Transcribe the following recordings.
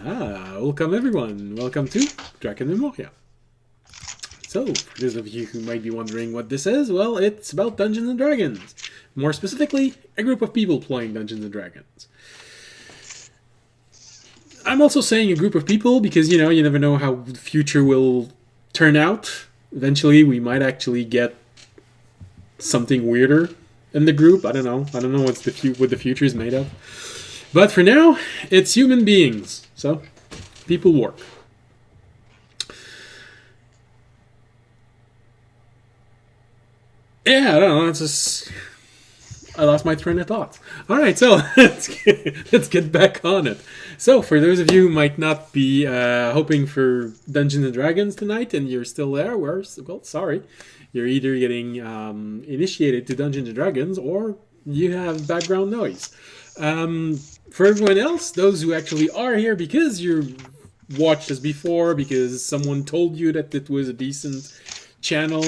Welcome everyone. Welcome to Drakenmemoria. So, for those of you who might be wondering what this is, well, it's about Dungeons and Dragons. More specifically, a group of people playing Dungeons and Dragons. I'm also saying a group of people because, you never know how the future will turn out. Eventually, we might actually get something weirder in the group. I don't know. I don't know what the future is made of. But for now, it's human beings. So, people work. Yeah, I don't know. It's just I lost my train of thought. All right, so let's get back on it. So, for those of you who might not be hoping for Dungeons and Dragons tonight, and you're still there, well, sorry, you're either getting initiated to Dungeons and Dragons, or you have background noise. For everyone else, those who actually are here because you watched us before, because someone told you that it was a decent channel,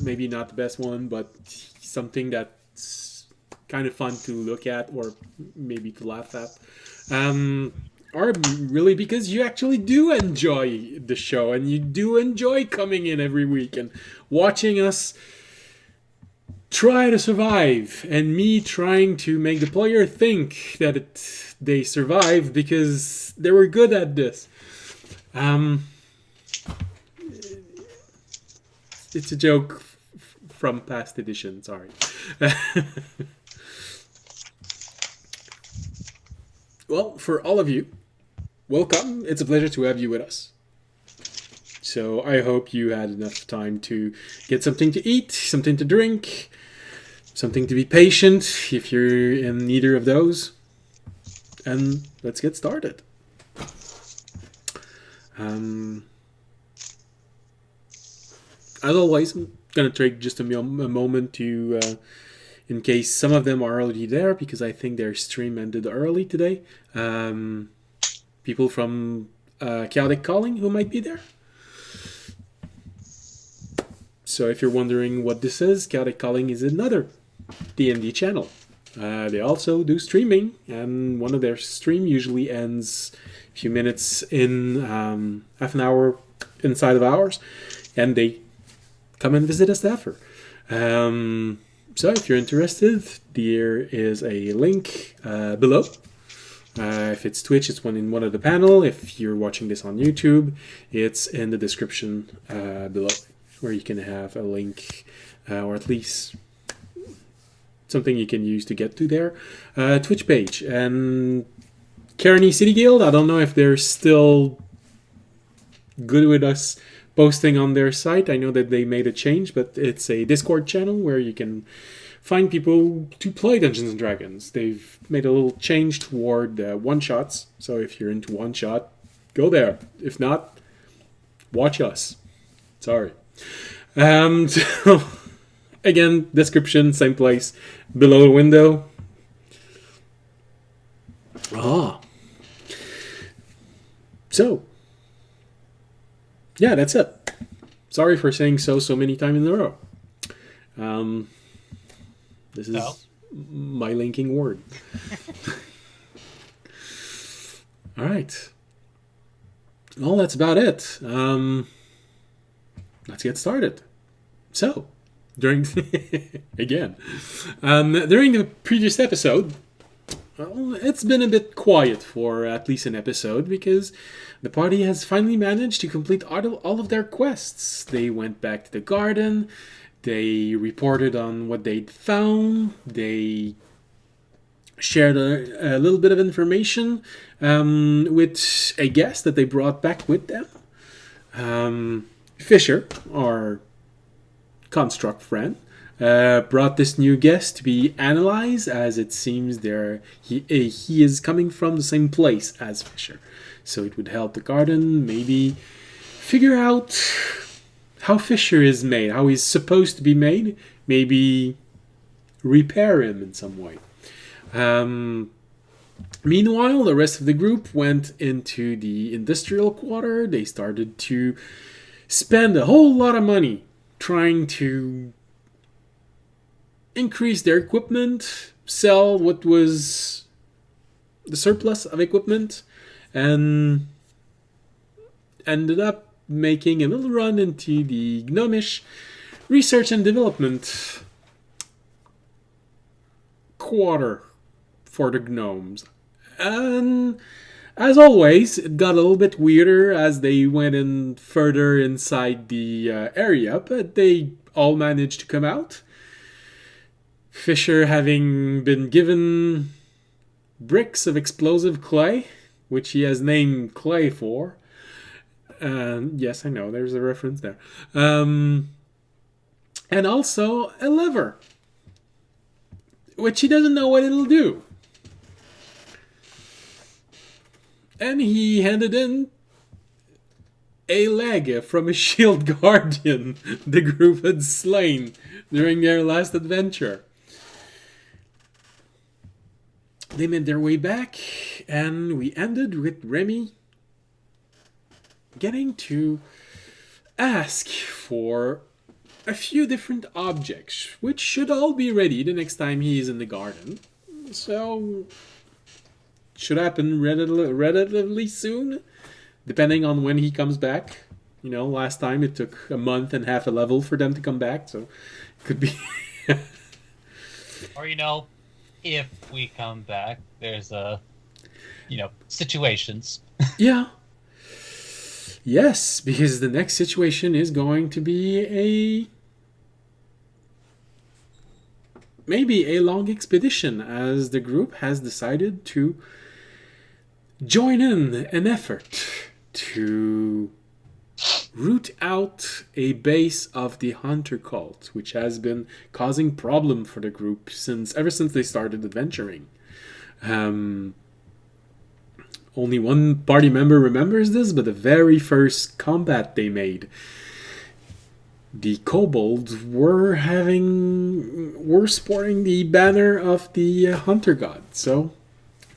maybe not the best one, but something that's kind of fun to look at or maybe to laugh at. Or really because you actually do enjoy the show and you do enjoy coming in every week and watching us try to survive, and me trying to make the player think that they survived because they were good at this. It's a joke from past edition, sorry. Well, for all of you, welcome. It's a pleasure to have you with us. So I hope you had enough time to get something to eat, something to drink, something to be patient if you're in neither of those. And let's get started. As always, I'm going to take just a moment to, in case some of them are already there, because I think their stream ended early today. People from Chaotic Calling who might be there. So if you're wondering what this is, Chaotic Calling is another D&D channel. They also do streaming, and one of their stream usually ends a few minutes in half an hour inside of ours, and they come and visit us after. So if you're interested, there is a link below. If it's Twitch, it's in one of the panel. If you're watching this on YouTube, it's in the description below, where you can have a link, or at least something you can use to get to their Twitch page. And Kearney City Guild, I don't know if they're still good with us posting on their site. I know that they made a change, but it's a Discord channel where you can find people to play Dungeons and Dragons. They've made a little change toward one-shots, so if you're into one-shot, go there. If not, watch us. Sorry. So, again, description, same place, below the window. So, yeah, that's it. Sorry for saying so many times in a row. This is my linking word. All right. Well, that's about it. Let's get started. So, during during the previous episode, well, it's been a bit quiet for at least an episode because the party has finally managed to complete all of their quests. They went back to the garden. They reported on what they'd found. They shared a little bit of information with a guest that they brought back with them. Fisher, our construct friend, brought this new guest to be analyzed, as it seems he is coming from the same place as Fisher. So it would help the garden maybe figure out how Fisher is made, how he's supposed to be made, maybe repair him in some way. Meanwhile, the rest of the group went into the industrial quarter. They started to spend a whole lot of money trying to increase their equipment, sell what was the surplus of equipment, and ended up making a little run into the gnomish research and development quarter for the gnomes. And as always, it got a little bit weirder as they went in further inside the area, but they all managed to come out. Fisher having been given bricks of explosive clay, which he has named Clay for. Yes, I know, there's a reference there. And also a lever, which he doesn't know what it'll do. And he handed in a leg from a shield guardian the group had slain during their last adventure. They made their way back, and we ended with Remy getting to ask for a few different objects, which should all be ready the next time he is in the garden. So, should happen relatively soon, depending on when he comes back. You know, last time it took a month and half a level for them to come back, so it could be... Or, you know, if we come back, there's situations. Yeah. Yes, because the next situation is going to be maybe a long expedition, as the group has decided to join in an effort to root out a base of the hunter cult, which has been causing problem for the group ever since they started adventuring. Only one party member remembers this, but the very first combat they made, the kobolds were sporting the banner of the hunter god. So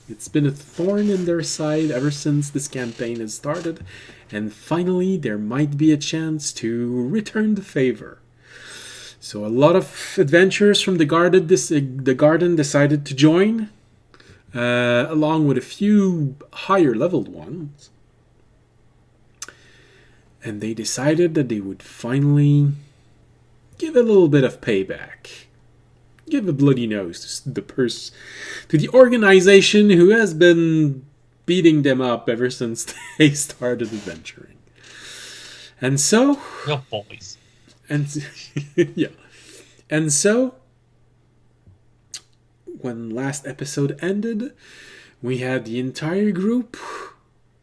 it's been a thorn in their side ever since this campaign has started, and finally there might be a chance to return the favor. So a lot of adventurers from the garden decided to join, along with a few higher leveled ones. And they decided that they would finally give a little bit of payback. Give a bloody nose to the organization who has been beating them up ever since they started adventuring. And so... Real boys. And yeah. And so, when last episode ended, we had the entire group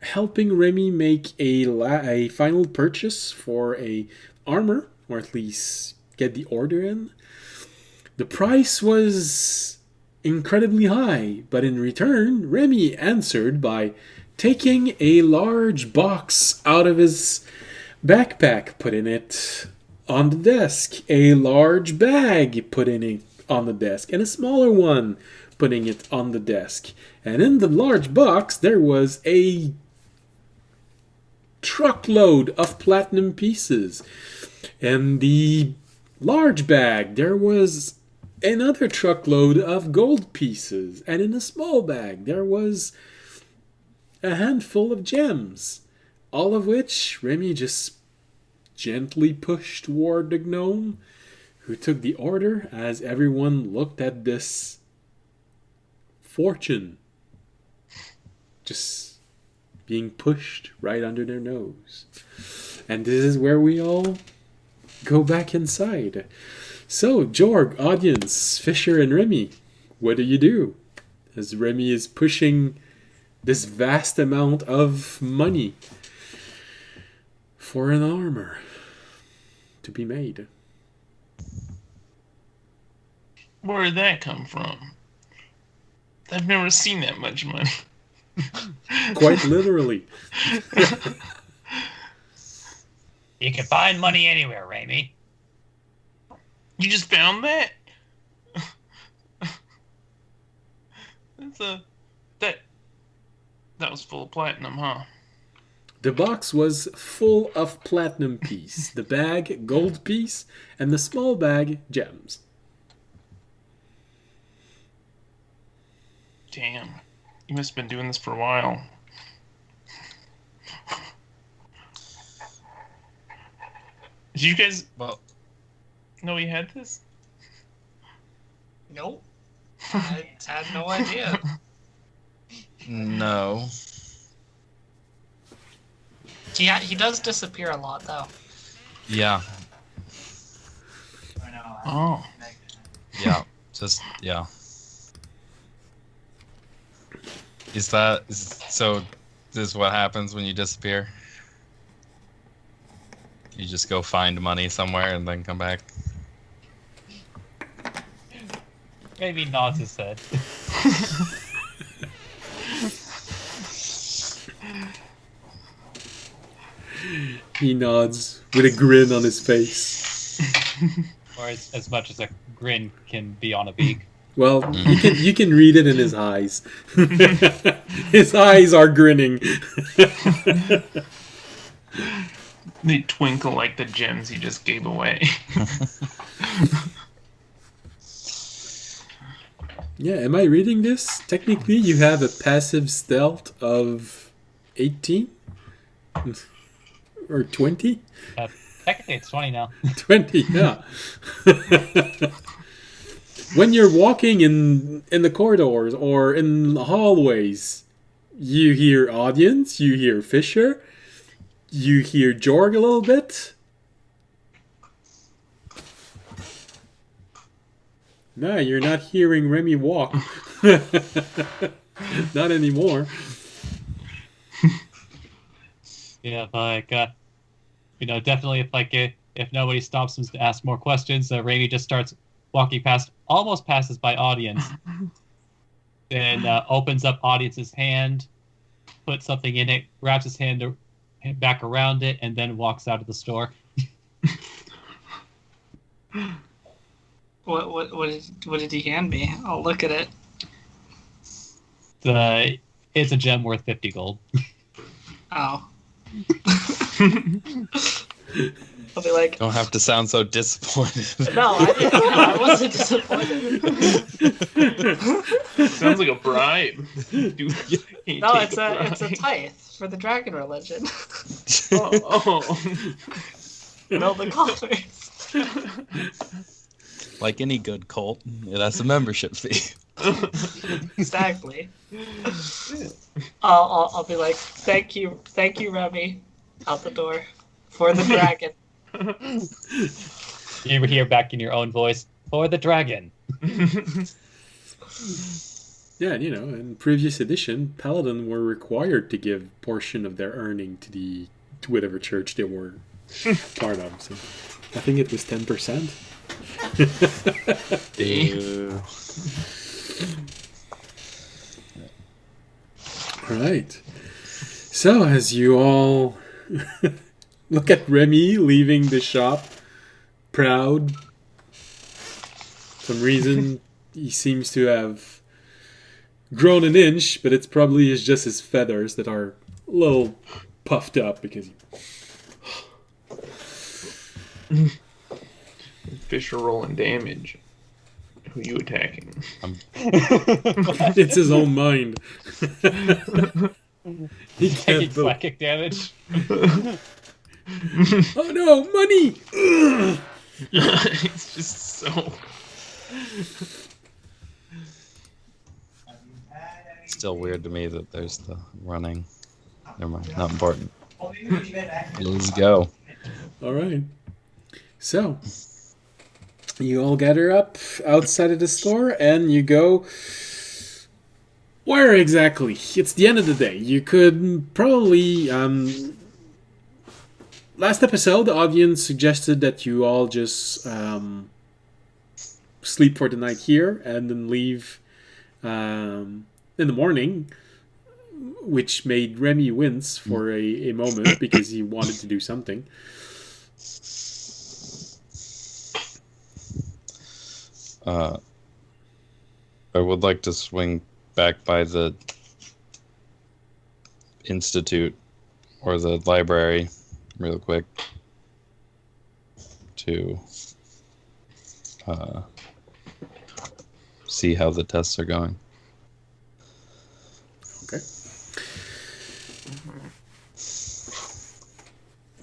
helping Remy make a final purchase for a armor, or at least get the order in. The price was incredibly high, but in return, Remy answered by taking a large box out of his backpack, putting it on the desk, a large bag, putting it on the desk, and a smaller one, putting it on the desk. And in the large box, there was a truckload of platinum pieces. And the large bag, there was another truckload of gold pieces. And in a small bag, there was a handful of gems. All of which Remy just gently pushed toward the gnome, who took the order as everyone looked at this fortune just being pushed right under their nose. And this is where we all go back inside. So, Jorg, audience, Fisher, and Remy, what do you do? As Remy is pushing this vast amount of money for an armor to be made. Where did that come from? I've never seen that much money. Quite literally. You can find money anywhere, Remy. You just found that? That was full of platinum, huh? The box was full of platinum piece, the bag gold piece, and the small bag gems. Damn. You must have been doing this for a while. Did you guys Well, know he had this? Nope. I had no idea. no. He does disappear a lot, though. Yeah. Oh. Yeah. Just, yeah. So this is what happens when you disappear? You just go find money somewhere and then come back? Maybe nods his head. He nods with a grin on his face. Or as much as a grin can be on a beak. Well, you can read it in his eyes. His eyes are grinning. They twinkle like the gems he just gave away. Yeah, am I reading this? Technically, you have a passive stealth of 18? Or 20? Technically, it's 20 now. 20, yeah. When you're walking in the corridors or in the hallways, you hear audience, you hear Fisher, you hear Jorg a little bit. No, you're not hearing Remy walk. Not anymore. Yeah, like, definitely if nobody stops him to ask more questions, Raimi just starts walking past, almost passes by audience, then opens up audience's hand, puts something in it, wraps his hand back around it, and then walks out of the store. What did he hand me? I'll look at it. It's a gem worth 50 gold. Oh. I'll be like, Don't have to sound so disappointed. no, I wasn't disappointed. Sounds like a bribe. Dude, No, it's a tithe for the dragon religion. Oh. Build the coffers. Like any good cult, it has a membership fee. Exactly. I'll be like, thank you, Remy, out the door for the dragon. You hear back in your own voice, for the dragon. Yeah, in previous edition, Paladin were required to give portion of their earning to whatever church they were part of. So I think it was 10%. Ew. All right. So as you all look at Remy leaving the shop, proud. For some reason, he seems to have grown an inch, but it's probably just his feathers that are a little puffed up because Fish are rolling damage. Who you attacking? it's his own mind. He Taking can't vote. psychic damage. Oh no, money! It's just so. Still weird to me that there's the running. Never mind, not important. Let's go. All right. So, you all gather up outside of the store and you go. Where exactly? It's the end of the day. You could probably. Last episode, the audience suggested that you all just sleep for the night here and then leave in the morning, which made Remy wince for a moment because he wanted to do something. I would like to swing back by the institute or the library real quick to see how the tests are going. Okay.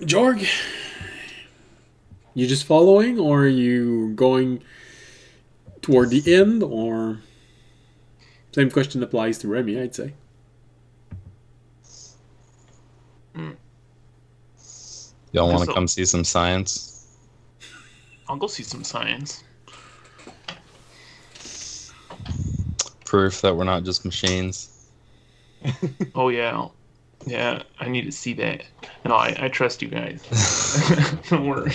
Jorg, You just following, or are you going toward the end, or same question applies to Remy, I'd say. Y'all want to So- come see some science? I'll go see some science. Proof that we're not just machines. Oh yeah, yeah. I need to see that. No, I trust you guys. Don't worry.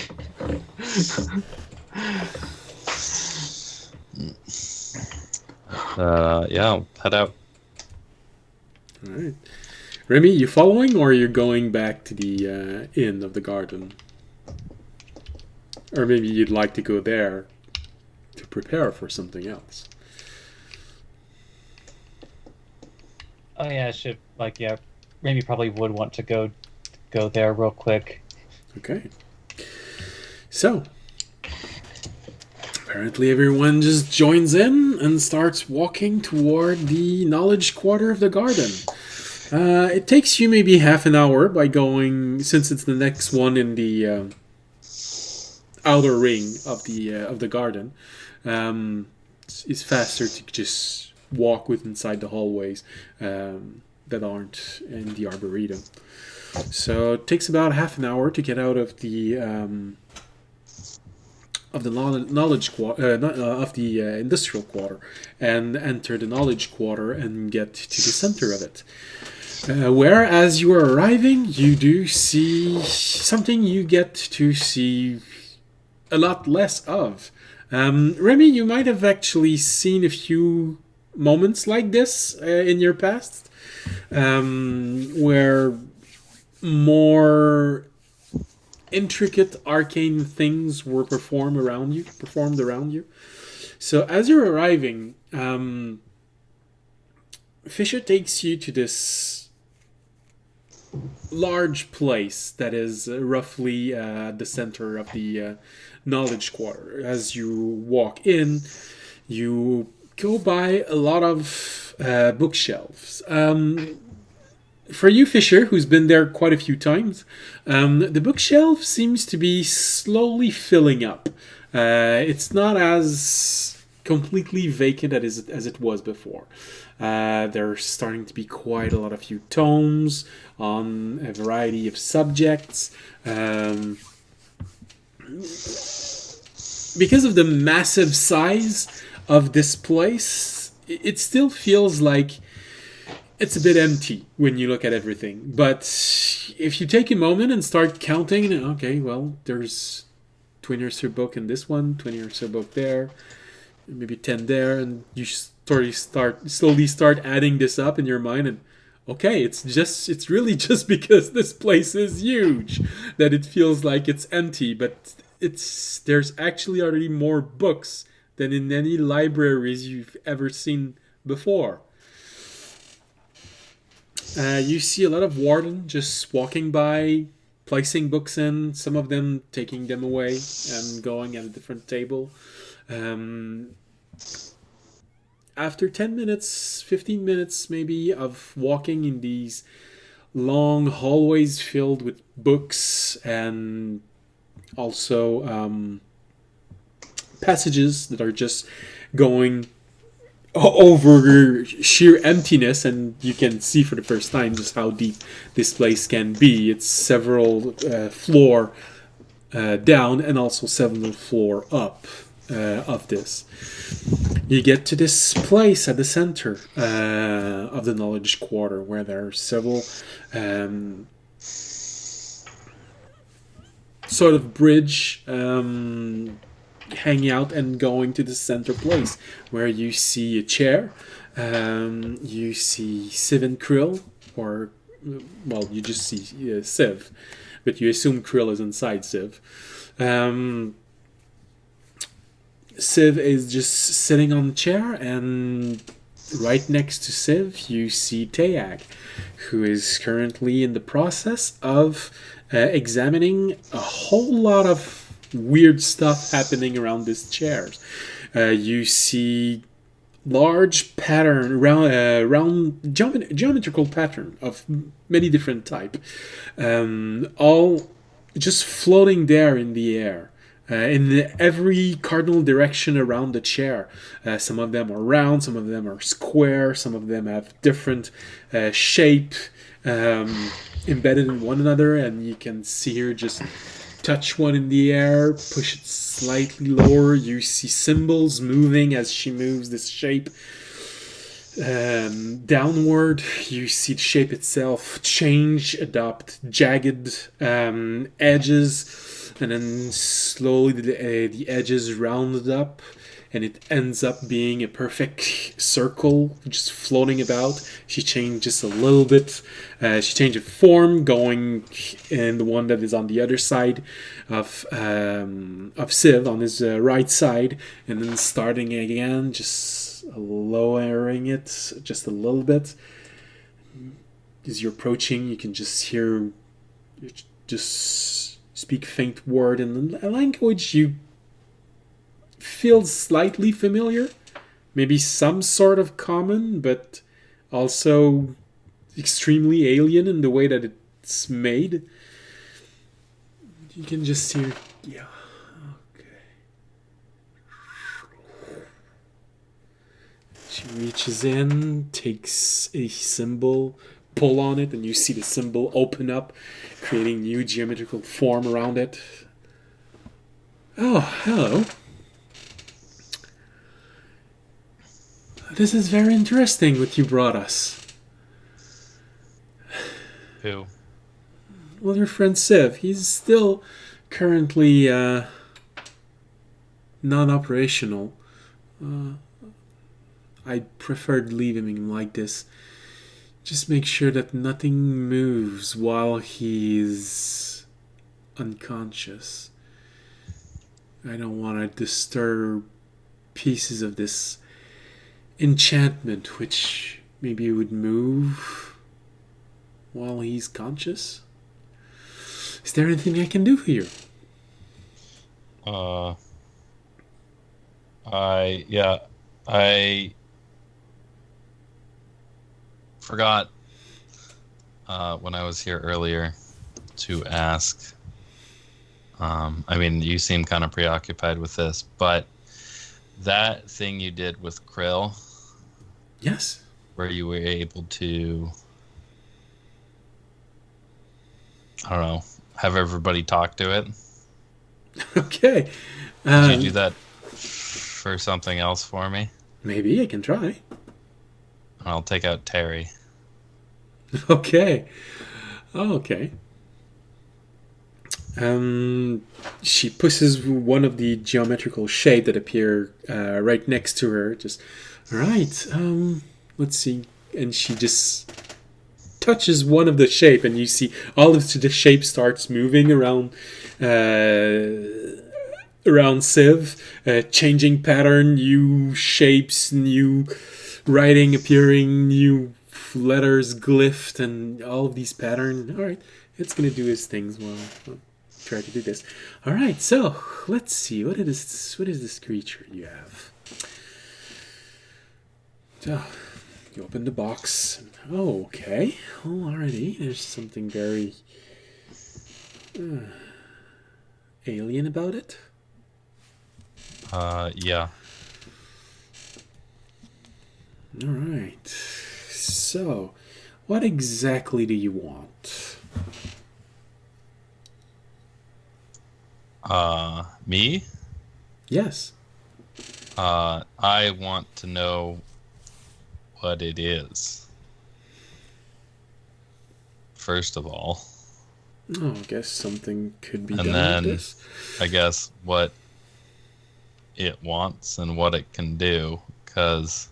Yeah, head out. All right. Remy, you following, or are you going back to the inn of the garden? Or maybe you'd like to go there to prepare for something else. Oh yeah, I should Remy probably would want to go there real quick. Okay. So, apparently everyone just joins in and starts walking toward the knowledge quarter of the garden. It takes you maybe half an hour by going, since it's the next one in the outer ring of the garden. It's faster to just walk with inside the hallways that aren't in the arboretum. So it takes about half an hour to get out of the knowledge quarter, of the industrial quarter, and enter the knowledge quarter and get to the center of it. Where, as you are arriving, you do see something you get to see a lot less of. Remy, you might have actually seen a few moments like this in your past, where more intricate arcane things were performed around you. So as you're arriving, Fisher takes you to this large place that is roughly at the center of the knowledge quarter. As you walk in, you go by a lot of bookshelves. For you, Fisher, who's been there quite a few times, the bookshelf seems to be slowly filling up. It's not as completely vacant as it was before. There's starting to be quite a lot of few tomes on a variety of subjects. Because of the massive size of this place, it still feels like it's a bit empty when you look at everything. But if you take a moment and start counting, okay, well, there's 20 or so book in this one, 20 or so book there, maybe 10 there, and you slowly start adding this up in your mind, and okay, it's really just because this place is huge that it feels like it's empty, but there's actually already more books than in any libraries you've ever seen before. You see a lot of warden just walking by, placing books in, some of them taking them away and going at a different table. After 10 minutes, 15 minutes maybe of walking in these long hallways filled with books and also passages that are just going over sheer emptiness, and you can see for the first time just how deep this place can be. It's several floor down and also several floor up of this. You get to this place at the center of the knowledge quarter where there are several sort of bridge hanging out and going to the center place where you see a chair, you see Civ and Krill, or well, you just see Civ, but you assume Krill is inside Civ. Civ is just sitting on the chair, and right next to Civ you see Tayag, who is currently in the process of examining a whole lot of weird stuff happening around these chairs. You see large pattern, round geometrical pattern of many different type, all just floating there in the air. in every cardinal direction around the chair. Some of them are round, some of them are square, some of them have different shape embedded in one another, and you can see her just touch one in the air, push it slightly lower. You see symbols moving as she moves this shape downward. You see the shape itself change, adopt jagged edges, and then slowly the edges rounded up, and it ends up being a perfect circle just floating about. She changed just a little bit. She changed of form, going in the one that is on the other side of Civ, on his right side, and then starting again, just lowering it just a little bit. As you're approaching, you can just hear, just speak faint word in a language you feels slightly familiar, maybe some sort of common, but also extremely alien in the way that it's made. You can just hear, yeah, okay. She reaches in, takes a symbol, pull on it, and you see the symbol open up, creating new geometrical form around it. Oh, hello. This is very interesting what you brought us. Who? Well, your friend Civ. He's still currently non-operational. I preferred leaving him like this. Just make sure that nothing moves while he's unconscious. I don't want to disturb pieces of this enchantment, which maybe would move while he's conscious. Is there anything I can do here? I forgot when I was here earlier to ask. I mean, you seem kind of preoccupied with this, but that thing you did with Krill, Yes. where you were able to, I don't know, have everybody talk to it. Okay. Did you do that for something else for me? Maybe I can try. I'll take out Terry. Okay. Okay. She pushes one of the geometrical shape that appear right next to her. Just, all right. Let's see. And she just touches one of the shape, and you see all of the shape starts moving around Civ, changing pattern, new shapes, new writing appearing, new letters glyphed, and all of these patterns. All right, it's gonna do its things. Well, I'll try to do this. All right, so let's see. What is this creature you have? So you open the box. Oh, okay. Oh, already there's something very alien about it. Yeah. All right. So, what exactly do you want? Me? Yes. I want to know what it is. First of all. Oh, I guess something could be And done then, with this. I guess, what it wants and what it can do. Because,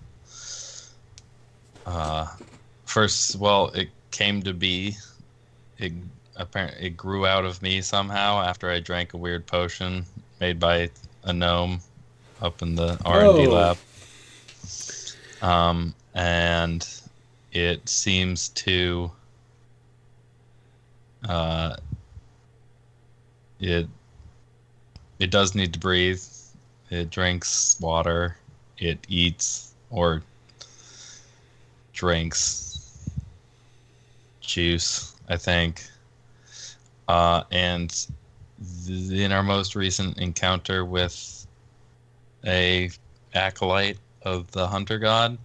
first, well, it came to be. It grew out of me somehow after I drank a weird potion made by a gnome up in the R&D lab. And it seems to it does need to breathe. It drinks water. It eats or drinks juice, I think. And in our most recent encounter with a acolyte of the hunter god,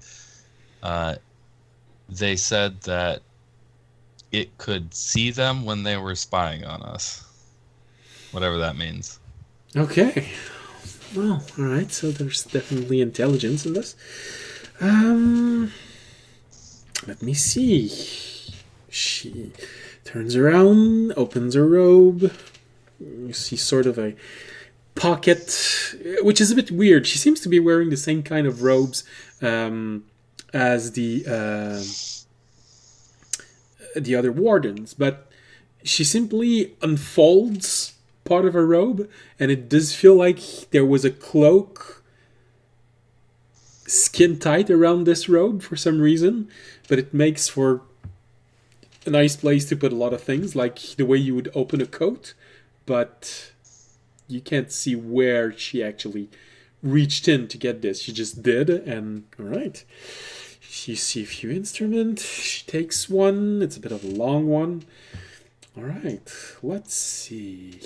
they said that it could see them when they were spying on us. Whatever that means. Okay. Well, alright, so there's definitely intelligence in this. Let me see. She turns around, opens her robe. You see sort of a pocket, which is a bit weird. She seems to be wearing the same kind of robes as the other wardens, but she simply unfolds part of her robe, and it does feel like there was a cloak skin tight around this robe for some reason, but it makes for a nice place to put a lot of things, like the way you would open a coat, but you can't see where she actually reached in to get this. She just did, and alright. You see a few instruments. She takes one. It's a bit of a long one. Alright, let's see.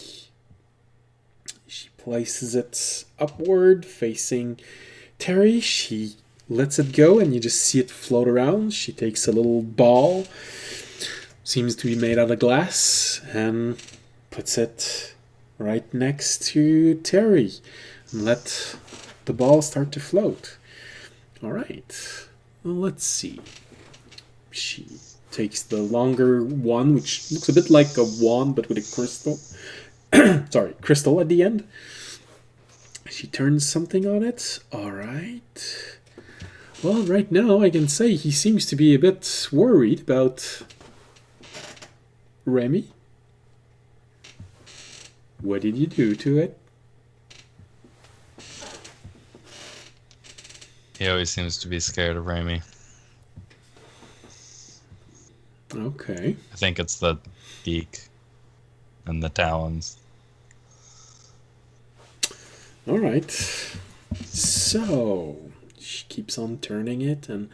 She places it upward, facing Terry. She lets it go, and you just see it float around. She takes a little ball, seems to be made out of glass, and puts it right next to Terry. And let the ball start to float. Alright, well, let's see. She takes the longer one, which looks a bit like a wand, but with a crystal. Crystal at the end. She turns something on it. Alright. Well, right now I can say he seems to be a bit worried about Remy. What did you do to it? He always seems to be scared of Raimi. Okay. I think it's the beak and the talons. Alright. So, she keeps on turning it, and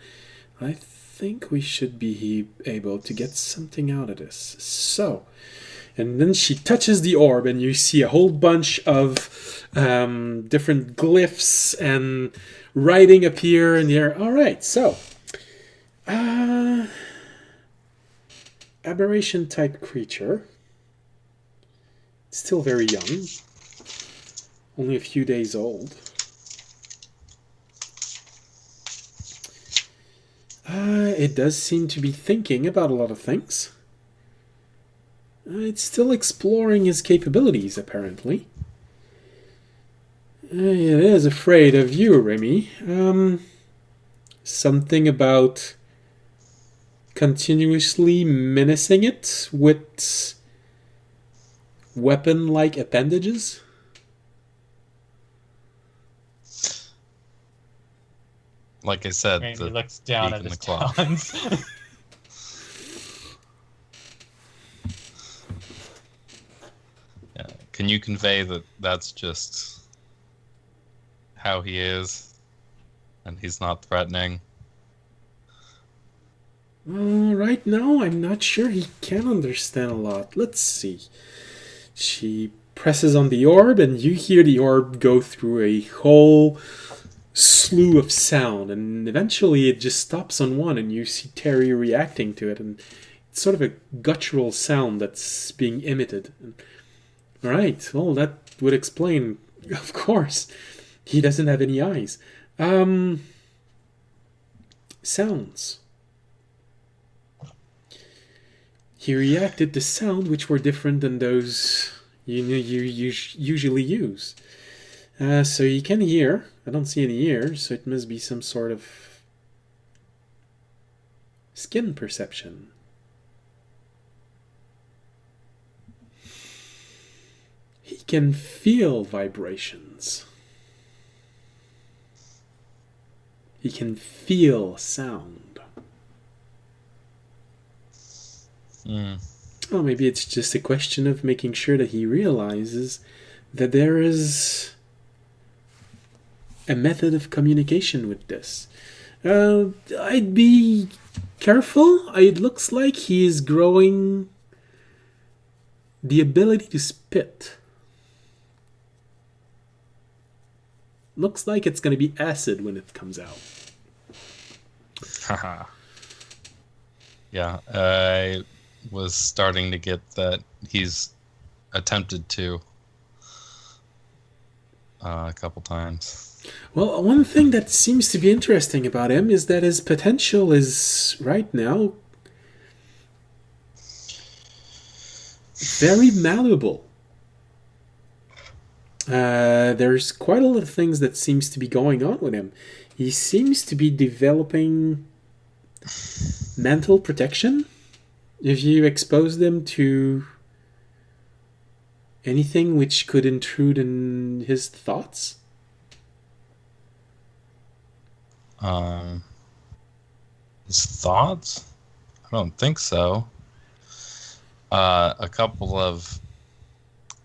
I think we should be able to get something out of this. So, and then she touches the orb, and you see a whole bunch of different glyphs and writing appear in the air. Alright, so, aberration type creature. Still very young. Only a few days old. It does seem to be thinking about a lot of things. It's still exploring his capabilities, apparently. It is afraid of you, Remy. Something about continuously menacing it with weapon-like appendages. Like I said, Randy the looks down beak at and his the claw. talons. Yeah. Can you convey that that's just how he is, and he's not threatening? Right now, I'm not sure he can understand a lot. Let's see. She presses on the orb, and you hear the orb go through a whole slew of sound, and eventually it just stops on one, and you see Terry reacting to it, and it's sort of a guttural sound that's being emitted. Alright, well, that would explain, of course, he doesn't have any eyes. Sounds. He reacted to sound which were different than those you usually use. So you can hear. I don't see any ears, so it must be some sort of skin perception. He can feel vibrations. He can feel sound. Oh, maybe it's just a question of making sure that he realizes that there is a method of communication with this. I'd be careful. It looks like he is growing the ability to spit. Looks like it's going to be acid when it comes out. Haha. Yeah, I was starting to get that he's attempted to a couple times. Well, one thing that seems to be interesting about him is that his potential is, right now, very malleable. There's quite a lot of things that seems to be going on with him. He seems to be developing mental protection. If you expose them to anything which could intrude in his thoughts. His thoughts? I don't think so. A couple of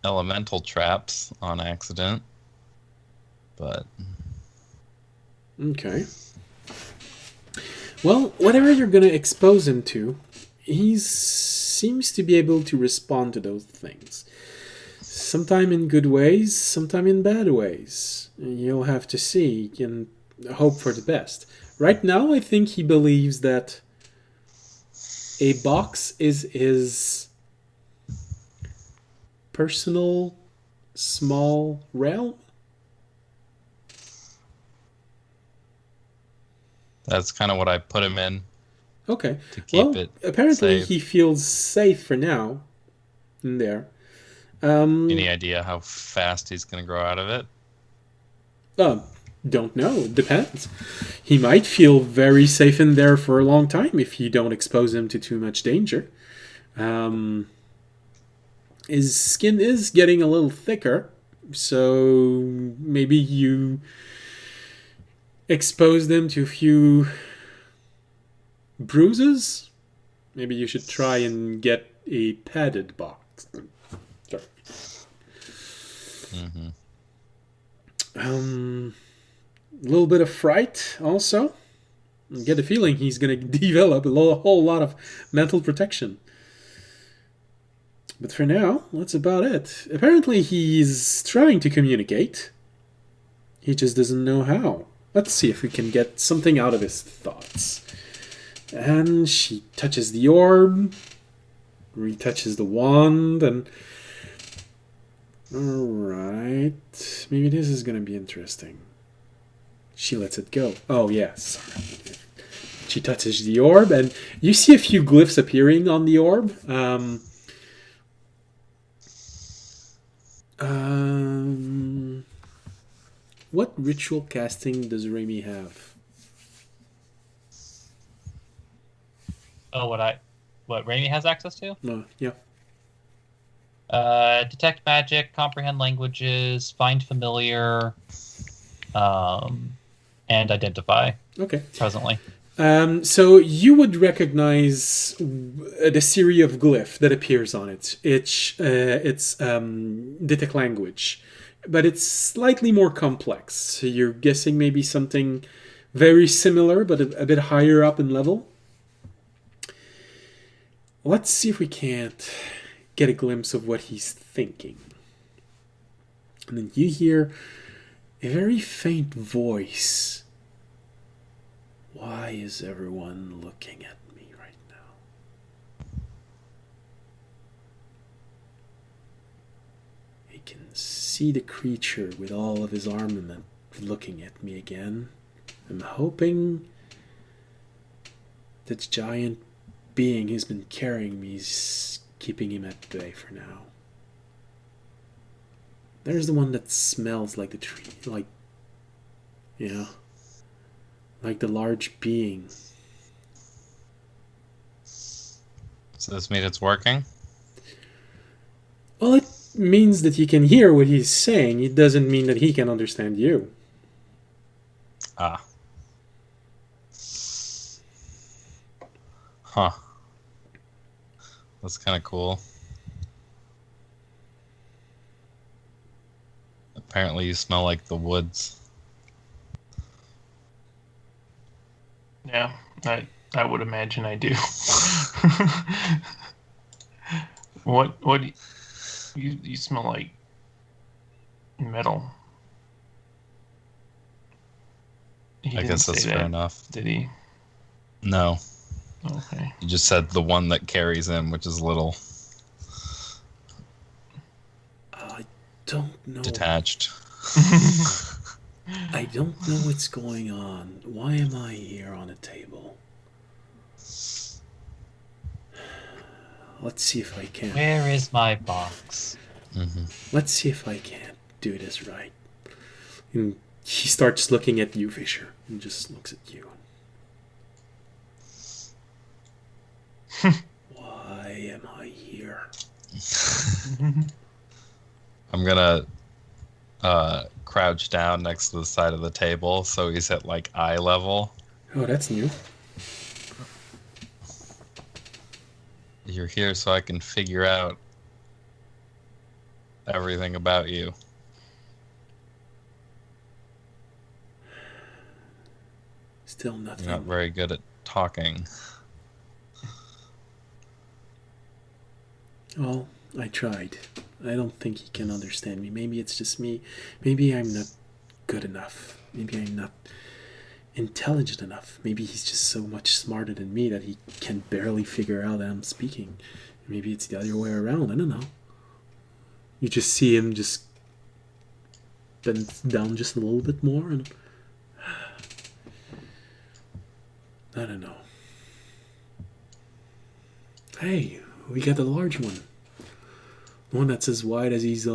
elemental traps on accident, but Okay. Well, whatever you're going to expose him to, he seems to be able to respond to those things. Sometime in good ways, sometime in bad ways. You'll have to see and hope for the best. Right now, I think he believes that a box is his personal small realm. that's kind of what I put him in Okay. to keep it apparently safe. he feels safe for now in there. Any idea how fast he's going to grow out of it? Don't know. It depends. He might feel very safe in there for a long time if you don't expose him to too much danger. His skin is getting a little thicker, so maybe you expose them to a few bruises. Maybe you should try and get a padded box. Sorry. Mm-hmm. A little bit of fright also. I get the feeling he's going to develop a whole lot of mental protection. But for now, that's about it. Apparently he's trying to communicate. He just doesn't know how. Let's see if we can get something out of his thoughts. And she touches the orb, retouches the wand, and... Alright. Maybe this is going to be interesting. She lets it go. Oh, yes. She touches the orb, and you see a few glyphs appearing on the orb. What ritual casting does Raimi have? Oh, what Raimi has access to? Yeah. Detect magic, comprehend languages, find familiar, and identify. Okay. Presently. So you would recognize the series of glyph that appears on it. It's detect language, but it's slightly more complex. So you're guessing maybe something very similar, but a bit higher up in level. Let's see if we can't get a glimpse of what he's thinking. And then you hear a very faint voice. Why is everyone looking at me right now? I can see the creature with all of his armament looking at me again. I'm hoping that giant being who's been carrying me is keeping him at bay for now. There's the one that smells like the tree, like the large being. So this means it's working? Well, it means that you can hear what he's saying. It doesn't mean that he can understand you. Ah. Huh. That's kind of cool. Apparently you smell like the woods. Yeah, I would imagine I do. What you smell like metal. He I didn't guess that's say fair that, enough. did he? No, Okay. you just said the one that carries him, which is a little I don't know. detached. I don't know what's going on. Why am I here on a table? Let's see if I can. Where is my box? Let's see if I can do this right. And he starts looking at you, Fisher, and just looks at you. Why am I here? I'm gonna crouch down next to the side of the table so he's at like eye level. Oh, that's new. You're here so I can figure out everything about you. Still nothing. You're not very good at talking. Well, I tried. I don't think he can understand me. Maybe it's just me. Maybe I'm not good enough. Maybe I'm not intelligent enough. Maybe he's just so much smarter than me that he can barely figure out that I'm speaking. Maybe it's the other way around. I don't know. You just see him just bend down just a little bit more, and I don't know. Hey, we got the large one. One that's as wide as he's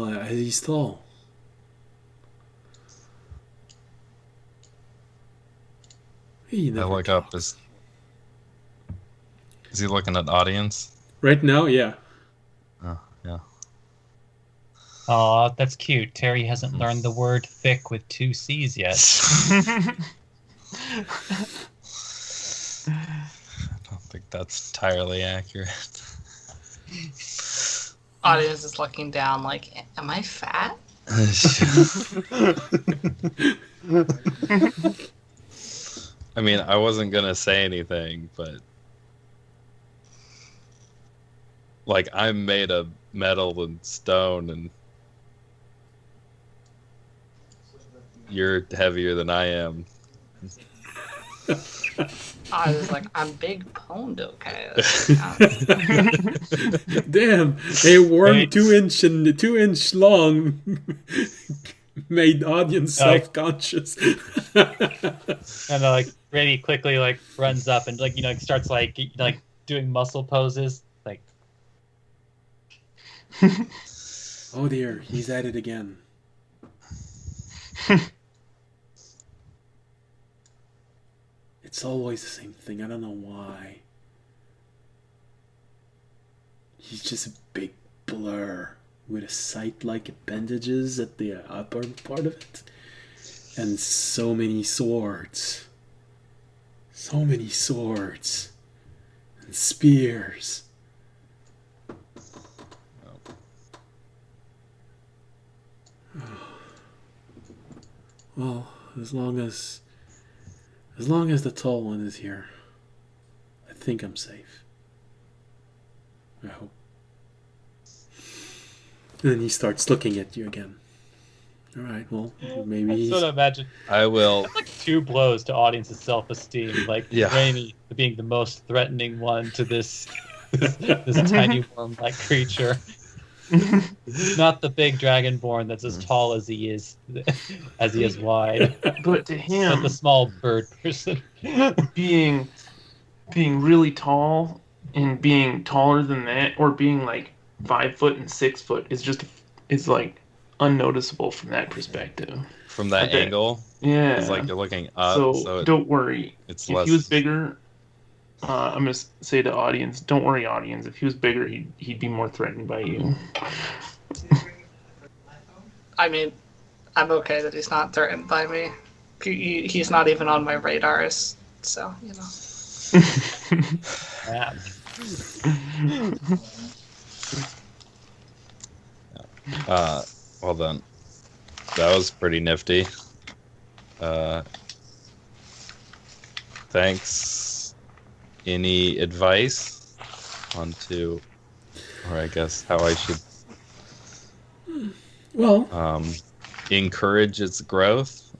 tall. He I never look talked. up. Is he looking at audience? Right now, yeah. Oh, yeah. Aw, that's cute. Terry hasn't learned the word thick with 2 C's yet. I don't think that's entirely accurate. Audience is looking down like, am I fat? I mean, I wasn't gonna say anything, but like I'm made of metal and stone, and you're heavier than I am. I was like, I'm big boned, okay? Damn, a worm Right. 2-inch long made audience Like- self-conscious. And like Randy quickly like runs up and like starts like doing muscle poses. Like Oh dear, he's at it again. It's always the same thing. I don't know why. He's just a big blur with a sight-like appendages at the upper part of it. And so many swords. So many swords. And spears. Well, as long as the tall one is here, I think I'm safe. I hope. And then he starts looking at you again. Alright, well, maybe I he's... sort of imagine I will. like 2 blows to audience's self-esteem. Like Yeah. Raimi being the most threatening one to this tiny worm-like creature. Not the big dragonborn that's as tall as he is wide, But to but him, the small bird person. being really tall and being taller than that, or being like 5 foot and 6 foot, is like unnoticeable from that perspective. From that Okay. angle, Yeah. it's like you're looking up, so so don't worry. it's If less. he was bigger, I'm gonna say to audience, don't worry, audience. If he was bigger, he'd be more threatened by you. I mean, I'm okay that he's not threatened by me. He's not even on my radars, so, Yeah. Well then, that was pretty nifty. Thanks. Any advice onto, or I guess how I should Well, encourage its growth?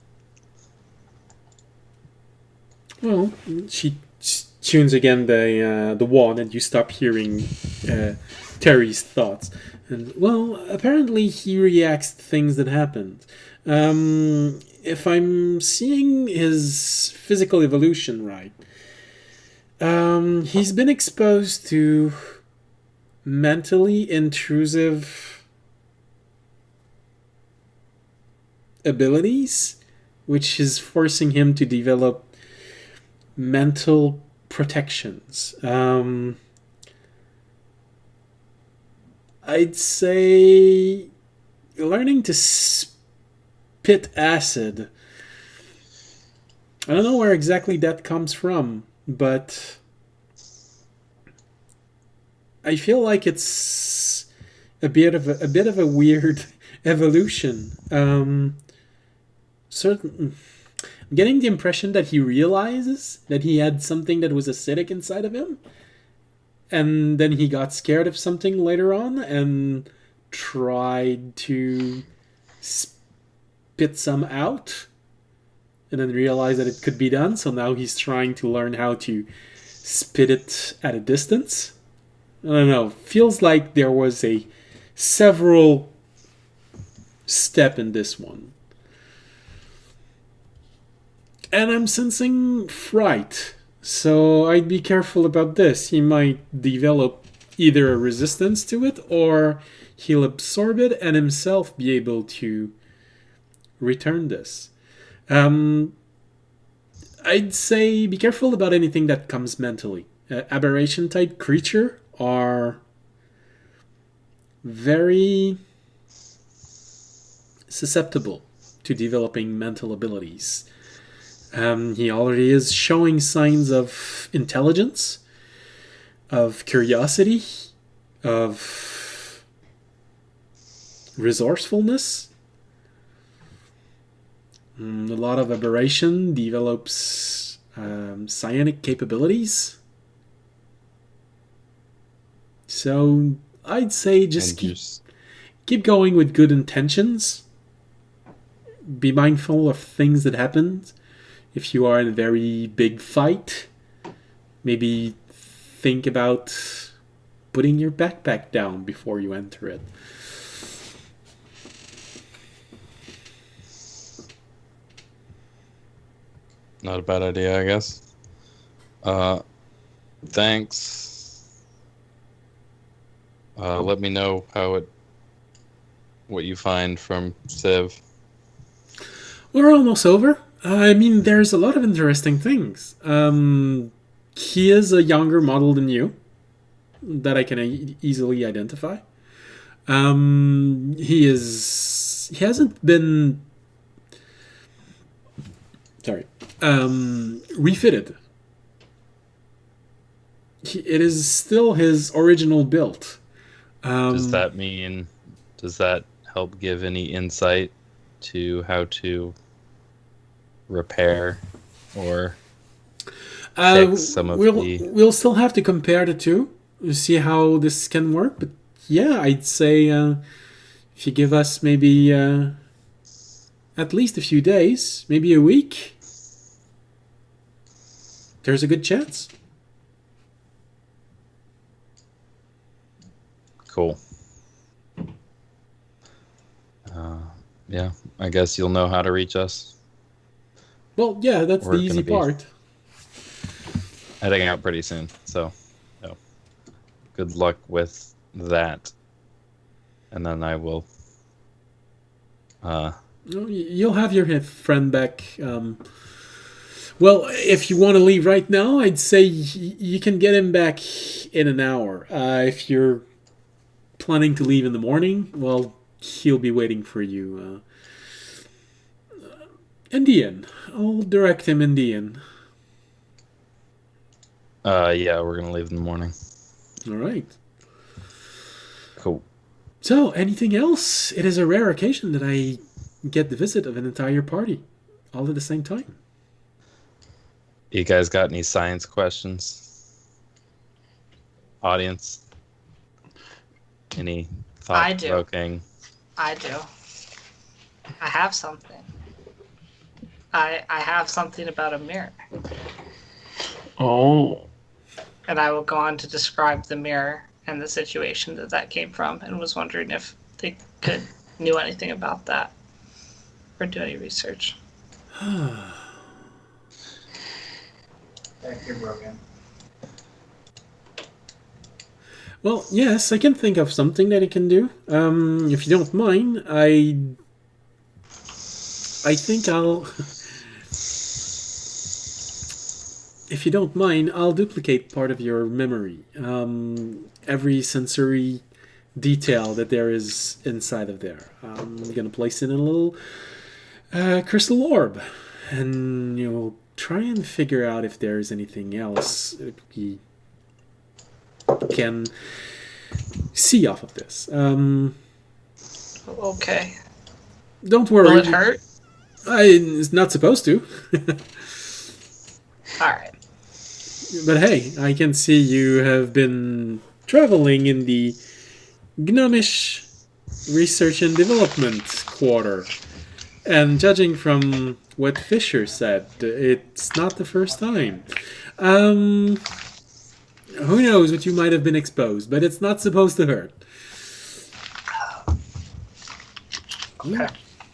Well, she tunes again the wand, and you stop hearing Terry's thoughts. And well, apparently he reacts to things that happened. If I'm seeing his physical evolution right, he's been exposed to mentally intrusive abilities, which is forcing him to develop mental protections. I'd say learning to spit acid. I don't know where exactly that comes from, but I feel like it's a bit of a weird evolution. Certain, I'm getting the impression that he realizes that he had something that was acidic inside of him, and then he got scared of something later on and tried to spit some out, and then realized that it could be done. So now he's trying to learn how to spit it at a distance. I don't know. Feels like there was a several step in this one. And I'm sensing fright, so I'd be careful about this. He might develop either a resistance to it, or he'll absorb it and himself be able to return this. I'd say be careful about anything that comes mentally. Aberration type creature are very susceptible to developing mental abilities. He already is showing signs of intelligence, of curiosity, of resourcefulness. A lot of aberration develops psionic capabilities. So I'd say just keep going with good intentions. Be mindful of things that happened. If you are in a very big fight, maybe think about putting your backpack down before you enter it. Not a bad idea, I guess. Thanks. Let me know what you find from Civ. We're almost over. I mean, there's a lot of interesting things. He is a younger model than you that I can easily identify. He hasn't been refitted. It is still his original build. Does that help give any insight to how to repair or fix some of We'll still have to compare the two to see how this can work. But yeah, I'd say if you give us maybe at least a few days, maybe a week, there's a good chance. Cool. Yeah, I guess you'll know how to reach us. Well, yeah, that's We're the easy gonna be part. Heading out pretty soon, so good luck with that. And then I will. You'll have your friend back. Well, if you want to leave right now, I'd say you can get him back in an hour. If you're planning to leave in the morning, well, he'll be waiting for you. Indian. I'll direct him Indian. Yeah, we're gonna leave in the morning. All right. Cool. So, anything else? It is a rare occasion that I get the visit of an entire party, all at the same time. You guys got any science questions? Audience? Any thought-provoking? I do. I have something. I have something about a mirror. Oh. And I will go on to describe the mirror and the situation that came from, and was wondering if they knew anything about that or do any research. You're broken. Well, yes, I can think of something that I can do. If you don't mind, I think I'll... If you don't mind, I'll duplicate part of your memory. Every sensory detail that there is inside of there. I'm going to place it in a little crystal orb. And you'll try and figure out if there's anything else we can see off of this. Okay. Don't worry. Will it hurt? It's not supposed to. Alright. But hey, I can see you have been traveling in the gnomish research and development quarter. And judging from what Fisher said, it's not the first time. Who knows what you might have been exposed, but it's not supposed to hurt. Okay.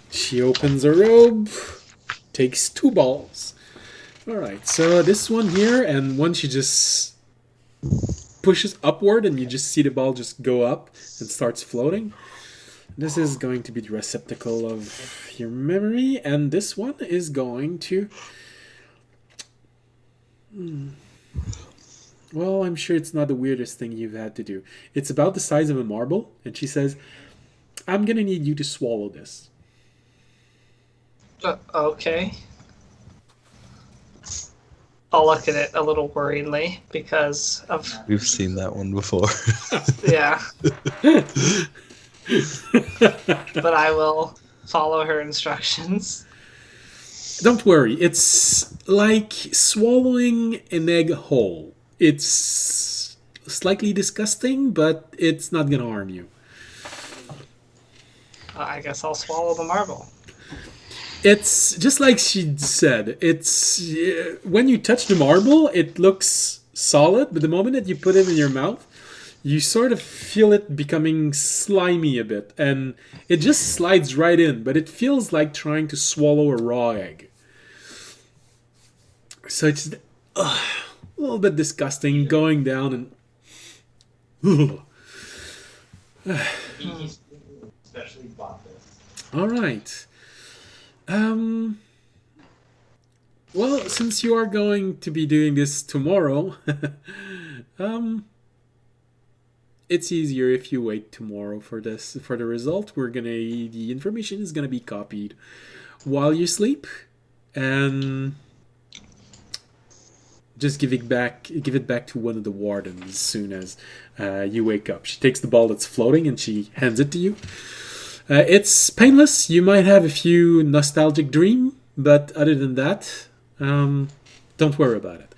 She opens her robe, takes 2 balls. Alright, so this one here, and one she just pushes upward, and you just see the ball just go up and starts floating. This is going to be the receptacle of your memory, and this one is going to... Well, I'm sure it's not the weirdest thing you've had to do. It's about the size of a marble, and she says, I'm gonna need you to swallow this. Okay. I'll look at it a little worriedly because of... We've seen that one before. Yeah. But I will follow her instructions. Don't worry, it's like swallowing an egg whole. It's slightly disgusting, but it's not gonna harm you. I guess I'll swallow the marble. It's just like she said. It's when you touch the marble, it looks solid, but the moment that you put it in your mouth, you sort of feel it becoming slimy a bit, and it just slides right in, but it feels like trying to swallow a raw egg. So it's a little bit disgusting going down and... He especially bought this. All right. Well, since you are going to be doing this tomorrow, it's easier if you wait tomorrow for this, for the result. The information is gonna be copied while you sleep, and just give it back to one of the wardens as soon as you wake up. She takes the ball that's floating and she hands it to you. It's painless. You might have a few nostalgic dreams, but other than that, don't worry about it.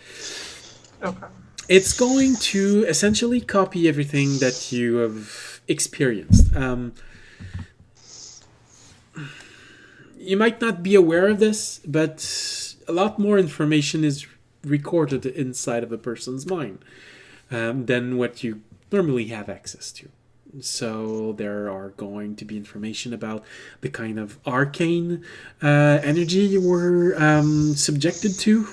Okay. It's going to essentially copy everything that you have experienced. You might not be aware of this, but a lot more information is recorded inside of a person's mind than what you normally have access to. So there are going to be information about the kind of arcane energy you were subjected to,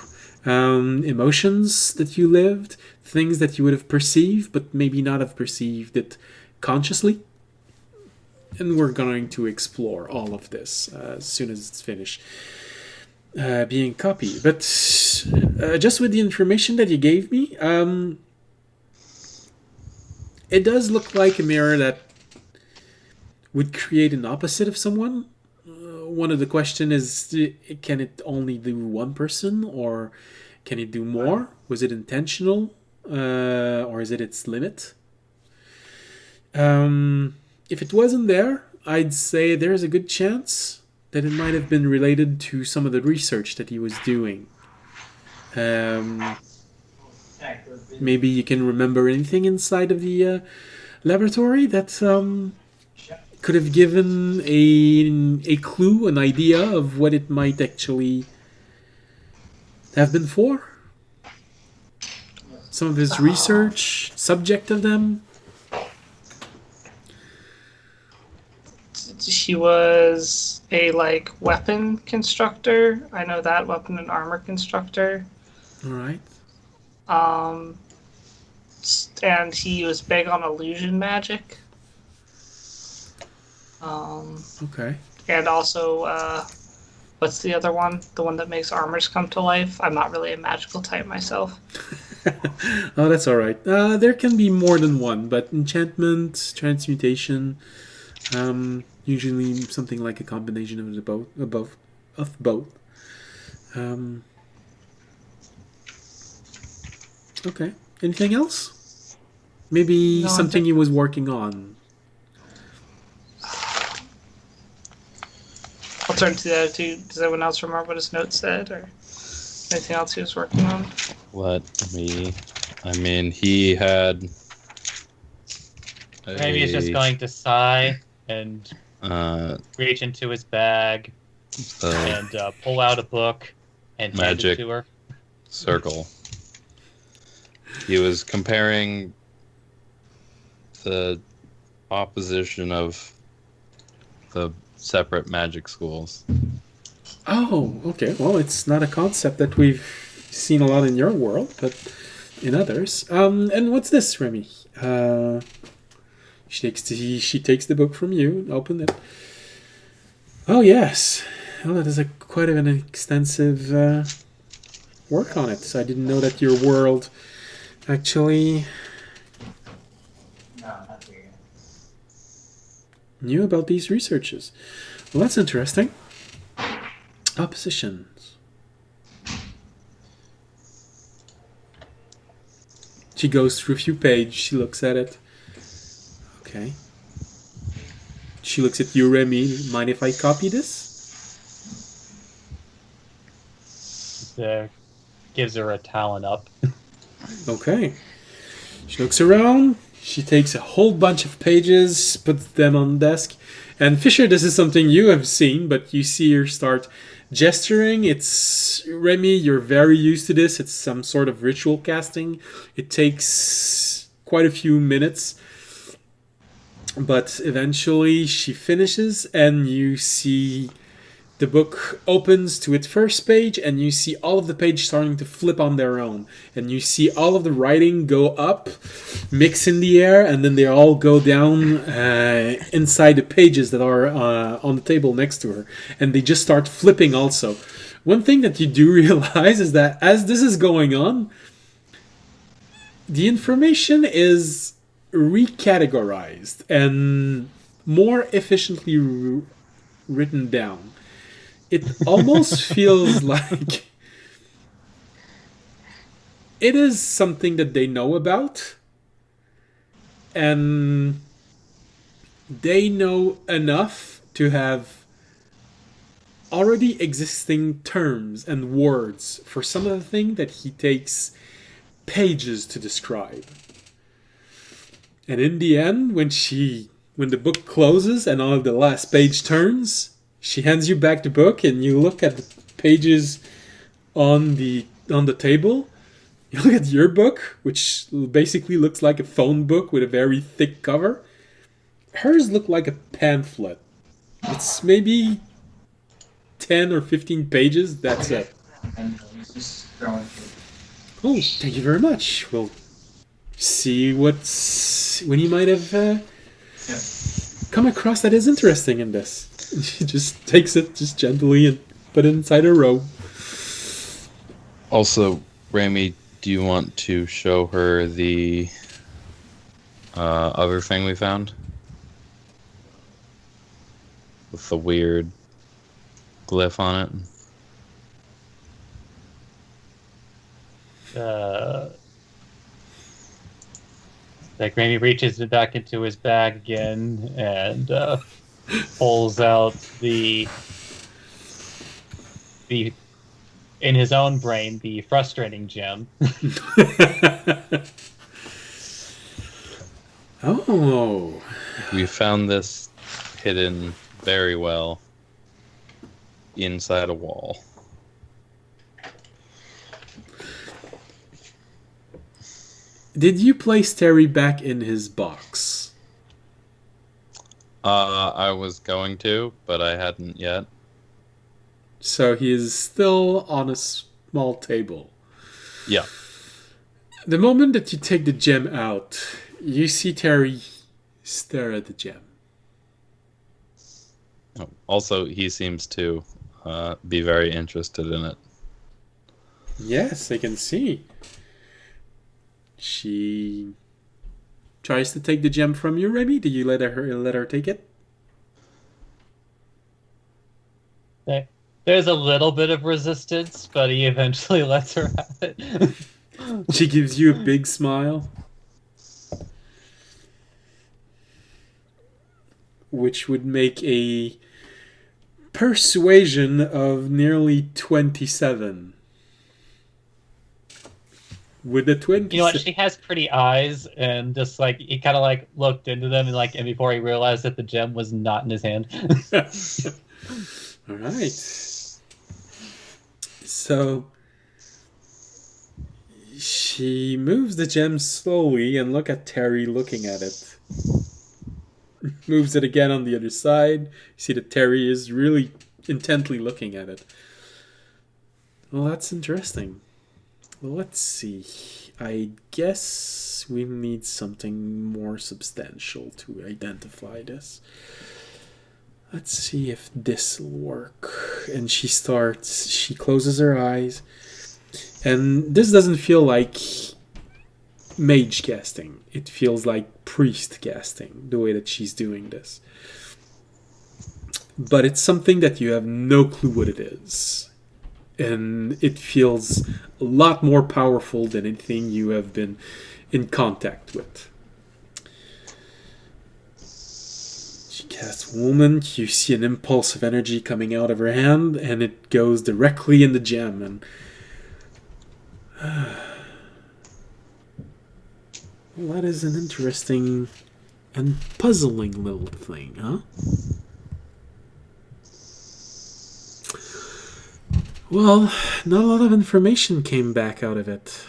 emotions that you lived, things that you would have perceived but maybe not have perceived it consciously. And we're going to explore all of this as soon as it's finished being copied. But just with the information that you gave me, it does look like a mirror that would create an opposite of someone. One of the questions is, can it only do one person, or can it do more? Was it intentional, or is it its limit? If it wasn't there, I'd say there's a good chance that it might have been related to some of the research that he was doing. Maybe you can remember anything inside of the laboratory that could have given a clue, an idea of what it might actually have been for? some of his research, subject of them? She was a weapon constructor. I know that, weapon and armor constructor. All right. And he was big on illusion magic. Okay. And also, what's the other one? The one that makes armors come to life? I'm not really a magical type myself. Oh, that's all right. There can be more than one, but enchantment, transmutation, usually something like a combination of the both. Okay. Anything else? Maybe No, something he was working on. I'll turn to the other two. Does anyone else remember what his note said, or anything else he was working on? I mean, he had. Maybe he's just going to sigh and reach into his bag and pull out a book and hand Magic it to her. circle. He was comparing the opposition of the separate magic schools. Oh, okay. Well, it's not a concept that we've seen a lot in your world, but in others. And what's this, Remy? She takes the book from you and opened it. Oh yes. Well, that is quite an extensive work on it. So I didn't know that your world actually No, not here. knew about these researches. Well, that's interesting. Oppositions. She goes through a few pages. She looks at it. Okay. She looks at you, Remy. Mind if I copy this? Gives her a talent up. Okay. She looks around. She takes a whole bunch of pages, puts them on the desk. And Fisher, this is something you have seen, but you see her start gesturing. It's, Remy, you're very used to this. It's some sort of ritual casting. It takes quite a few minutes. But eventually she finishes and you see the book opens to its first page and you see all of the pages starting to flip on their own. And you see all of the writing go up, mix in the air, and then they all go down inside the pages that are on the table next to her. And they just start flipping also. One thing that you do realize is that as this is going on, the information is recategorized and more efficiently written down. It almost feels like it is something that they know about, and they know enough to have already existing terms and words for some of the things that he takes pages to describe. And in the end, when the book closes and all of the last page turns, she hands you back the book and you look at the pages on the table. You look at your book, which basically looks like a phone book with a very thick cover. Hers look like a pamphlet. It's maybe 10 or 15 pages, that's it. And he's just throwing it. Oh, thank you very much. We'll see when you might have come across that is interesting in this. She just takes it just gently and put it inside her robe. Also, Rami, do you want to show her the other thing we found? With the weird glyph on it? Rami reaches back into his bag again and pulls out the in his own brain the frustrating gem. Oh. We found this hidden very well inside a wall. Did you place Terry back in his box? I was going to, but I hadn't yet. So he is still on a small table. Yeah. The moment that you take the gem out, you see Terry stare at the gem. Also, he seems to be very interested in it. Yes, I can see. She tries to take the gem from you, Remy. Do you let her take it? There's a little bit of resistance, but he eventually lets her have it. She gives you a big smile, which would make a persuasion of nearly 27. With the 27... You know what? She has pretty eyes, and just like he kind of like looked into them, and before he realized that the gem was not in his hand. All right. So she moves the gem slowly and look at Terry looking at it. Moves it again on the other side. You see that Terry is really intently looking at it. Well, that's interesting. Well, let's see. I guess we need something more substantial to identify this. Let's see if this will work. And she closes her eyes. And this doesn't feel like mage casting. It feels like priest casting, the way that she's doing this. But it's something that you have no clue what it is. And it feels a lot more powerful than anything you have been in contact with. She casts Woman. You see an impulse of energy coming out of her hand, and it goes directly in the gem. And well, that is an interesting and puzzling little thing, huh? Well, not a lot of information came back out of it.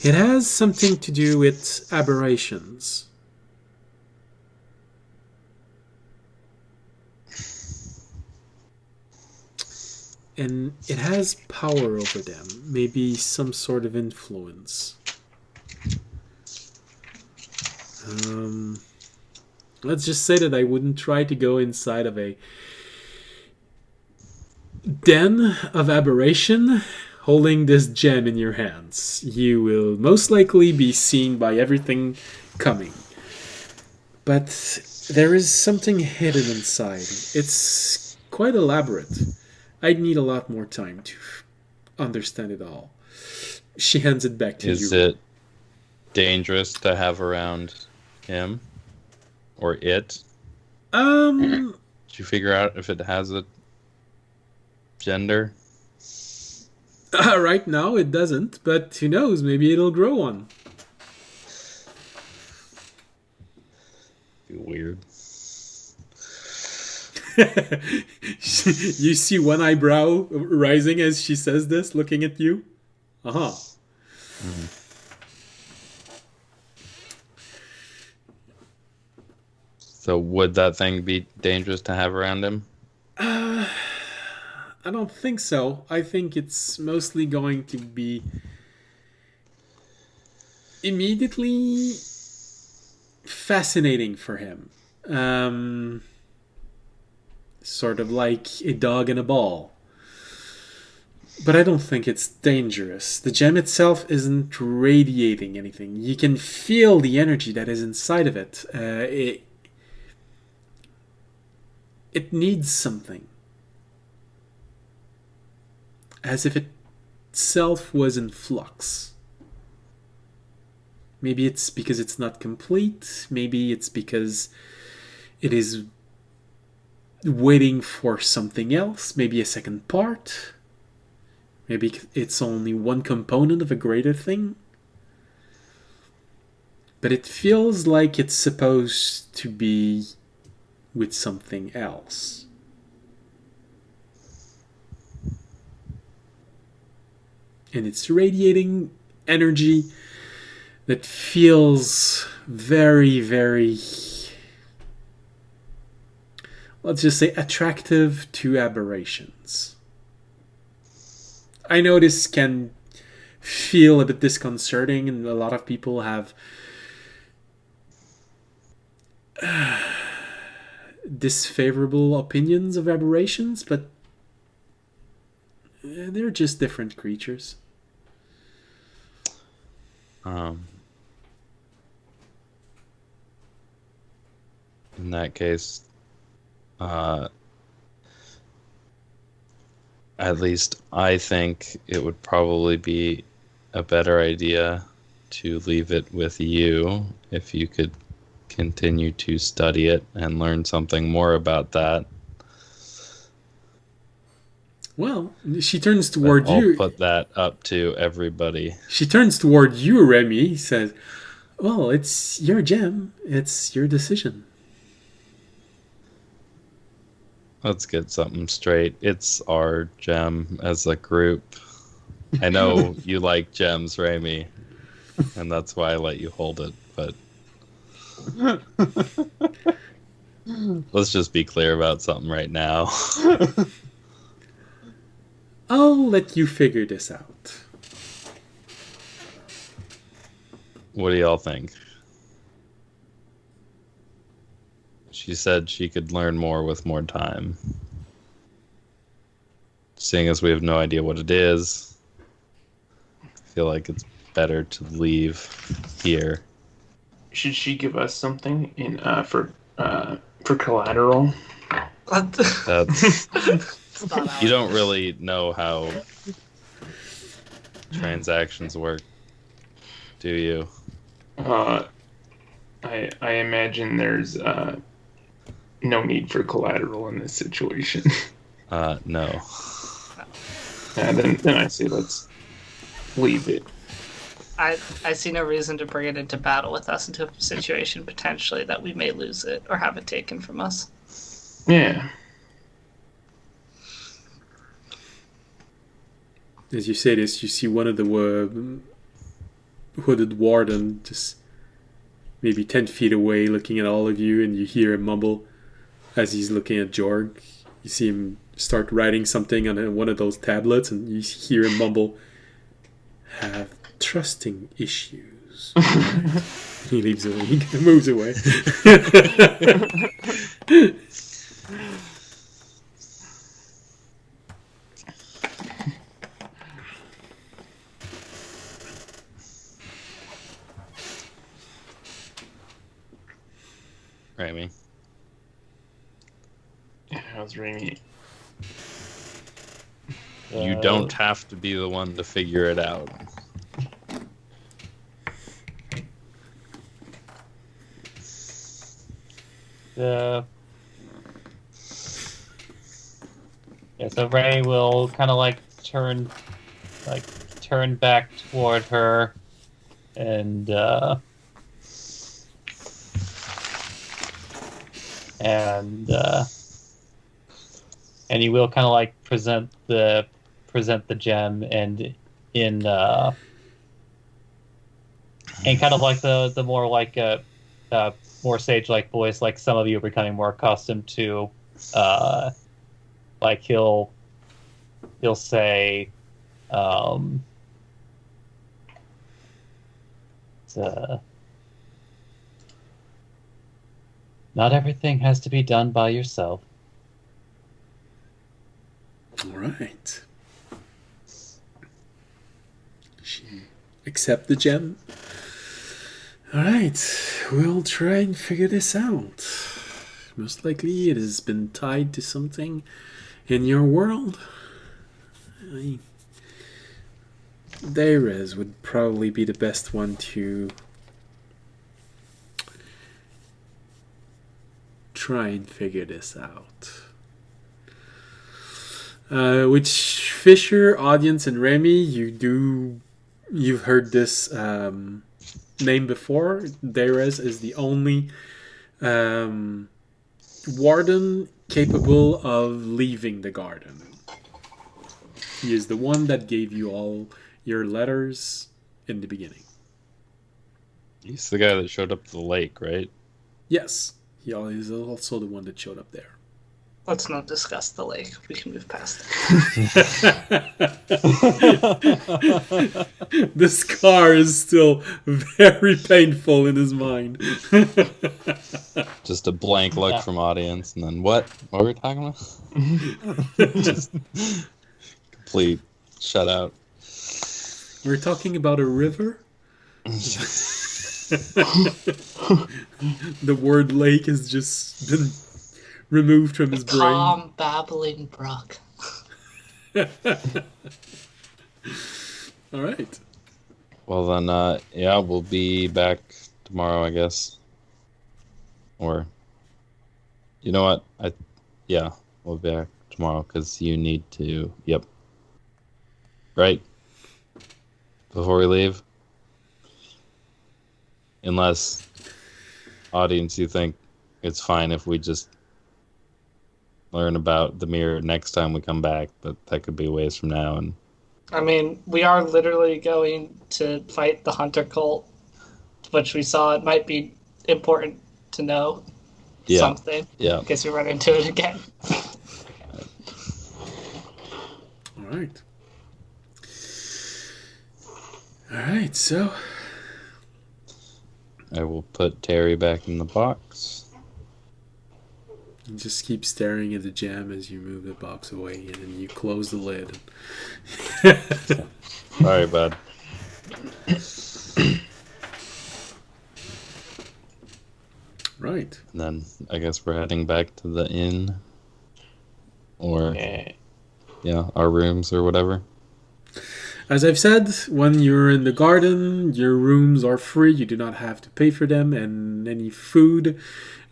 It has something to do with aberrations. And it has power over them, maybe some sort of influence. Let's just say that I wouldn't try to go inside of a den of aberration holding this gem in your hands. You will most likely be seen by everything coming. But there is something hidden inside. It's quite elaborate. I'd need a lot more time to understand it all. She hands it back to you. Is it dangerous to have around him? Or it? Did you figure out if it has a gender? Right now it doesn't, but who knows, maybe it'll grow one. Be weird. You see one eyebrow rising as she says this, looking at you. So would that thing be dangerous to have around him? I don't think so. I think it's mostly going to be immediately fascinating for him. Sort of like a dog and a ball. But I don't think it's dangerous. The gem itself isn't radiating anything. You can feel the energy that is inside of it. It needs something. As if itself was in flux. Maybe it's because it's not complete. Maybe it's because it is waiting for something else. Maybe a second part. Maybe it's only one component of a greater thing. But it feels like it's supposed to be with something else. And it's radiating energy that feels very, very, let's just say, attractive to aberrations. I know this can feel a bit disconcerting, and a lot of people have disfavorable opinions of aberrations, but they're just different creatures. In that case, at least I think it would probably be a better idea to leave it with you if you could continue to study it and learn something more about that. Well, she turns toward I'll you. put that up to everybody. She turns toward you, Remy, says, well, it's your gem. It's your decision. Let's get something straight. It's our gem as a group. I know you like gems, Remy, and that's why I let you hold it, but let's just be clear about something right now. I'll let you figure this out. What do y'all think? She said she could learn more with more time. Seeing as we have no idea what it is, I feel like it's better to leave here. Should she give us something in for collateral? That's It's not you ours. don't really know how transactions work, do you? I imagine there's no need for collateral in this situation. No. Then I say let's leave it. I see no reason to bring it into battle with us into a situation potentially that we may lose it or have it taken from us. Yeah. As you say this, you see one of the hooded warden just maybe 10 feet away looking at all of you, and you hear him mumble as he's looking at Jorg. You see him start writing something on one of those tablets, and you hear him mumble, have trusting issues. He leaves away. He moves away. Remy. How's Remy? You don't have to be the one to figure it out. Yeah, so Ray will kind of turn back toward her, and he will kind of present the gem, and in kind of the more more sage-like voice, like some of you are becoming more accustomed to. He'll say, not everything has to be done by yourself. All right. She accept the gem. All right, we'll try and figure this out. Most likely it has been tied to something in your world. Dairez would probably be the best one to try and figure this out. Which Fisher, audience, and Remy, you've heard this name before. Dairez is the only warden capable of leaving the garden. He is the one that gave you all your letters in the beginning. He's the guy that showed up to the lake, right? Yes, he's also the one that showed up there. Let's not discuss the lake. We can move past it. The scar is still very painful in his mind. Just a blank look from audience, and then what? What were we talking about? Just complete shutout. We're talking about a river. The word lake has just been removed from his brain. Calm, babbling brook. All right. Well then, yeah, we'll be back tomorrow, I guess. Or, you know what? Yeah, we'll be back tomorrow because you need to. Yep. Right. Before we leave. Unless, audience, you think it's fine if we just learn about the mirror next time we come back, but that could be ways from now. And I mean, we are literally going to fight the hunter cult, which we saw it might be important to know something in case we run into it again. All right. All right, so I will put Terry back in the box. you just keep staring at the gem as you move the box away, and then you close the lid. Sorry, bud. Right. And then I guess we're heading back to the inn. Or, yeah, our rooms or whatever. As I've said, when you're in the garden, your rooms are free. You do not have to pay for them, and any food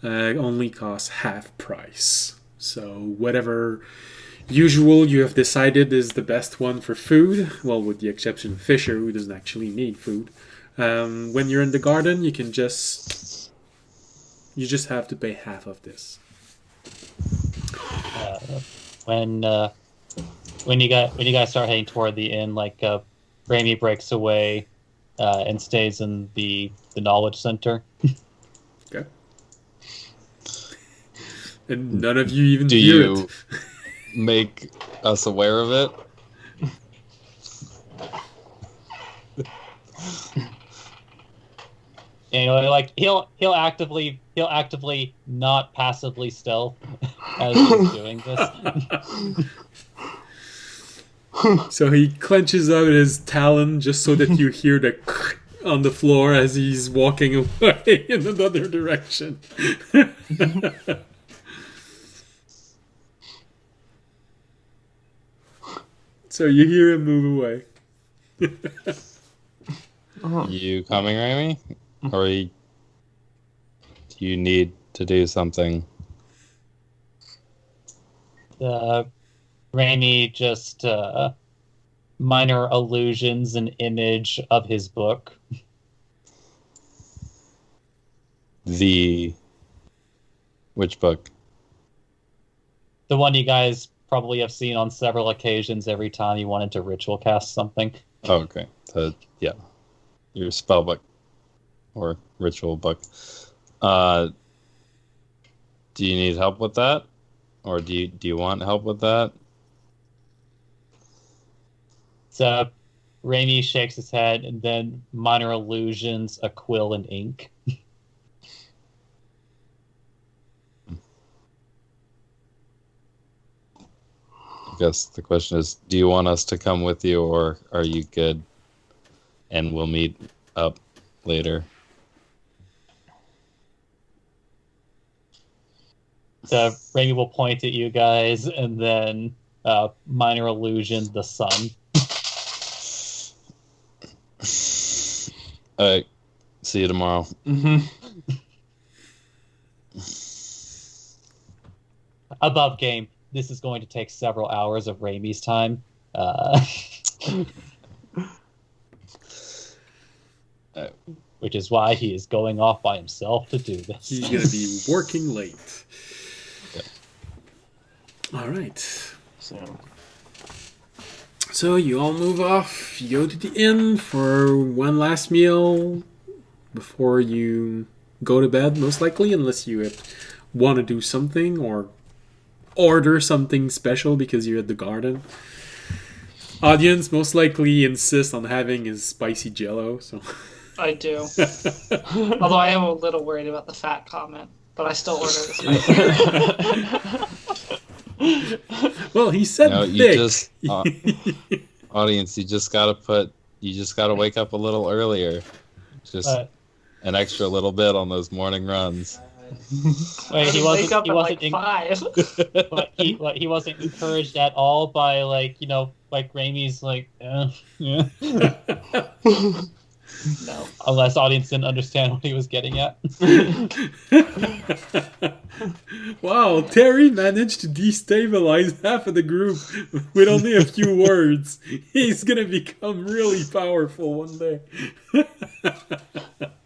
only costs half price. So whatever usual you have decided is the best one for food, well, with the exception of Fisher, who doesn't actually need food. When you're in the garden, you just have to pay half of this. When you guys start heading toward the inn, Raimi breaks away and stays in the knowledge center. Okay. And none of you even Do hear you it. make us aware of it? You know, he'll actively not passively stealth as he's doing this. So he clenches out his talon just so that you hear the on the floor as he's walking away in another direction. So you hear him move away. You coming, Rami? Or do you need to do something? Raimi just minor allusions and image of his book. Which book? The one you guys probably have seen on several occasions every time you wanted to ritual cast something. Oh, okay. Yeah. Your spell book. Or ritual book. Do you need help with that? Or do you want help with that? So Raimi shakes his head, and then minor allusions, a quill and ink. I guess the question is, do you want us to come with you, or are you good and we'll meet up later? So Raimi will point at you guys, and then minor allusion, the sun. All right. See you tomorrow. Mm-hmm. Above game. This is going to take several hours of Raimi's time. Which is why he is going off by himself to do this. He's going to be working late. Okay. All right. So you all move off. You go to the inn for one last meal. before you go to bed, most likely, unless you want to do something or order something special because you're at the garden. Audience most likely insist on having his spicy jello, so. I do. Although I am a little worried about the fat comment, but I still order the spicy. Well, he said No, thick. you just audience. You just gotta wake up a little earlier. Just an extra little bit on those morning runs. Wait, he wake wasn't. up He at wasn't. like 5. But he wasn't encouraged at all by like Raimi's yeah. No. Unless audience didn't understand what he was getting at. Wow, Terry managed to destabilize half of the group with only a few words. He's gonna become really powerful one day.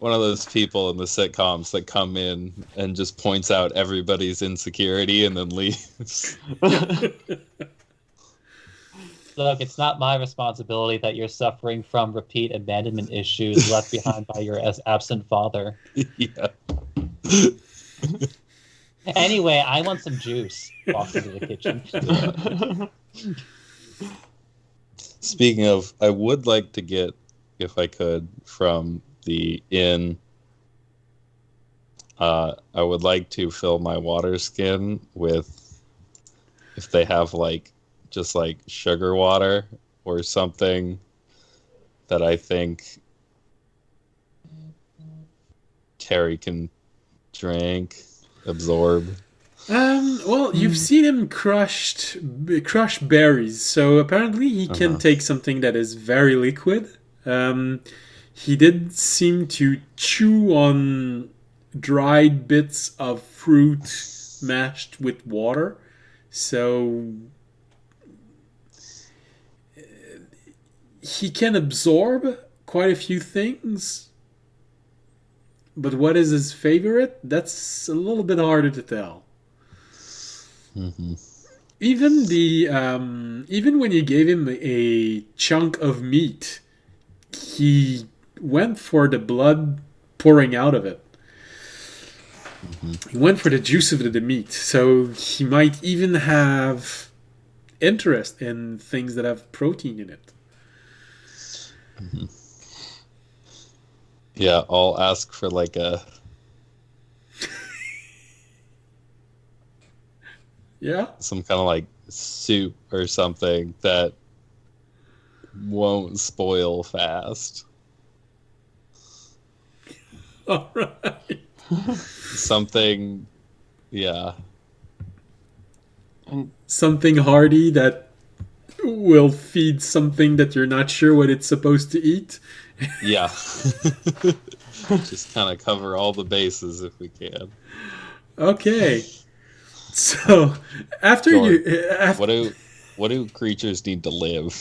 One of those people in the sitcoms that come in and just points out everybody's insecurity and then leaves. Look, it's not my responsibility that you're suffering from repeat abandonment issues left behind by your absent father. Yeah. Anyway, I want some juice. Walks into the kitchen. Speaking of, I would like to get, if I could, from the inn. I would like to fill my water skin with, if they have just sugar water or something that I think Terry can drink, absorb. Well, you've seen him crush berries, so apparently he can take something that is very liquid. He did seem to chew on dried bits of fruit mashed with water, so he can absorb quite a few things. But what is his favorite? That's a little bit harder to tell. Mm-hmm. Even when you gave him a chunk of meat, he went for the blood pouring out of it. Mm-hmm. He went for the juice of the meat, so he might even have interest in things that have protein in it. Mm-hmm. Yeah, I'll ask for a... Yeah? some kind of soup or something that won't spoil fast. All right. Something, yeah. Something hearty that will feed something that you're not sure what it's supposed to eat. Yeah. Just kind of cover all the bases if we can. Okay. So, after Jordan, what do creatures need to live?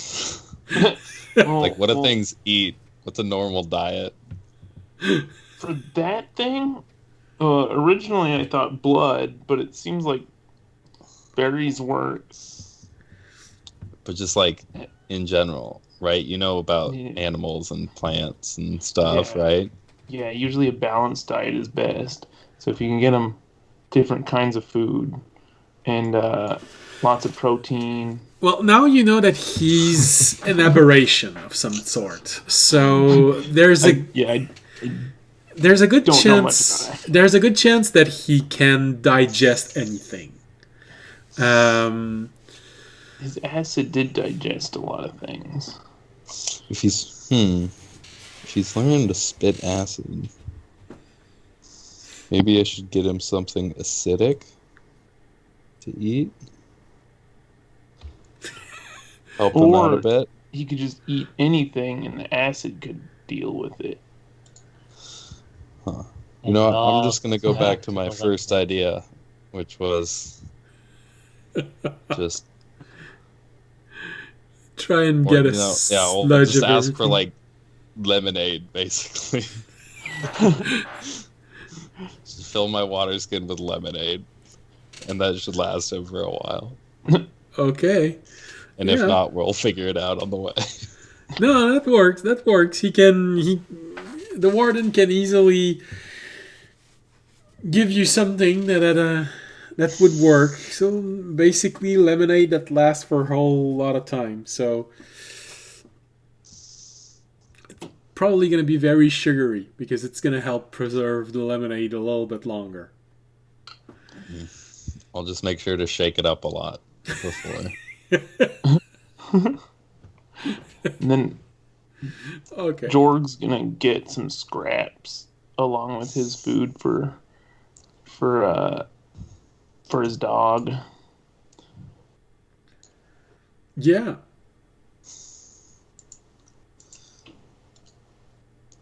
What do things eat? What's a normal diet? For that thing, originally I thought blood, but it seems like berries work. But just in general, right? You know about animals and plants and stuff, right? Yeah, usually a balanced diet is best. So if you can get them different kinds of food and lots of protein. Well, now you know that he's an aberration of some sort. So there's a good chance. There's a good chance that he can digest anything. His acid did digest a lot of things. If he's learning to spit acid, maybe I should get him something acidic to eat. Help him out a bit. He could just eat anything and the acid could deal with it. Huh. You know, I'm just going to go back to my first idea, which was just try and get a we'll just ask for lemonade, basically. Just fill my water skin with lemonade, and that should last him for a while. Okay. And if not, we'll figure it out on the way. No, that works. He can the warden can easily give you something that would work. So basically, lemonade that lasts for a whole lot of time. So probably going to be very sugary because it's going to help preserve the lemonade a little bit longer. I'll just make sure to shake it up a lot before. And then Okay. Jorg's gonna get some scraps along with his food for his dog. Yeah.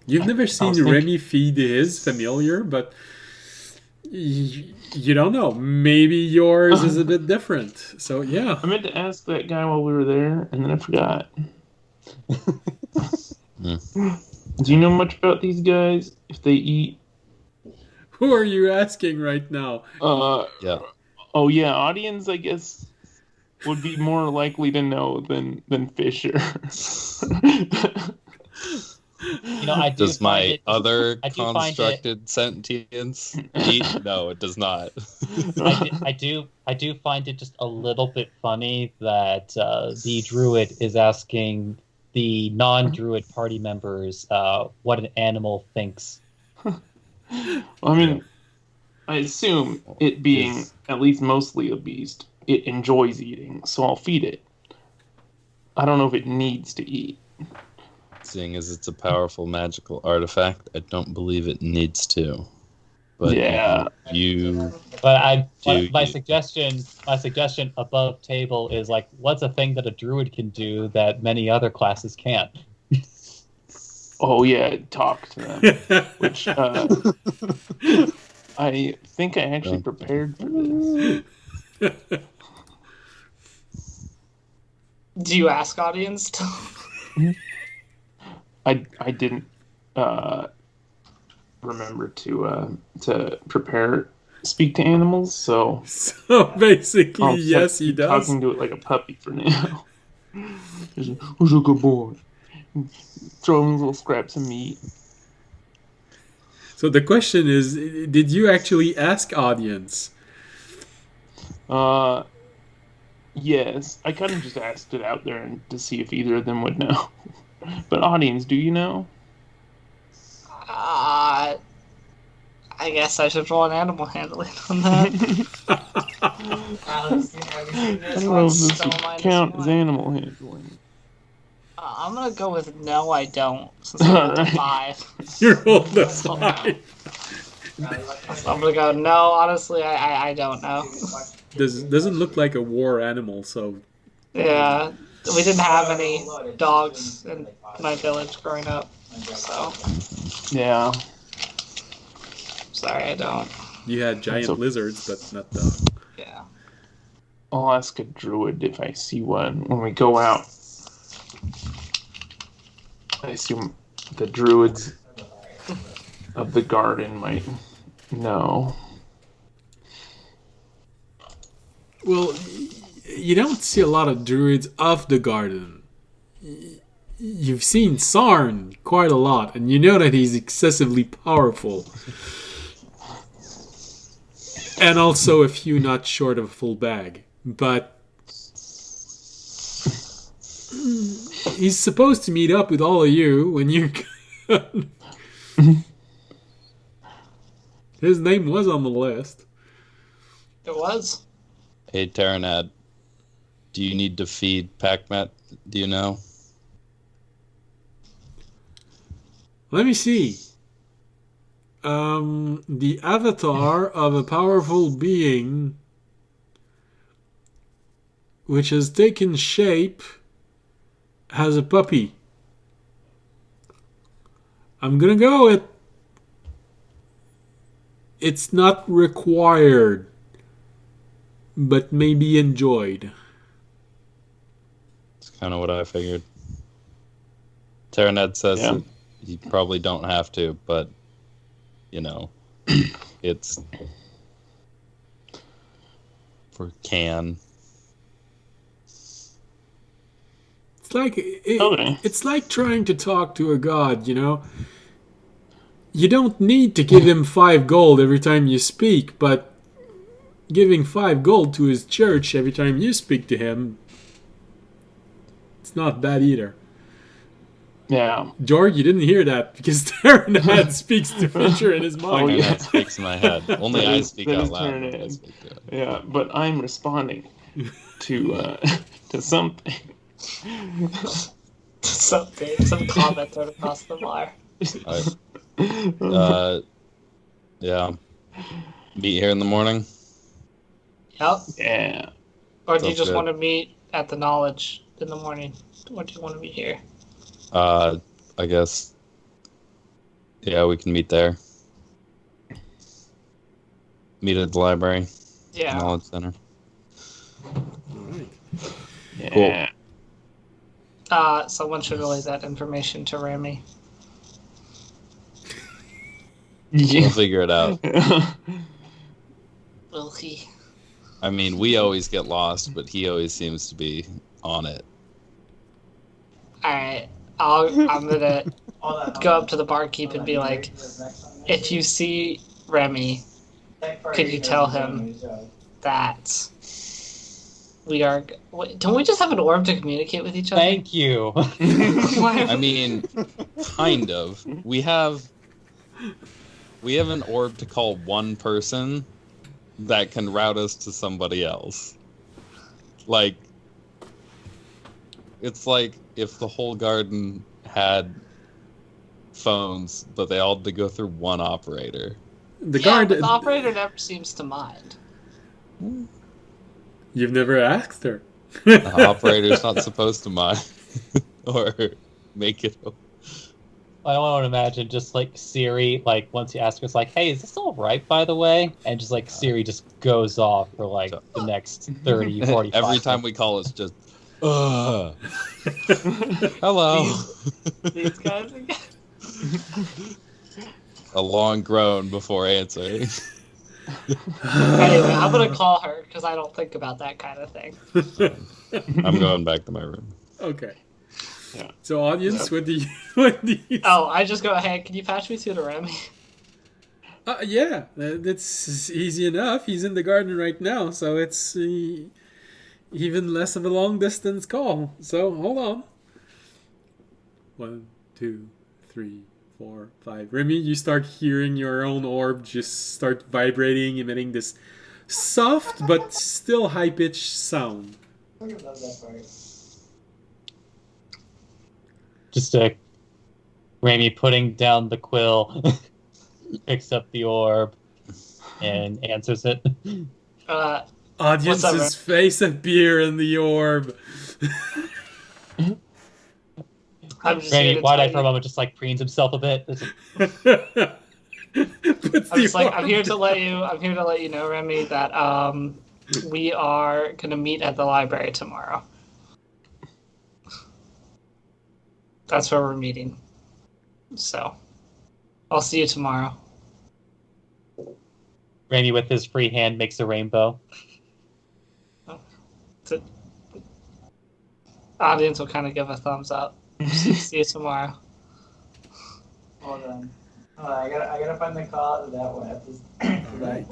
You've never seen Remy feed his familiar, but you don't know. Maybe yours is a bit different. So, yeah. I meant to ask that guy while we were there, and then I forgot. Do you know much about these guys? If they eat? Who are you asking right now? Yeah. Oh yeah, audience, I guess, would be more likely to know than Fisher. You know, I do Does my find it, other I do find constructed sentience eat? No, it does not. I do find it just a little bit funny that the druid is asking the non-druid party members what an animal thinks. I mean, I assume it being at least mostly a beast, it enjoys eating, so I'll feed it. I don't know if it needs to eat. Seeing as it's a powerful magical artifact, I don't believe it needs to. But Yeah. But Do my you- suggestion above table is like, what's a thing that a druid can do that many other classes can't? Oh yeah, talk to them. Which I think I actually prepared for this. Do you ask audience to? I didn't remember to prepare speak to animals, so So basically, I'll just, yes, he keep does. talking to it like a puppy for now. Who's a good boy? Throw him little scraps of meat. So the question is, did you actually ask audience? Yes, I kind of just asked it out there to see if either of them would know. But audience, do you know? I guess I should roll an animal handling on that. I don't know if this would count as animal handling. I'm gonna go with no, I don't. Since I rolled a Alright. 5. You rolled a 5. So I'm gonna go no. Honestly, I don't know. Doesn't look like a war animal, so Yeah, we didn't have any dogs in my village growing up, so Yeah. sorry, I don't. you had giant So- lizards, but not dog. Yeah. I'll ask a druid if I see one when we go out. I assume the druids of the garden might know. Well, you don't see a lot of druids of the garden. You've seen Sarn quite a lot, and you know that he's excessively powerful. And also a few not short of a full bag. But he's supposed to meet up with all of you when you... His name was on the list. It was. Hey, Terranad, do you need to feed Packmet? Do you know? Let me see. The avatar of a powerful being which has taken shape has a puppy. I'm gonna go with it's not required, but maybe enjoyed. It's kind of what I figured. Terranad says Yeah. that you probably don't have to, but, you know, it's for can. It's like Okay. it's like trying to talk to a god, you know. You don't need to give him 5 gold every time you speak, but giving 5 gold to his church every time you speak to him, it's not bad either. Yeah. George, you didn't hear that because Terranad speaks to Fincher in his mind. Oh, yeah. That speaks in my head. Only That I is- speak that out is loud. turning when I in. speak to it. Yeah, but I'm responding to something. Some comment thrown across the bar. Yeah. Meet here in the morning. Yep. Yeah. Or do you Sounds just good. want to meet at the knowledge in the morning? Or do you want to meet here? I guess. Yeah, we can meet there. Meet at the library, Yeah. knowledge center. Alright. Yeah. Someone should relay that information to Rami. We'll Yeah. figure it out. Will he? I mean, we always get lost, but he always seems to be on it. Alright. I'm gonna Hold on, go up to the barkeep and be like, if you see Remy, could you tell him that we are... Wait, don't we just have an orb to communicate with each other? Thank you. I mean, kind of. We have an orb to call one person that can route us to somebody else. Like, it's like if the whole garden had phones, but they all had to go through one operator. The Yeah, guard. but the operator never seems to mind. You've never asked her. The operator's not supposed to mind or make it. I want to imagine just like Siri, like once you ask her, it's like, hey, is this all right, by the way? And just like Siri just goes off for like the next 30, 45 Every time we call, it's just, hello. These guys again. A long groan before answering. Anyway, I'm gonna call her because I don't think about that kind of thing. I'm going back to my room. Okay. Yeah. So, audience, what do you... Oh, I just go, hey, can you patch me through to Remy? Yeah, that's easy enough. He's in the garden right now, so it's even less of a long distance call. So, hold on. 1, 2, 3, 4, 5. Remy, you start hearing your own orb just start vibrating, emitting this soft but still high-pitched sound. Just Rami putting down the quill, picks up the orb, and answers it. Audience's face appear in the orb. I'm just Rami, here to wide-eyed tell for a you- moment, just like preens himself a bit. It's like, Puts I'm just the like, I'm orb here to let you know, Remy, that we are gonna meet at the library tomorrow. That's where we're meeting. So, I'll see you tomorrow. Rami, with his free hand, makes a rainbow. Audience will kind of give a thumbs up. See you tomorrow. Hold on. I gotta find the call out of that one. Alright.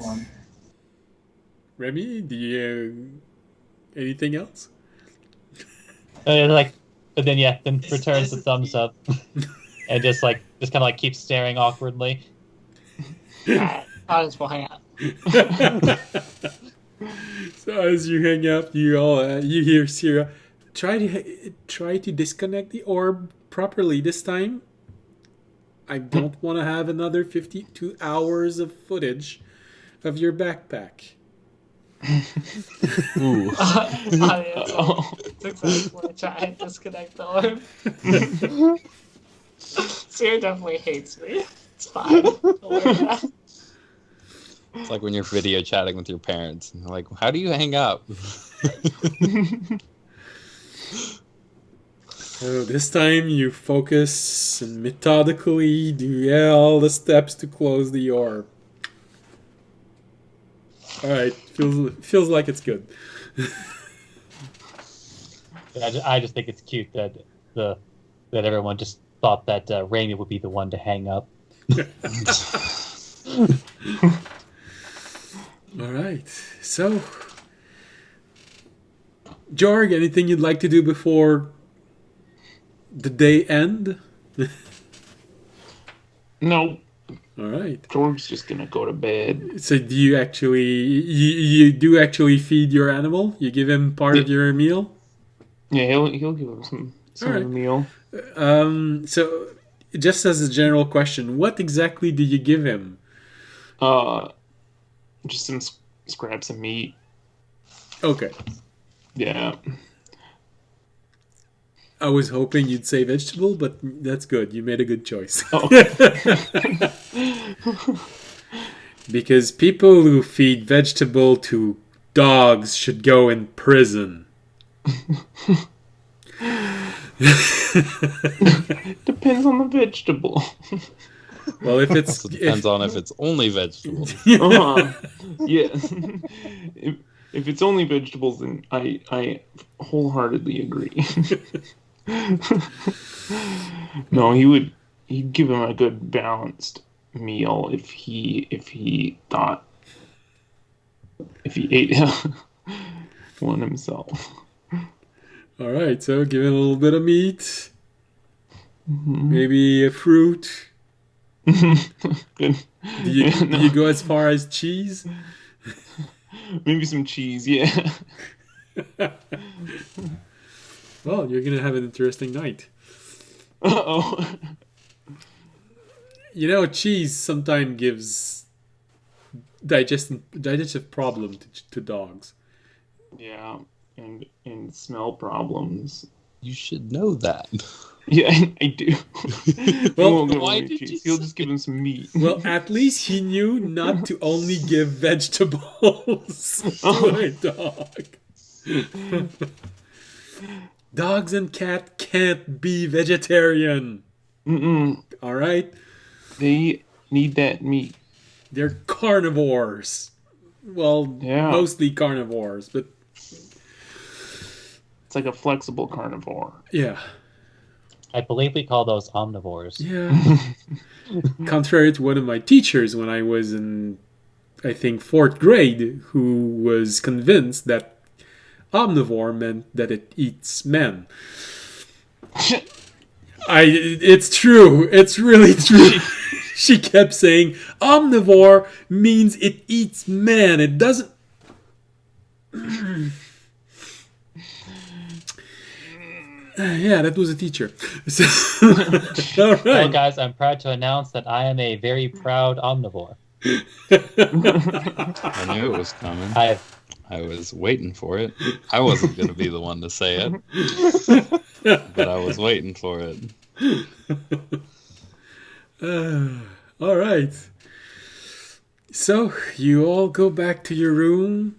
Remy, do you anything else? Like, but then returns the thumbs up, and just kind of like keeps staring awkwardly. Alright, audience will hang out. So as you hang up, you hear Sierra try to disconnect the orb properly this time. I don't want to have another 52 hours of footage of your backpack. Ooh. Audience will successfully try and disconnect the orb. Sierra definitely hates me. It's fine. Don't worry about it. It's like when you're video chatting with your parents. And they're like, how do you hang up? So this time you focus and methodically do all the steps to close the orb. Alright, feels like it's good. I just think it's cute that everyone just thought that Rami would be the one to hang up. All right. So, Jorg, anything you'd like to do before the day end? No, All right. George's just gonna go to bed. So, do you actually you do actually feed your animal? You give him part of your meal? Yeah, he'll give him some of Alright. the meal. So, just as a general question, what exactly do you give him? Just some scraps of meat. Okay. Yeah. I was hoping you'd say vegetable, but that's good. You made a good choice. Oh. Because people who feed vegetable to dogs should go in prison. Depends on the vegetable. Well, if it's Also depends on if it's only vegetables. Yeah. If it's only vegetables, then I wholeheartedly agree. No, he'd give him a good balanced meal if he ate one himself. all right. So give him a little bit of meat, maybe a fruit. Good. Do you go as far as cheese? Maybe some cheese, yeah. Well, you're gonna have an interesting night. Uh-oh. You know, cheese sometimes gives digestive problem to dogs. Yeah, and smell problems. You should know that. Yeah, I do. Well, He won't give him why any did cheese. you He'll say- just give him some meat. Well, at least he knew not to only give vegetables to a dog. Dogs and cat can't be vegetarian. Mm-mm. All right? They need that meat. They're carnivores. Well, Yeah. mostly carnivores, but It's like a flexible carnivore. yeah. I believe we call those omnivores. Yeah. Contrary to one of my teachers when I was in, I think, 4th grade, who was convinced that omnivore meant that it eats men. It's true. It's really true. She kept saying, omnivore means it eats men. It doesn't... Yeah, that was a teacher. So, all Well, right. guys, I'm proud to announce that I am a very proud omnivore. I knew it was coming. I I was waiting for it. I wasn't going to be the one to say it, but I was waiting for it. All right. So you all go back to your room.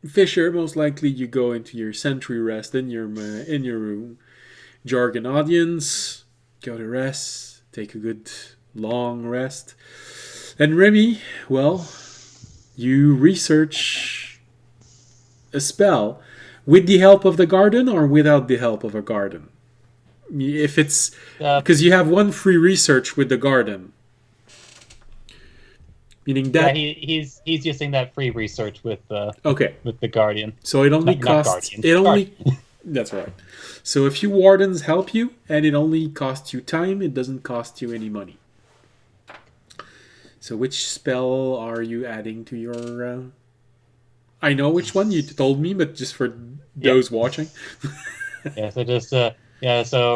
Fisher, most likely you go into your sentry rest in your room. Jargon audience, go to rest, take a good long rest. And Remy, well, you research a spell with the help of the garden or without the help of a garden. If it's because you have one free research with the garden, meaning that he's using that free research with the okay. with the Guardian. So it only Not costs. Guardian. It only. That's right. So if you wardens help you, and it only costs you time, it doesn't cost you any money. So which spell are you adding to your? I know which one you told me, but just for those watching. Yeah. So just So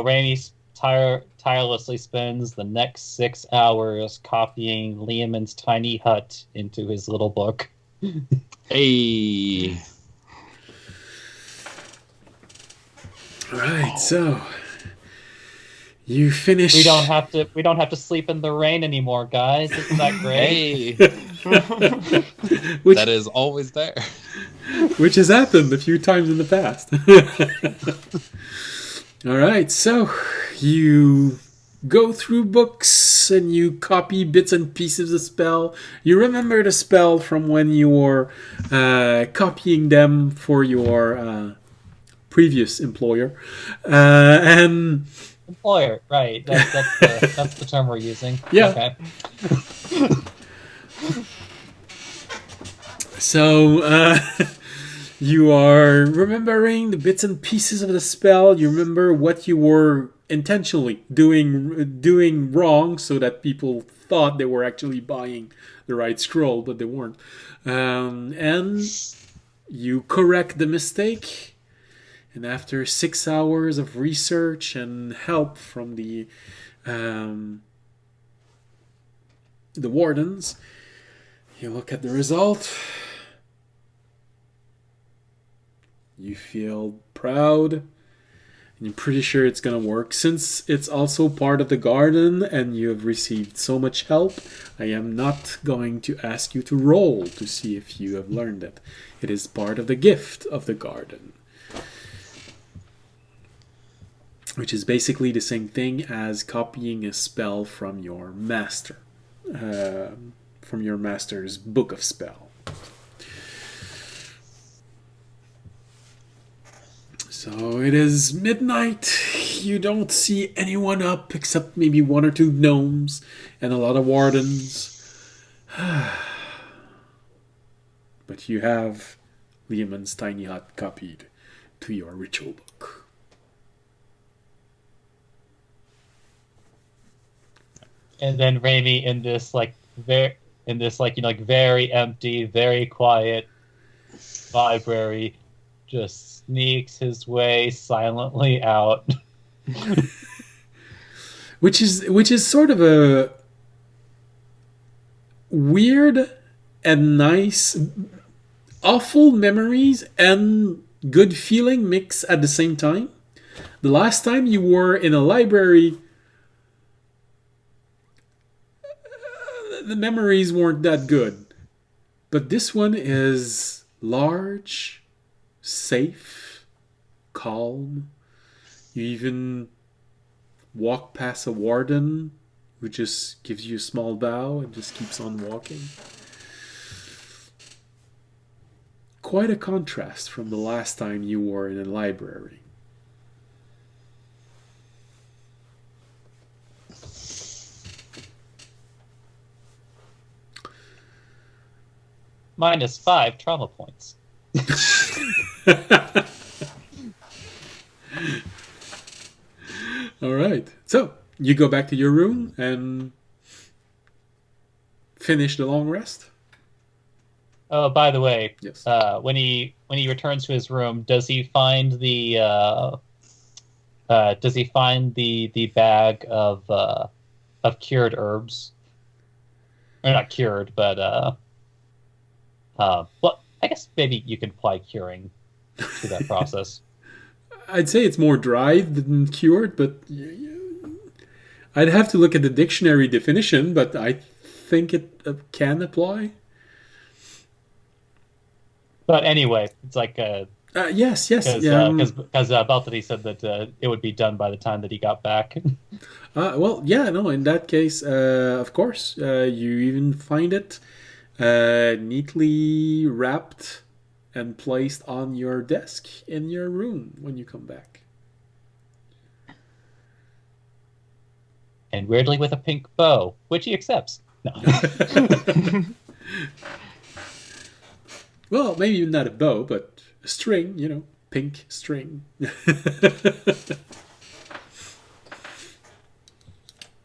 Rainey tirelessly spends the next 6 hours copying Liamon's tiny hut into his little book. Hey. All right. So you finish. We don't have to sleep in the rain anymore, guys. Isn't that great? Hey. which, That is always there. which has happened a few times in the past. All right, so you go through books and you copy bits and pieces of spell. You remember the spell from when you were copying them for your previous employer. And Employer, right? That's the term we're using. Yeah. Okay. So, you are remembering the bits and pieces of the spell. You remember what you were intentionally doing wrong, so that people thought they were actually buying the right scroll, but they weren't. And you correct the mistake. And after 6 hours of research and help from the wardens, you look at the result. You feel proud, and you're pretty sure it's going to work. Since it's also part of the garden and you have received so much help, I am not going to ask you to roll to see if you have learned it. It is part of the gift of the garden, which is basically the same thing as copying a spell from your master, from your master's book of spell. So it is midnight. You don't see anyone up except maybe 1 or 2 gnomes and a lot of wardens. But you have Liamon's tiny hut copied to your ritual book. And then Raimi in this very empty, very quiet library just sneaks his way silently out. which is sort of a weird and nice, awful memories and good feeling mix at the same time. The last time you were in a library, the memories weren't that good. But this one is large, safe, calm. You even walk past a warden who just gives you a small bow and just keeps on walking. Quite a contrast from the last time you were in a library. -5 trauma points. All right. So you go back to your room and finish the long rest. Oh, by the way, Yes. when he returns to his room, does he find the bag of cured herbs? Or not cured, but well, I guess maybe you can apply curing to that process. I'd say it's more dried than cured, but I'd have to look at the dictionary definition, but I think it can apply. But anyway, it's like yes, because yeah. Balthany said that it would be done by the time that he got back. Well, yeah, no. In that case, of course, you even find it neatly wrapped and placed on your desk in your room when you come back. And weirdly with a pink bow, which he accepts. No. Well, maybe not a bow, but a string, pink string.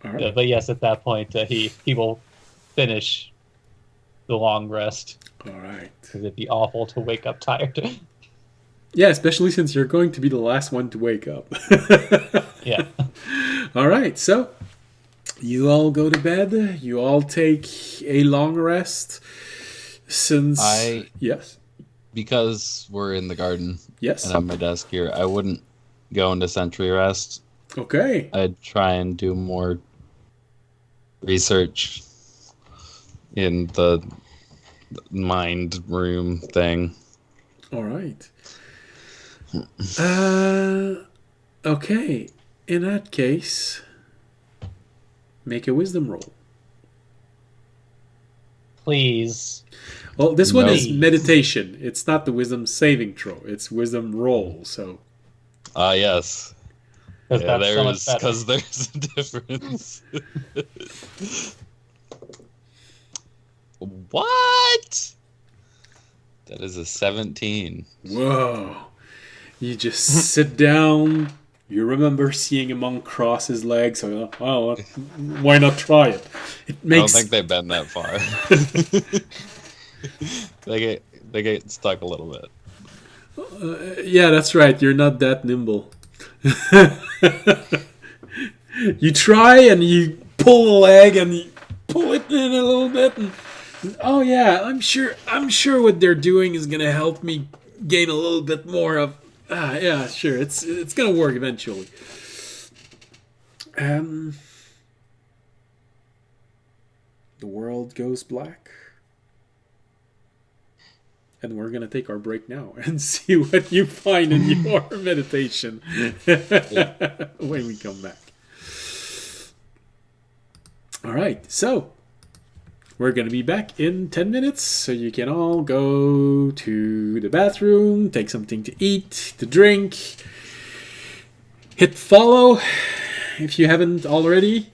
All right. But yes, at that point, he will finish the long rest. All right. Because it'd be awful to wake up tired. Yeah, especially since you're going to be the last one to wake up. Yeah. All right, so you all go to bed. You all take a long rest. Since yes, because we're in the garden yes, and I have my desk here, I wouldn't go into sentry rest. Okay. I'd try and do more research in the mind room thing. All right. Okay. In that case, make a wisdom roll. Please. Well, this one is No. meditation. It's not the wisdom saving throw. It's wisdom roll. So, Yes. Because Yeah, that's so much better. because there's a difference. What? That is a 17. Whoa. You just sit down. You remember seeing a monk cross his legs. So, oh, why not try it? It I don't makes. think they bend that far. they get stuck a little bit. Yeah, that's right. You're not that nimble. You try and you pull a leg and you pull it in a little bit. And, oh yeah, I'm sure what they're doing is gonna help me gain a little bit more of. Yeah, sure. It's gonna work eventually. The world goes black. And we're going to take our break now and see what you find in your meditation when we come back. All right, so we're going to be back in 10 minutes, so you can all go to the bathroom, take something to eat, to drink, hit follow if you haven't already,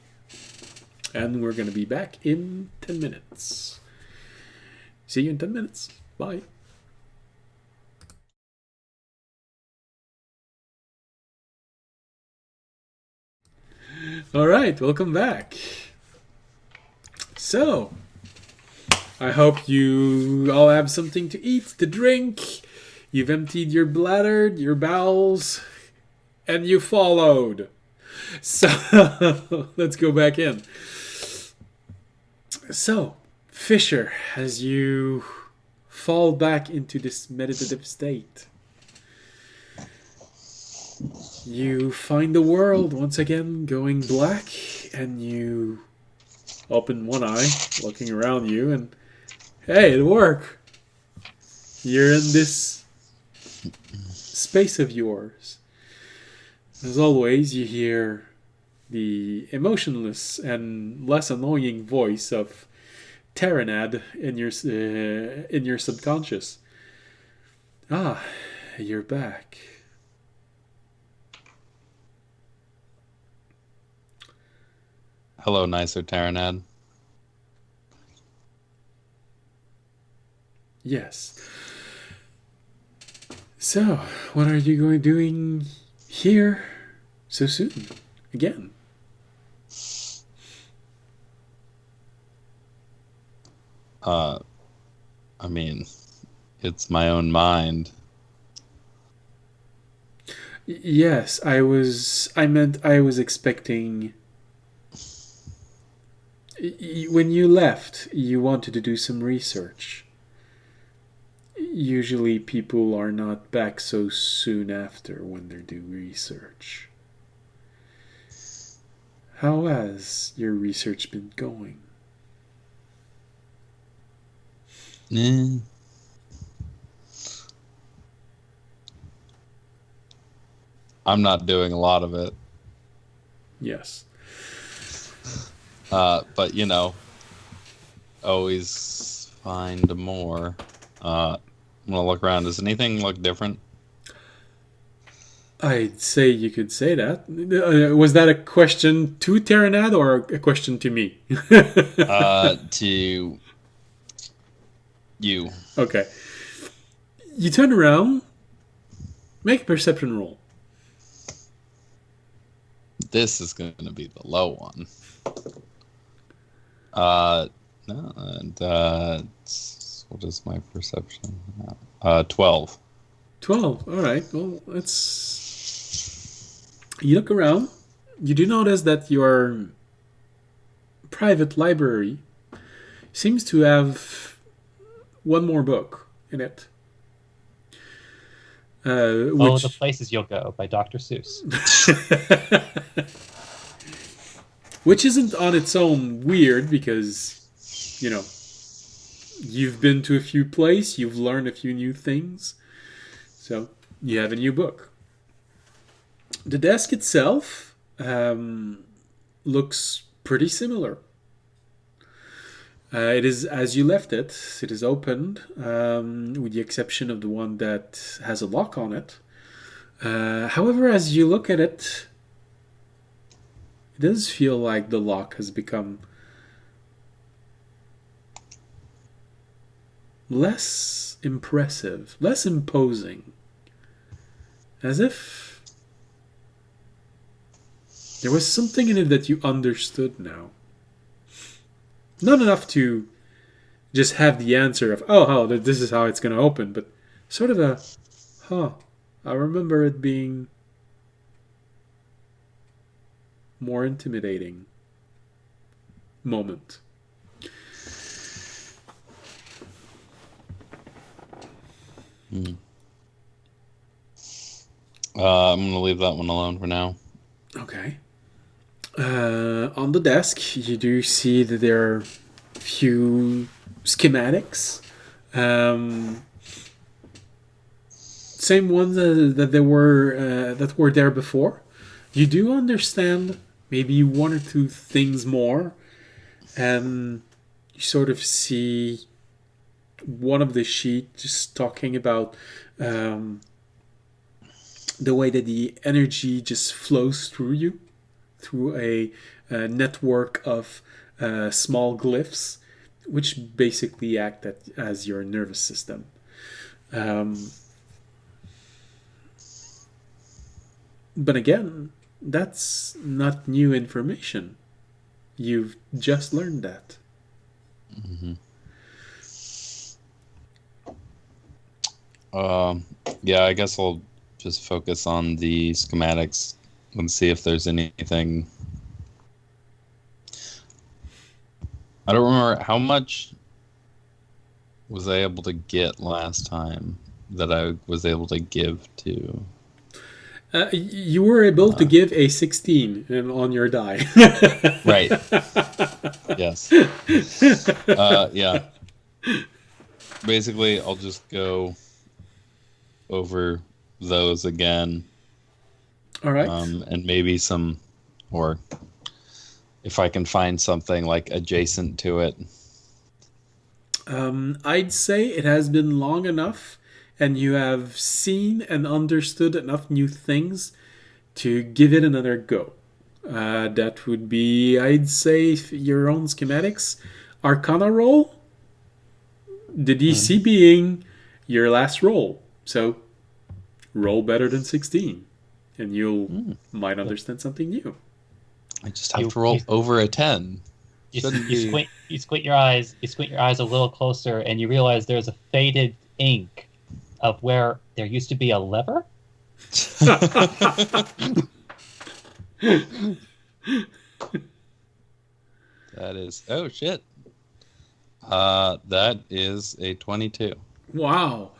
and we're going to be back in 10 minutes. See you in 10 minutes. Bye. All right, welcome back. So, I hope you all have something to eat, to drink. You've emptied your bladder, your bowels, and you followed. So, let's go back in. So, Fisher, as you fall back into this meditative state, you find the world once again going black, and you open one eye, looking around you, and hey, it worked. You're in this space of yours. As always, you hear the emotionless and less annoying voice of Terranad in your subconscious. Ah, you're back. Hello, nicer Terranad. Yes. So, what are you doing here so soon? Again. I mean, it's my own mind. Yes, I meant I was expecting. When you left, you wanted to do some research. Usually people are not back so soon after when they do research. How has your research been going? I'm not doing a lot of it. Yes. But, you know, always find more. I'm going to look around. Does anything look different? I'd say you could say that. Was that a question to Terranad or a question to me? To you. Okay. You turn around, make a perception roll. This is going to be the low one. No, and what is my perception? 12. 12. All right. Well, let's. You look around. You do notice that your private library seems to have one more book in it. Oh, The Places You'll Go by Dr. Seuss. Which isn't on its own weird because, you know, you've been to a few places, you've learned a few new things. So, you have a new book. The desk itself looks pretty similar. It is as you left it. It is opened, with the exception of the one that has a lock on it. However, as you look at it, it does feel like the lock has become less impressive, less imposing. As if there was something in it that you understood now. Not enough to just have the answer of, oh, this is how it's going to open, but sort of a, I remember it being more intimidating moment. I'm going to leave that one alone for now. Okay. On the desk, you do see that there are a few schematics. Same ones that were there before. You do understand maybe one or two things more, and you sort of see one of the sheet just talking about the way that the energy just flows through you, through a network of small glyphs, which basically act as your nervous system. But again, that's not new information. You've just learned that. Mm-hmm. Yeah, I guess I'll just focus on the schematics and see if there's anything. I don't remember how much was I able to get last time that I was able to give to. You were able to give a 16 on your die. Right. Yes. Yeah. Basically, I'll just go over those again. All right. And maybe some, or if I can find something like adjacent to it. I'd say it has been long enough, and you have seen and understood enough new things to give it another go. That would be, I'd say, your own schematics. Arcana roll, the DC being your last roll. So roll better than 16, and you might understand something new. I just have to roll over a 10. You squint your eyes a little closer, and you realize there's a faded ink of where there used to be a lever. That is, oh shit. That is a 22. Wow.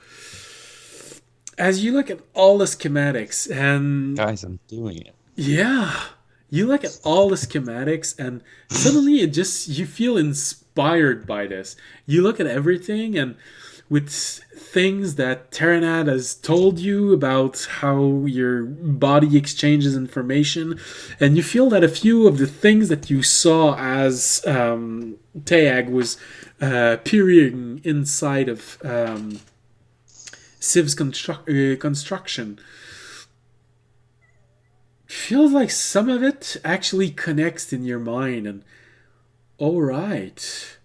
As you look at all the schematics, and guys, I'm doing it. Yeah. You look at all the schematics, and suddenly you feel inspired by this. You look at everything, and with things that Terranad has told you about how your body exchanges information, and you feel that a few of the things that you saw as Teag was peering inside of Civ's construction, feels like some of it actually connects in your mind, and all right,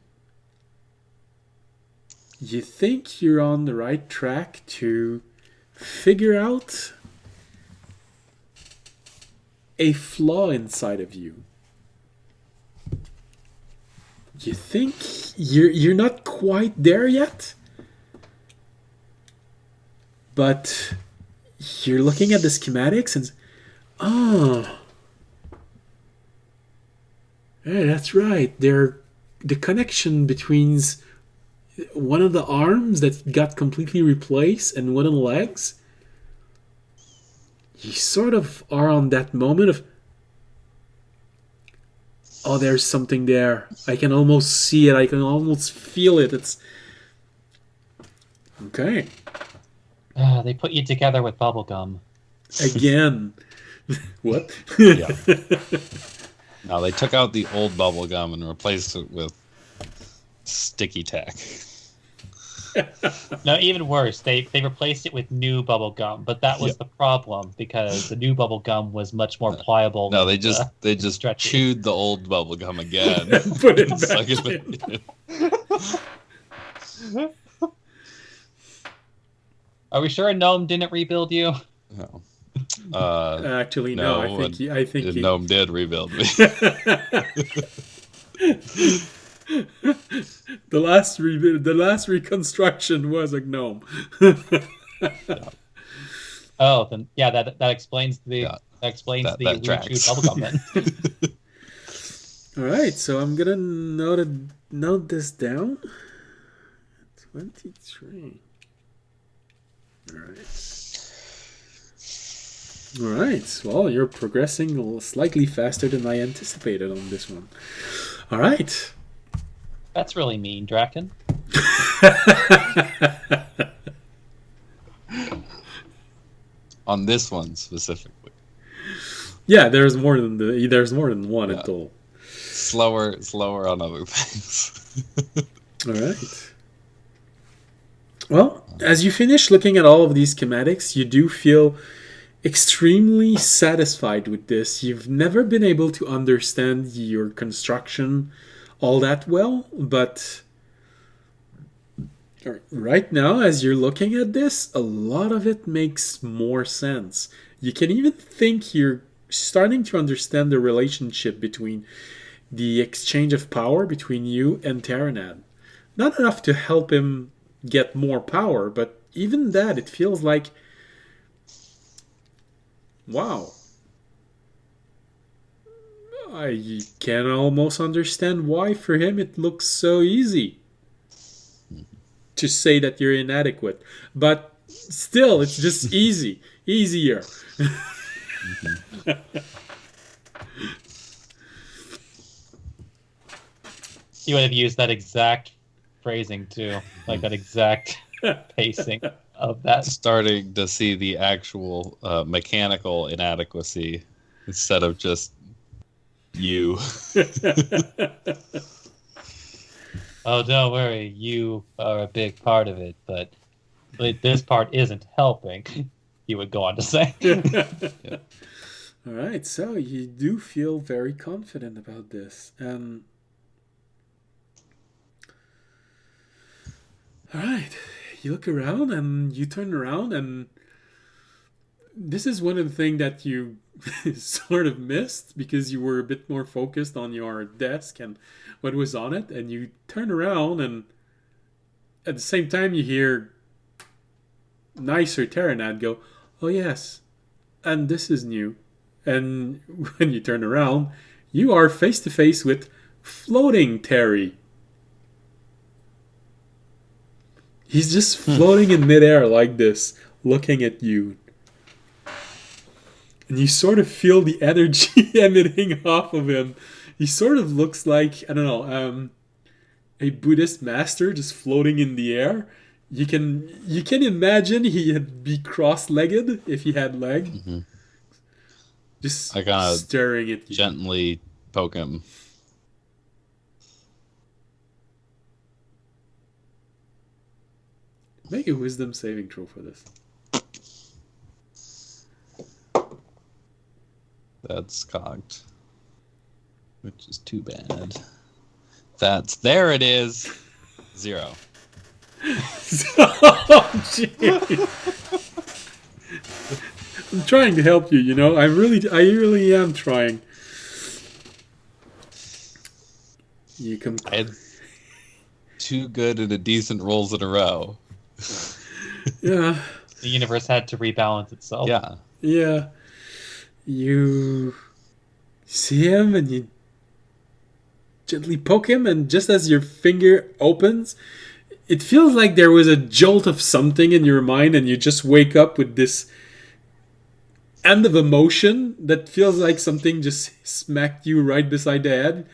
you think you're on the right track to figure out a flaw inside of you. You think you're not quite there yet, but you're looking at the schematics and yeah, that's right. The connection between one of the arms that got completely replaced and one of the legs. You sort of are on that moment of, there's something there. I can almost see it. I can almost feel it. It's okay. They put you together with bubblegum. Again. What? Yeah. No, they took out the old bubble gum and replaced it with sticky tack. No, even worse. They replaced it with new bubble gum, but that was the problem because the new bubble gum was much more pliable. No, and, they just stretchy. chewed the old bubble gum again. Put it and back suck it in. in. Are we sure a gnome didn't rebuild you? No. Actually, no. I think the he... gnome did rebuild me. The last reconstruction was a gnome. Oh, then yeah, that explains the that weird tracks. chewed bubblegum then. All right, so I'm gonna note this down. 23. All right. Well, you're progressing slightly faster than I anticipated on this one. All right. That's really mean, Draken. On this one specifically. Yeah, there's more than one in total. Slower on other things. All right. Well, as you finish looking at all of these schematics, you do feel extremely satisfied with this. You've never been able to understand your construction all that well, but right now, as you're looking at this, a lot of it makes more sense. You can even think you're starting to understand the relationship between the exchange of power between you and Terranad. Not enough to help him get more power, but even that, it feels like, wow. I can almost understand why for him it looks so easy to say that you're inadequate. But still, it's just easy. Easier. You would have used that exact phrasing too, like that exact pacing of that. Starting to see the actual mechanical inadequacy instead of just you. Oh, don't worry, you are a big part of it, but this part isn't helping. He would go on to say. All right, so you do feel very confident about this. All right, you look around and you turn around, and this is one of the things that you sort of missed because you were a bit more focused on your desk and what was on it, and you turn around and at the same time you hear nicer Terranad go, "Oh yes, and this is new." And when you turn around, you are face to face with floating Terry. He's just floating in midair like this, looking at you. And you sort of feel the energy emitting off of him. He sort of looks like, I don't know, a Buddhist master just floating in the air. You can imagine he'd be cross-legged if he had legs. Mm-hmm. Just I kinda staring at you. Gently poke him. Make a wisdom saving throw for this. That's cocked. Which is too bad. There it is. 0. Oh, jeez. I'm trying to help you, I really am trying. You come. I had 2 good and a decent rolls in a row. Yeah. The universe had to rebalance itself. Yeah. Yeah. You see him and you gently poke him, and just as your finger opens, it feels like there was a jolt of something in your mind, and you just wake up with this end of emotion that feels like something just smacked you right beside the head.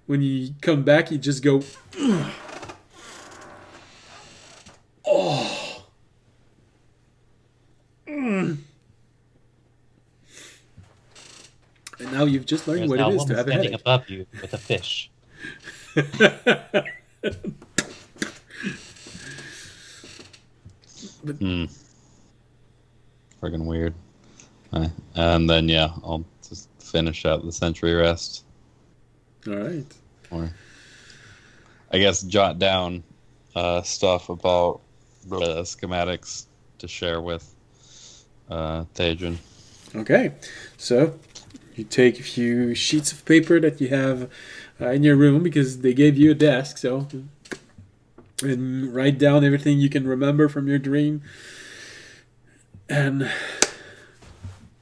When you come back, you just go, oh. And now you've just learned There's what now it a is to woman have a standing headache. above you with a fish. Hmm. Friggin' weird. And then, yeah, I'll just finish out the century rest. All right. Or, I guess, jot down stuff about schematics to share with Thajan. Okay. So you take a few sheets of paper that you have in your room because they gave you a desk. So and write down everything you can remember from your dream and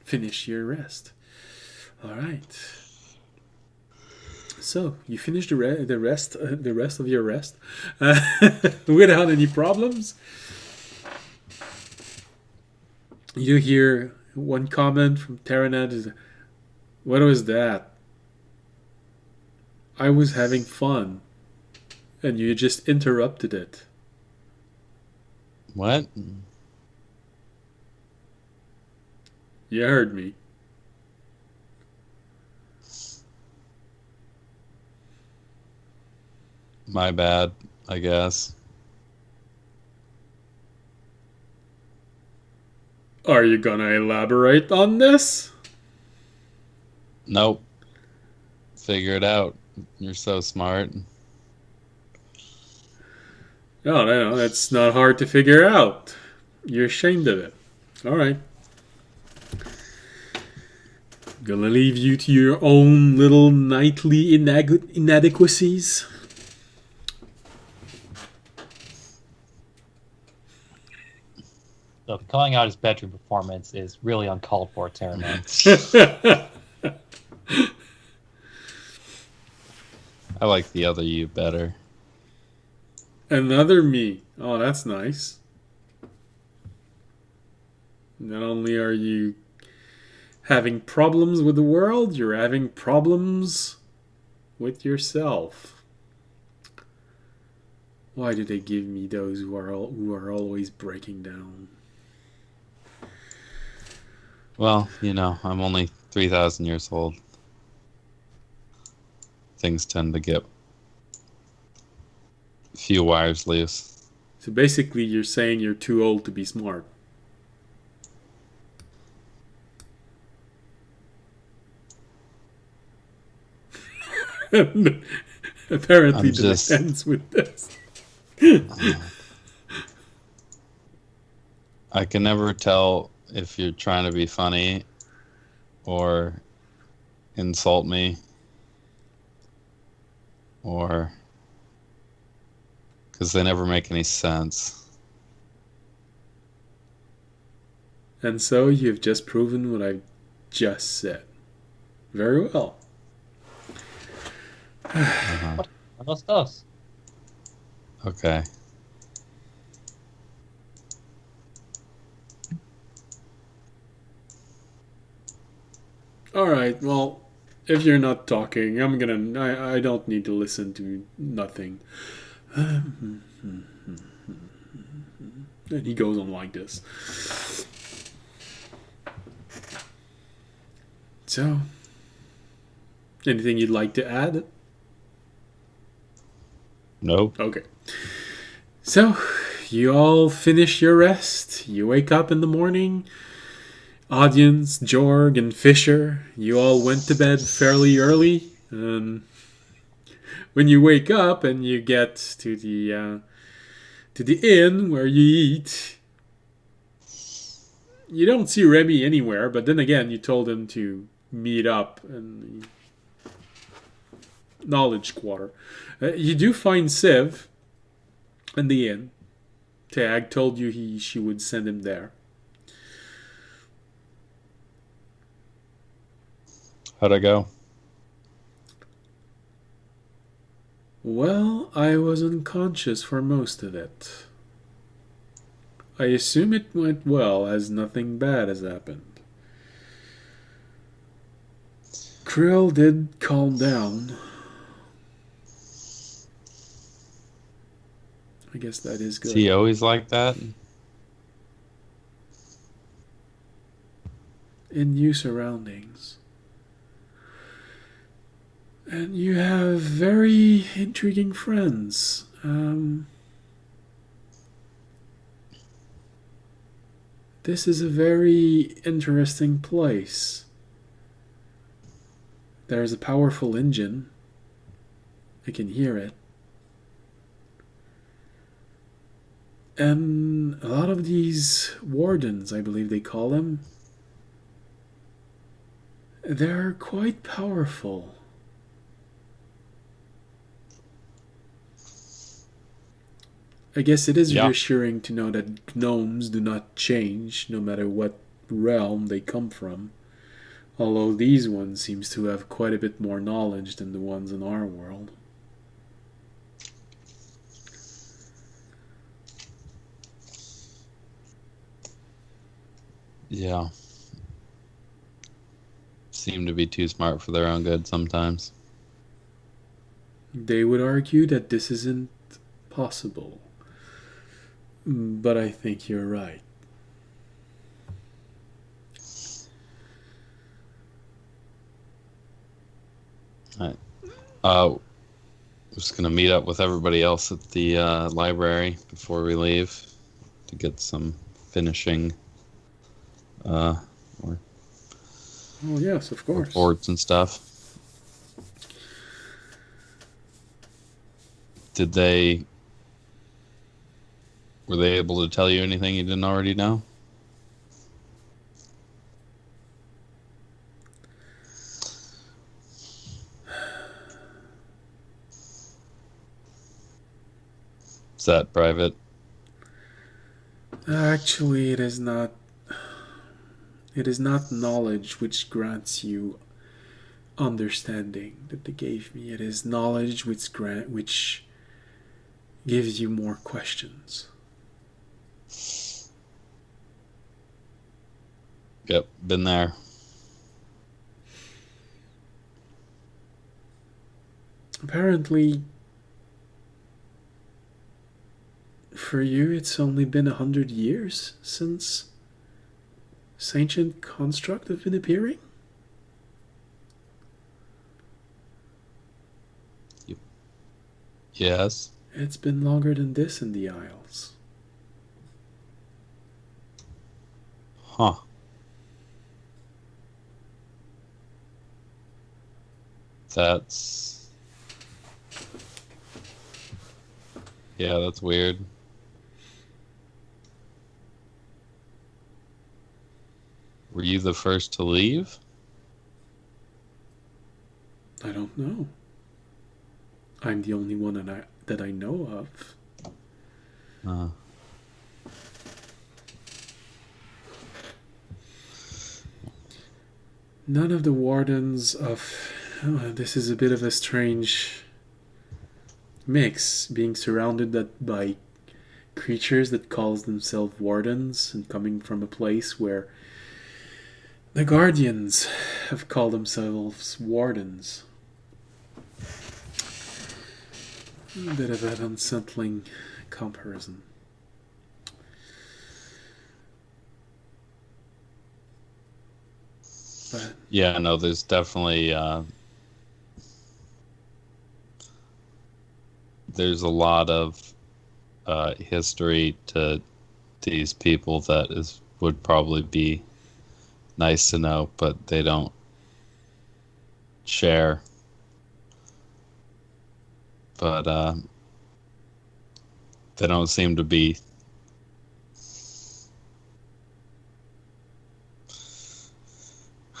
finish your rest. All right. So you finish the rest of your rest without any problems. You hear one comment from Terranad is, "What was that? I was having fun, and you just interrupted it." What? You heard me. My bad, I guess. Are you gonna elaborate on this? Nope. Figure it out. You're so smart. No, it's not hard to figure out. You're ashamed of it. All right. Gonna leave you to your own little nightly inadequacies. So calling out his bedroom performance is really uncalled for, Terraman. I like the other you better. Another me. Oh, that's nice. Not only are you having problems with the world, you're having problems with yourself. Why do they give me those who are always breaking down? Well, I'm only 3,000 years old. Things tend to get a few wires loose. So basically, you're saying you're too old to be smart. Apparently, the night ends with this. I can never tell if you're trying to be funny or insult me or because they never make any sense. And so you've just proven what I just said. Very well. What's those? Okay. All right. Well, if you're not talking, I don't need to listen to nothing. And he goes on like this. So, anything you'd like to add? Nope. Okay. So, you all finish your rest. You wake up in the morning. Audience, Jorg, and Fisher, you all went to bed fairly early. When you wake up and you get to the inn where you eat, you don't see Remy anywhere. But then again, you told him to meet up in the knowledge quarter. You do find Civ in the inn. Tag told you she would send him there. How'd I go? Well, I was unconscious for most of it. I assume it went well, as nothing bad has happened. Krill did calm down. I guess that is good. Is he always like that? In new surroundings. And you have very intriguing friends. This is a very interesting place. There's a powerful engine. I can hear it. And a lot of these wardens, I believe they call them, they're quite powerful. I guess it is reassuring to know that gnomes do not change no matter what realm they come from, although these ones seems to have quite a bit more knowledge than the ones in our world. Yeah. Seem to be too smart for their own good sometimes. They would argue that this isn't possible, but I think you're right. Alright. Just gonna meet up with everybody else at the library before we leave to get some finishing Oh yes, of course. reports and stuff. Were they able to tell you anything you didn't already know? Is that private? Actually, it is not. It is not knowledge which grants you understanding that they gave me. It is knowledge which gives you more questions. Yep, been there. Apparently, for you, it's only been 100 years since this ancient construct have been appearing? Yes. It's been longer than this in the Isles. Huh. That's weird. Were you the first to leave? I don't know. I'm the only one that I know of. None of the wardens of... this is a bit of a strange mix, being surrounded by creatures that calls themselves wardens and coming from a place where the guardians have called themselves wardens. A bit of an unsettling comparison. But yeah, no, there's definitely there's a lot of history to these people that would probably be nice to know, but they don't share. But they don't seem to be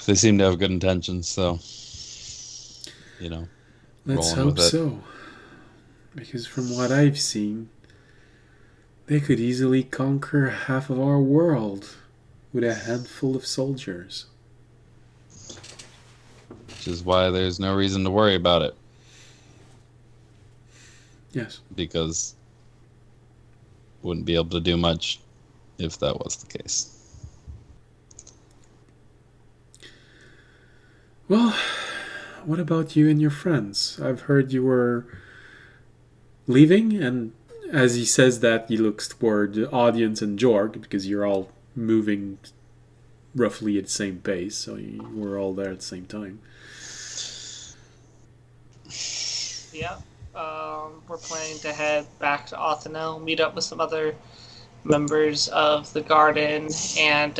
they seem to have good intentions, so let's rolling hope with it. so. Because from what I've seen, they could easily conquer half of our world with a handful of soldiers. Which is why there's no reason to worry about it. Yes. Because wouldn't be able to do much if that was the case. Well, what about you and your friends? I've heard you were leaving, and as he says that, he looks toward the audience and Jorg, because you're all moving roughly at the same pace, so you were all there at the same time. Yeah. We're planning to head back to Othano, meet up with some other members of the garden and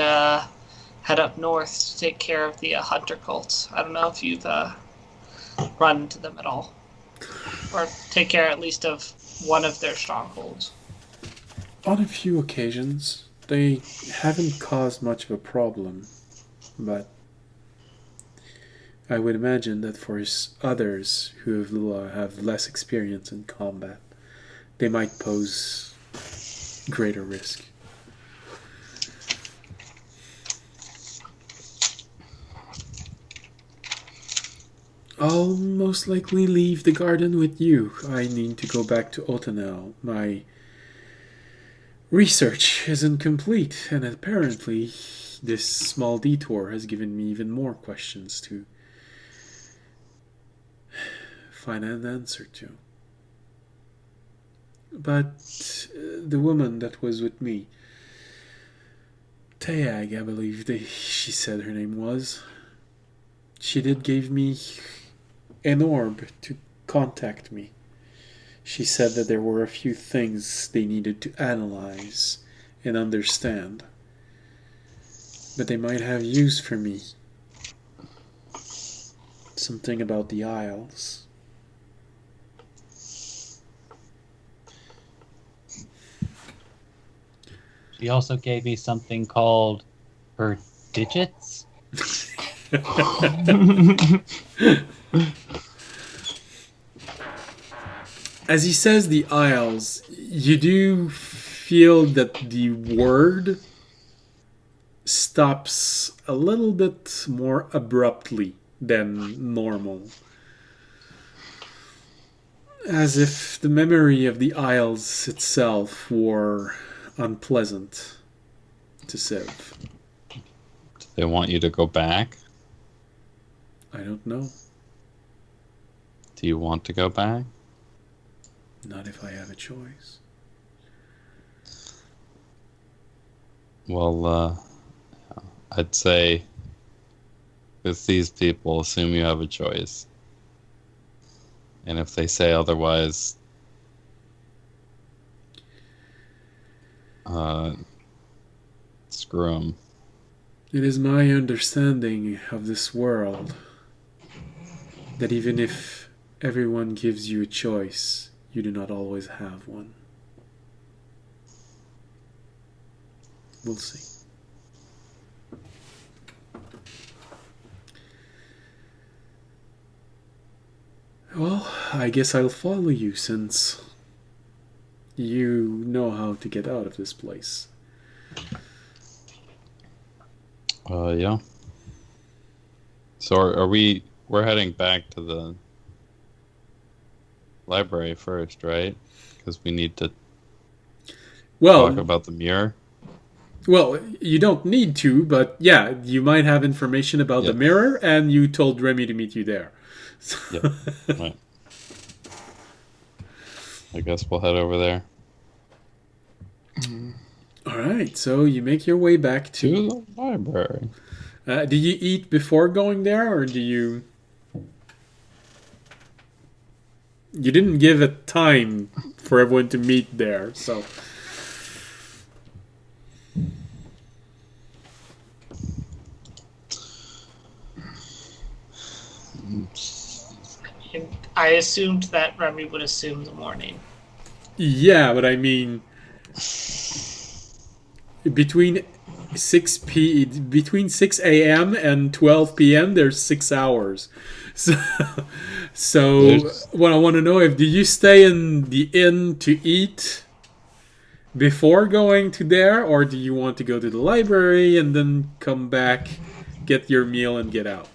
head up north to take care of the hunter cults. I don't know if you've run into them at all, or take care at least of one of their strongholds. On a few occasions, they haven't caused much of a problem, but I would imagine that for others who have less experience in combat, they might pose greater risk. I'll most likely leave the garden with you. I need to go back to Otanel. My research isn't complete, and apparently this small detour has given me even more questions to find an answer to. But the woman that was with me, Tayag, I believe she said her name was, she did give me an orb to contact me. She said that there were a few things they needed to analyze and understand, but they might have use for me. Something about the Isles. She also gave me something called her digits. As he says the Isles, you do feel that the word stops a little bit more abruptly than normal. As if the memory of the Isles itself were unpleasant to Civ. Do they want you to go back? I don't know. Do you want to go back? Not if I have a choice. Well, I'd say with these people, assume you have a choice. And if they say otherwise, screw them. It is my understanding of this world that even if everyone gives you a choice, you do not always have one. We'll see. Well, I guess I'll follow you since you know how to get out of this place. Yeah. So we're heading back to the library first, right? Because we need to talk about the mirror. Well, you don't need to, but yeah, you might have information about the mirror, and you told Remy to meet you there. Yep. Right. I guess we'll head over there. All right, so you make your way back to the library. Do you eat before going there, or do you... You didn't give a time for everyone to meet there, so... I assumed that Remy would assume the morning. Yeah, but I mean... Between 6 a.m. and 12 p.m. there's 6 hours. So what I want to know, do you stay in the inn to eat before going to there, or do you want to go to the library and then come back, get your meal, and get out?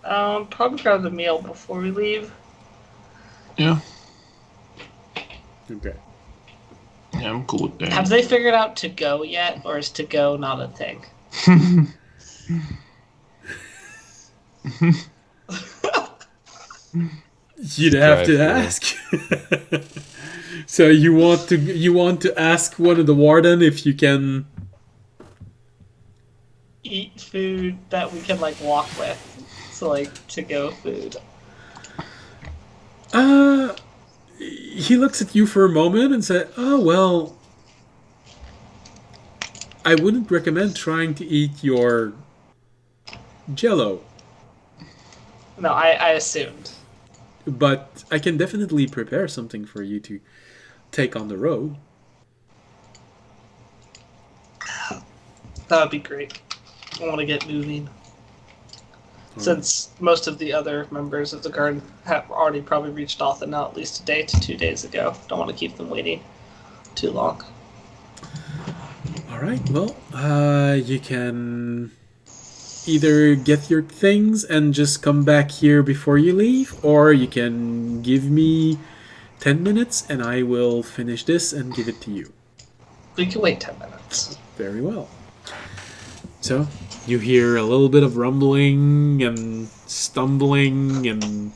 Probably grab the meal before we leave. Yeah. Okay. Yeah, I'm cool with that. Have they figured out to go yet, or is to go not a thing? You'd have to ask. So you want to ask one of the warden if you can eat food that we can like walk with. So like to go food. He looks at you for a moment and said, "Oh well, I wouldn't recommend trying to eat your jello, No, I assumed. but I can definitely prepare something for you to take on the road. That would be great. I want to get moving. Since most of the other members of the guard have already probably reached Otha now at least a day to 2 days ago. Don't want to keep them waiting too long. All right. Well, you can either get your things and just come back here before you leave, or you can give me 10 minutes and I will finish this and give it to you. We can wait 10 minutes. Very well. So, you hear a little bit of rumbling and stumbling and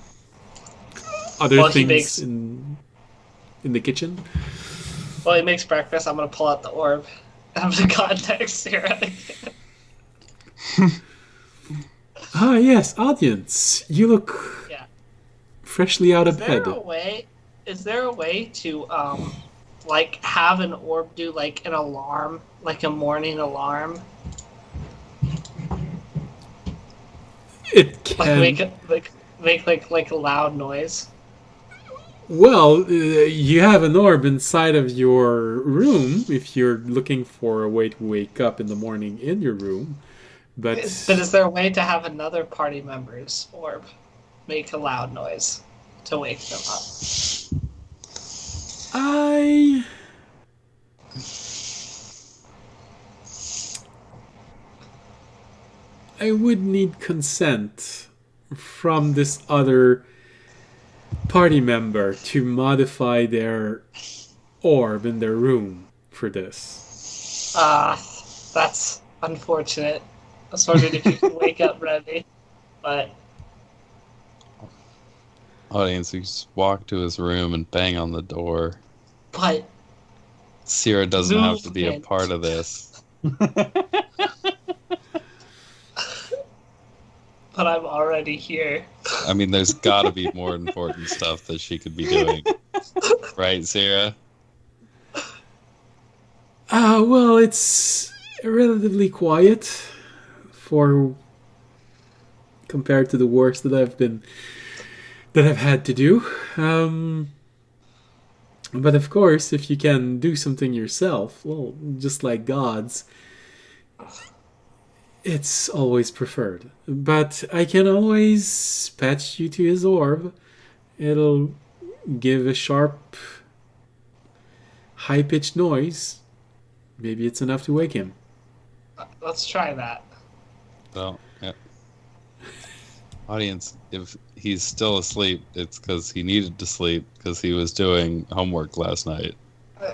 other While he things makes- in the kitchen. While he makes breakfast, I'm going to pull out the orb. I'm going to contact Sarah. Ah, yes, audience. You look Yeah. freshly out of bed. Is there a way to, like, have an orb do, like, an alarm, like a morning alarm? It can. Make a loud noise? Well, you have an orb inside of your room if you're looking for a way to wake up in the morning in your room. But is there a way to have another party member's orb make a loud noise to wake them up? I would need consent from this other party member to modify their orb in their room for this. That's unfortunate. I was wondering if you could wake up Remy, but Audience, you just walk to his room and bang on the door. but Sierra doesn't have to be a Movement. part of this. but I'm already here. I mean, there's got to be more important stuff that she could be doing. Right, Sierra? Well, it's relatively quiet for compared to the works that I've had to do. But of course, if you can do something yourself, well, just like gods, it's always preferred. But I can always patch you to his orb. It'll give a sharp, high-pitched noise. Maybe it's enough to wake him. Let's try that. So, yeah. Audience, if he's still asleep, it's because he needed to sleep because he was doing homework last night.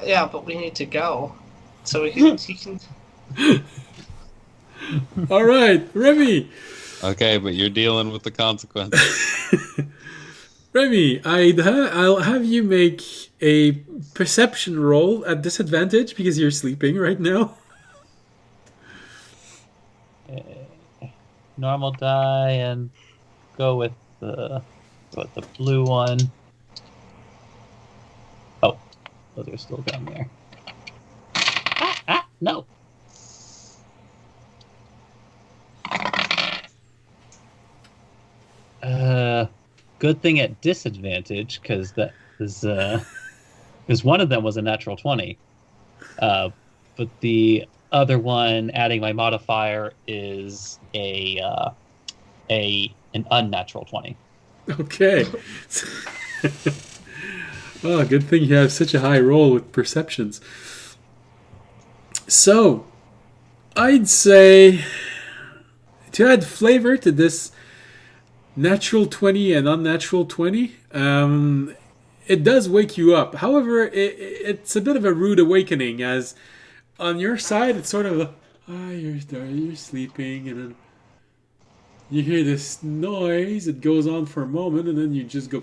Yeah, but we need to go. So he can... All right, Remy. Okay, but you're dealing with the consequences. Remy, I'll have you make a perception roll at disadvantage because you're sleeping right now. Normal die and go with the blue one. Oh, those are still down there. No. Good thing at disadvantage because that is because one of them was a natural 20, but the other one, adding my modifier, is an unnatural 20. Okay. Oh, good thing you have such a high roll with perceptions. So, I'd say to add flavor to this natural 20 and unnatural 20, it does wake you up. However, it's a bit of a rude awakening, as on your side, it's sort of you're sleeping, and then you hear this noise. It goes on for a moment, and then you just go,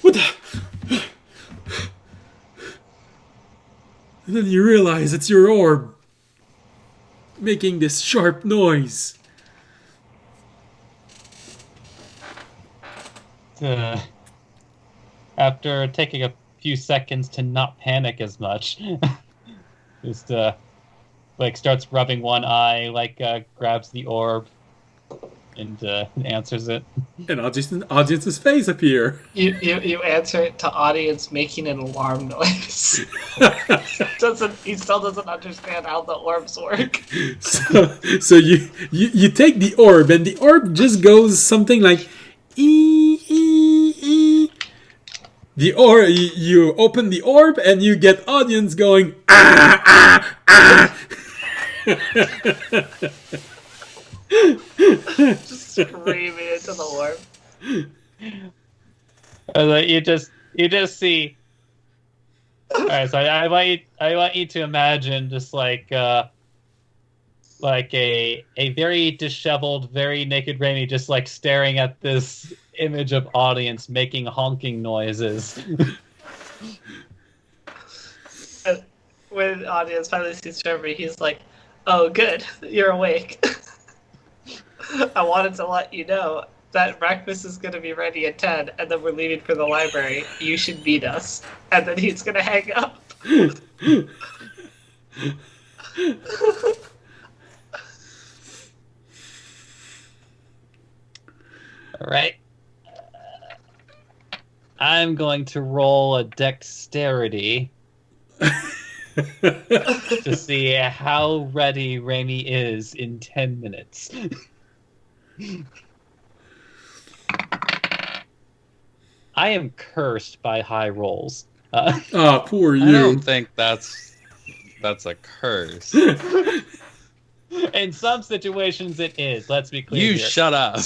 what the? And then you realize it's your orb making this sharp noise. After taking a few seconds to not panic as much, just like starts rubbing one eye, like grabs the orb, and answers it. And audience's face appear. You answer it to audience making an alarm noise. He still doesn't understand how the orbs work. So you take the orb, and the orb just goes something like ee, ee, ee. You open the orb, and you get audience going ah ah ah. Just screaming into the orb. You just see. All right, so I want you to imagine just like a very disheveled, very naked Rainy just like staring at this image of audience making honking noises. When the audience finally sees Trevor, he's like, "Oh, good, you're awake. I wanted to let you know that breakfast is going to be ready at 10, and then we're leaving for the library. You should meet us." And then he's going to hang up. All right. I'm going to roll a dexterity to see how ready Raimi is in 10 minutes. I am cursed by high rolls. Poor you. I don't think that's a curse. In some situations it is, let's be clear. You here. shut up.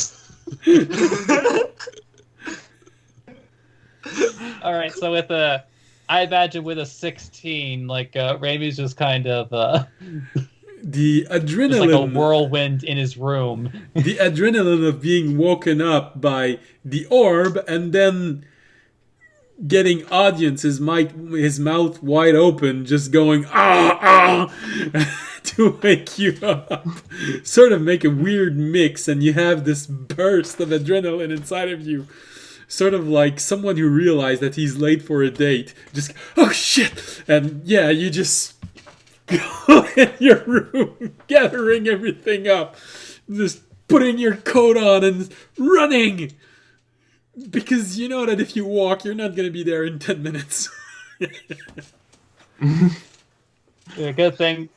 Alright, so I imagine with a 16, like, Raimi's just kind of, the adrenaline, just like a whirlwind in his room. The adrenaline of being woken up by the orb and then getting audience, his mouth wide open, just going, to wake you up. Sort of make a weird mix, and you have this burst of adrenaline inside of you. Sort of like someone who realized that he's late for a date. Just, oh shit! And yeah, you just go in your room, gathering everything up. Just putting your coat on and running! Because you know that if you walk, you're not going to be there in 10 minutes. Yeah, good thing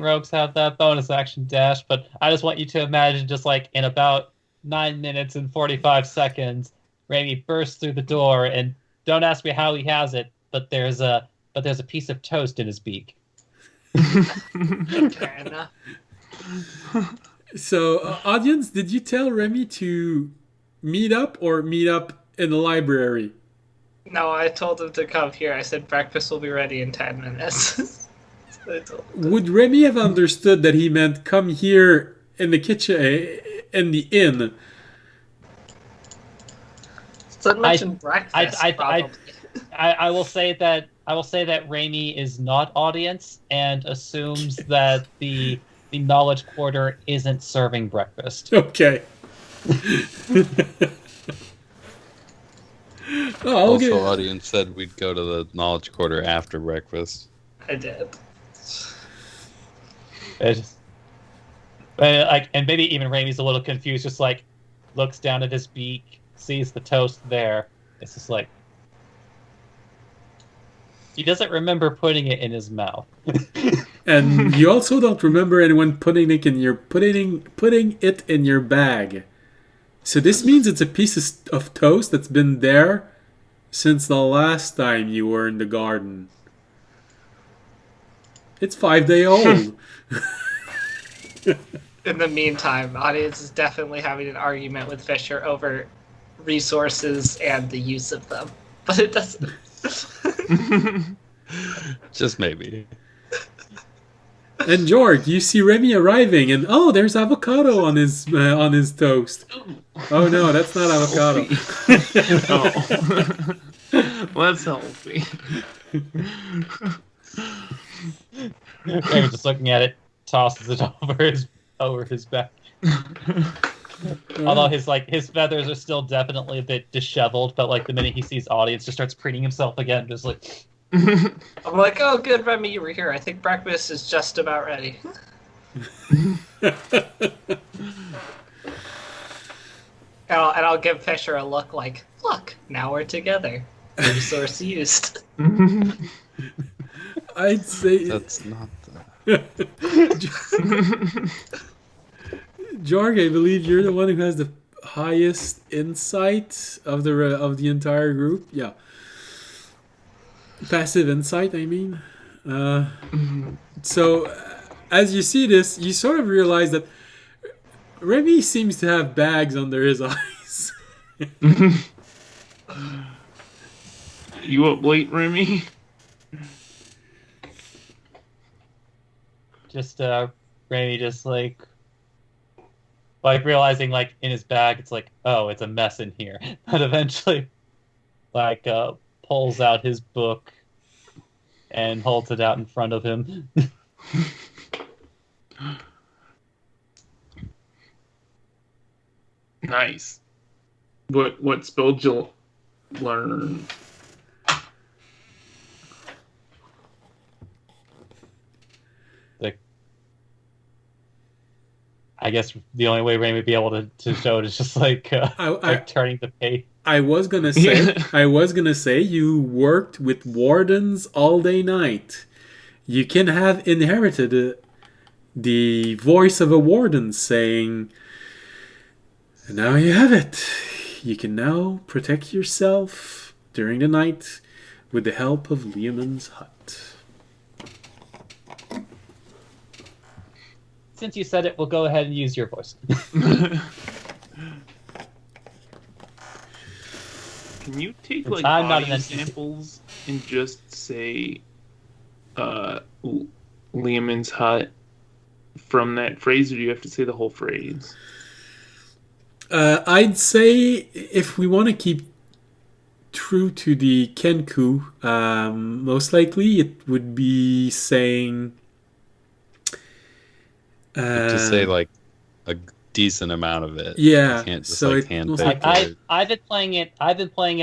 rogues have that bonus action dash, but I just want you to imagine just like in about 9 minutes and 45 seconds, Raimi bursts through the door, and don't ask me how he has it, but there's a piece of toast in his beak. Fair enough. So, audience, did you tell Remy to meet up in the library? No, I told him to come here. I said breakfast will be ready in 10 minutes. So I told him to... Would Remy have understood that he meant come here in the kitchen, in the inn? So I mentioned breakfast, probably. I will say that Raimi is not audience and assumes that the knowledge quarter isn't serving breakfast. Okay. Audience said we'd go to the knowledge quarter after breakfast. I did. And maybe even Raimi's a little confused, just like looks down at his beak, sees the toast there. It's just like he doesn't remember putting it in his mouth. And you also don't remember anyone putting it in your bag. So this means it's a piece of toast that's been there since the last time you were in the garden. It's 5-day-old. In the meantime, the audience is definitely having an argument with Fisher over resources and the use of them. But it doesn't... Just maybe. And George, you see Remy arriving, and there's avocado on his toast. Oh no, that's not avocado. Well, that's healthy. Raimi's just looking at it, tosses it over his back. Although his feathers are still definitely a bit disheveled, but like the minute he sees audience, just starts preening himself again, just like. I'm like, oh, good, Remy, you were here. I think breakfast is just about ready. And I'll give Fisher a look like, look, now we're together. Resource used. I'd say That's not the... Jorg, I believe you're the one who has the highest insight of the entire group. Yeah, passive insight. I mean, so as you see this, you sort of realize that Remy seems to have bags under his eyes. You up late, Remy? Just Rainy just like realizing like in his bag it's like, oh, it's a mess in here. But eventually like pulls out his book and holds it out in front of him. Nice. What spell did you learn? Like, I guess the only way Ray would be able to show it is just like, like turning the page. I was gonna say you worked with wardens all day night. You can have inherited the voice of a warden saying, now you have it. You can now protect yourself during the night with the help of Leomund's hut. Since you said it, we'll go ahead and use your voice. Can you take like I'm not audio an samples and just say Leomund's hut from that phrase, or do you have to say the whole phrase? I'd say if we want to keep true to the Kenku, most likely it would be saying... to say like a decent amount of it. Yeah, You can't just so like it hand was pick like- it. I've been playing it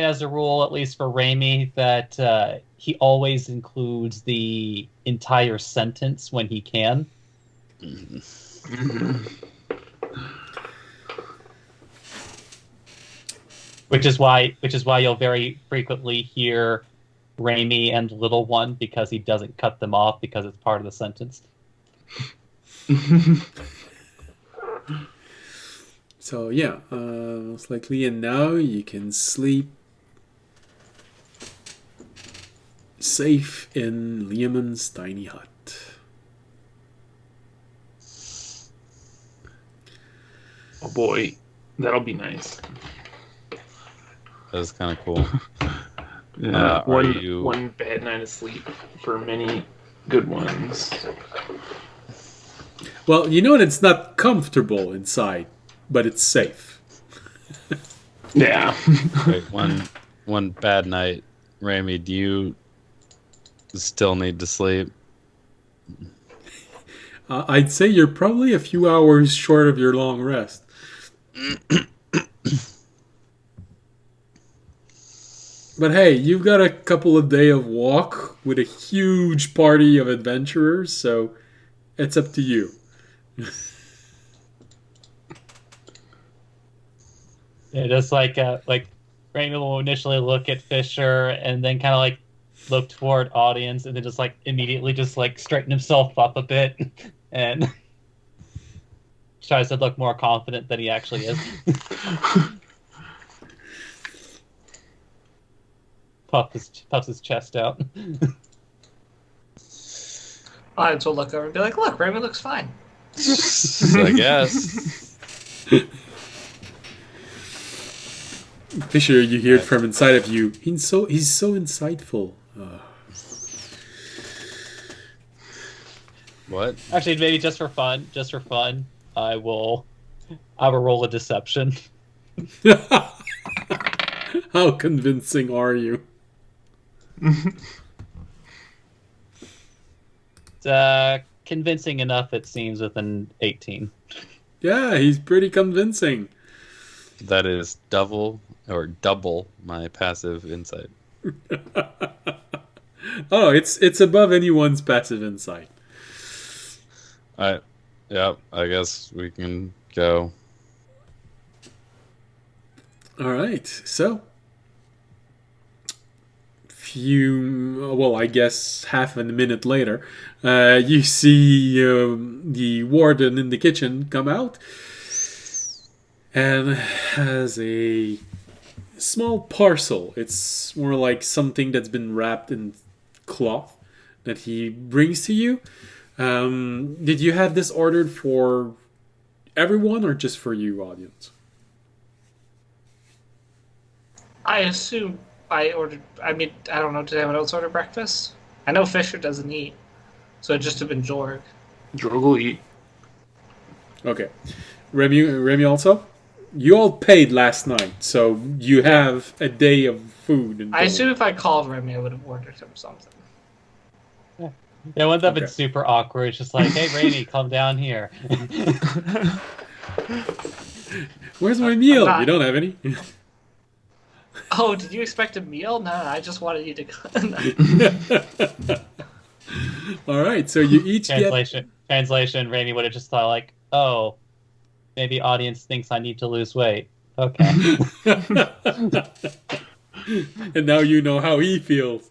as a rule, at least for Raimi, that he always includes the entire sentence when he can. Which is why you'll very frequently hear Raimi and Little One, because he doesn't cut them off because it's part of the sentence. So yeah, most likely, and now you can sleep safe in Leomund's tiny hut. Oh boy, that'll be nice. That was kind of cool. Yeah, are you- one bad night of sleep for many good ones. Well, you know that it's not comfortable inside, but it's safe. Yeah. Wait, one bad night. Rami, do you still need to sleep? I'd say you're probably a few hours short of your long rest. But hey, you've got a couple of days of walk with a huge party of adventurers, so it's up to you. Yeah, just like Raymond will initially look at Fisher and then kind of like look toward audience and then just like immediately just like straighten himself up a bit and tries to look more confident than he actually is. Puffs his chest out. Audience will look over and be like, look, Raymond looks fine. I guess. Fisher, you hear it from inside of you. He's so insightful. What? Actually, maybe just for fun, I will roll a deception. How convincing are you? It's convincing enough, it seems, with an 18. Yeah, he's pretty convincing. That is double my passive insight. Oh, it's above anyone's passive insight. Yeah, I guess we can go. All right, so I guess half a minute later, you see the warden in the kitchen come out and has a small parcel. It's more like something that's been wrapped in cloth that he brings to you. Did you have this ordered for everyone or just for you, audience? I assume I ordered. I mean, I don't know. Did anyone else order breakfast? I know Fisher doesn't eat, so it just have been Jorg. Jorg will eat. Okay. Remy also? You all paid last night, so you have a day of food. In I total. assume if I called Remy, I would have ordered him something. Yeah, wouldn't that have been Okay. super awkward? It's just like, hey, Rainy, come down here. Where's my meal? not- You don't have any. Oh, did you expect a meal? No, I just wanted you to. All right, so you each Translation, Rainy would have just thought like, oh, maybe audience thinks I need to lose weight. Okay. get. And now you know how he feels.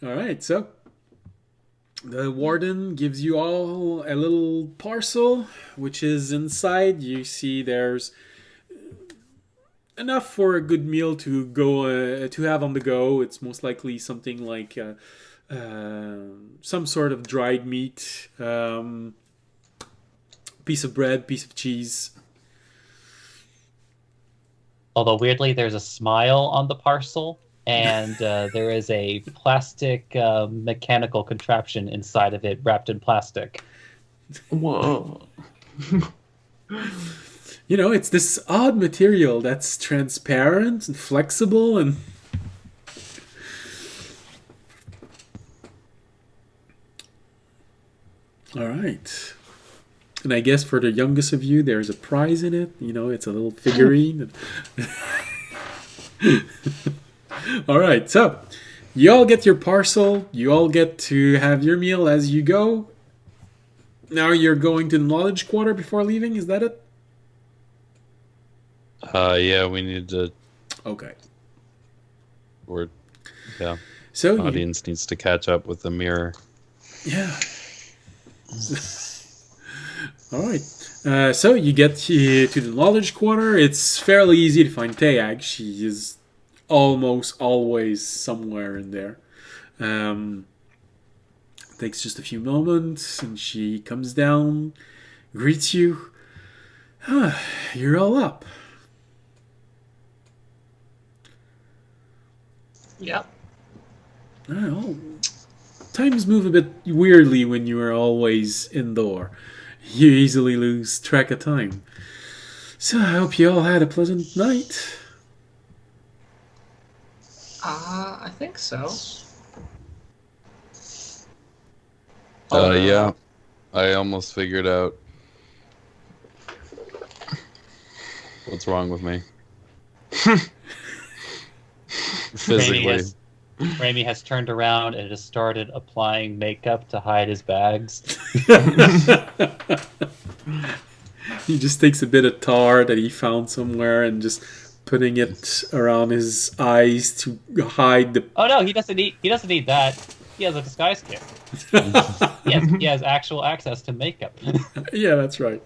All right, so the warden gives you all a little parcel, which is inside. You see there's enough for a good meal to go to have on the go. It's most likely something like some sort of dried meat, piece of bread, piece of cheese. Although weirdly, there's a smile on the parcel, and there is a plastic mechanical contraption inside of it, wrapped in plastic. Whoa. You know, it's this odd material that's transparent and flexible and... All right. And I guess for the youngest of you, there's a prize in it. You know, it's a little figurine. All right, so you all get your parcel. You all get to have your meal as you go. Now you're going to the knowledge quarter before leaving. Is that it? Yeah, we need to. Okay. Yeah. So you, Audience needs to catch up with the mirror. yeah. All right. So you get to the knowledge corner. It's fairly easy to find Tayag. She is almost always somewhere in there. Takes just a few moments, and she comes down, greets you. You're all up. Yep. Well, times move a bit weirdly when you are always indoor. You easily lose track of time. So I hope you all had a pleasant night. I think so. Yeah. I almost figured out what's wrong with me. Physically. Raimi has turned around and has started applying makeup to hide his bags. He just takes a bit of tar that he found somewhere and just putting it around his eyes to hide the... Oh no, he doesn't need that. He has a disguise kit. He has actual access to makeup. Yeah, that's right.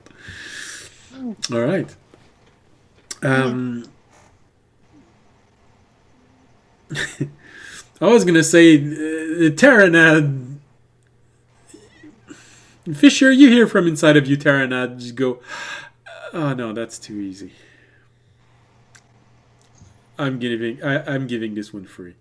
All right. I was gonna say, Taranad. Fisher, you hear from inside of you, Taranad. Just go. Oh no, that's too easy. I'm giving this one free.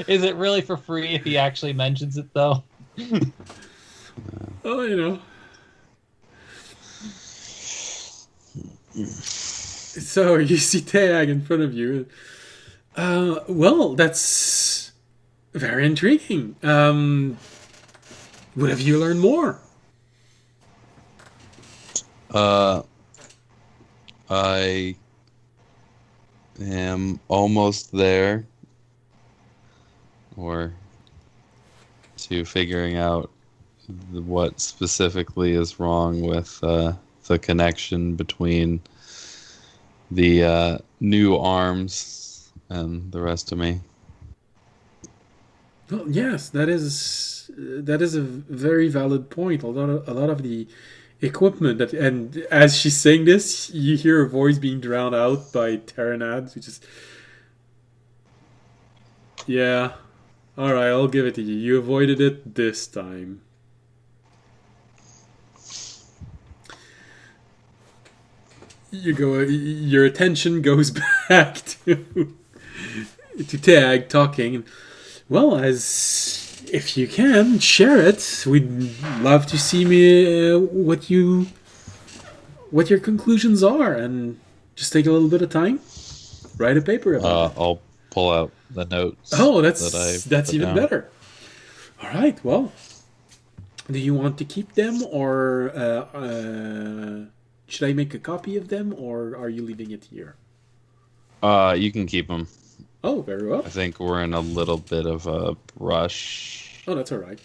Is it really for free if he actually mentions it, though? Oh, you know. So you see Tayag in front of you. Well, that's Very intriguing. What have you learned more? I am almost there, or to figuring out what specifically is wrong with the connection between the new arms and the rest of me. Well, yes, that is a very valid point. A lot of the equipment that, and as she's saying this, you hear her voice being drowned out by Terranad, which is, yeah, all right, I'll give it to you. You avoided it this time. Your attention goes back to Tag talking. Well, as if you can share it, we'd love to see what your conclusions are, and just take a little bit of time, write a paper about it. I'll pull out the notes. Oh, that that's put even down. better. All right. Well, do you want to keep them, or should I make a copy of them, or are you leaving it here? You can keep them. Oh, very well. I think we're in a little bit of a rush. Oh, that's all right.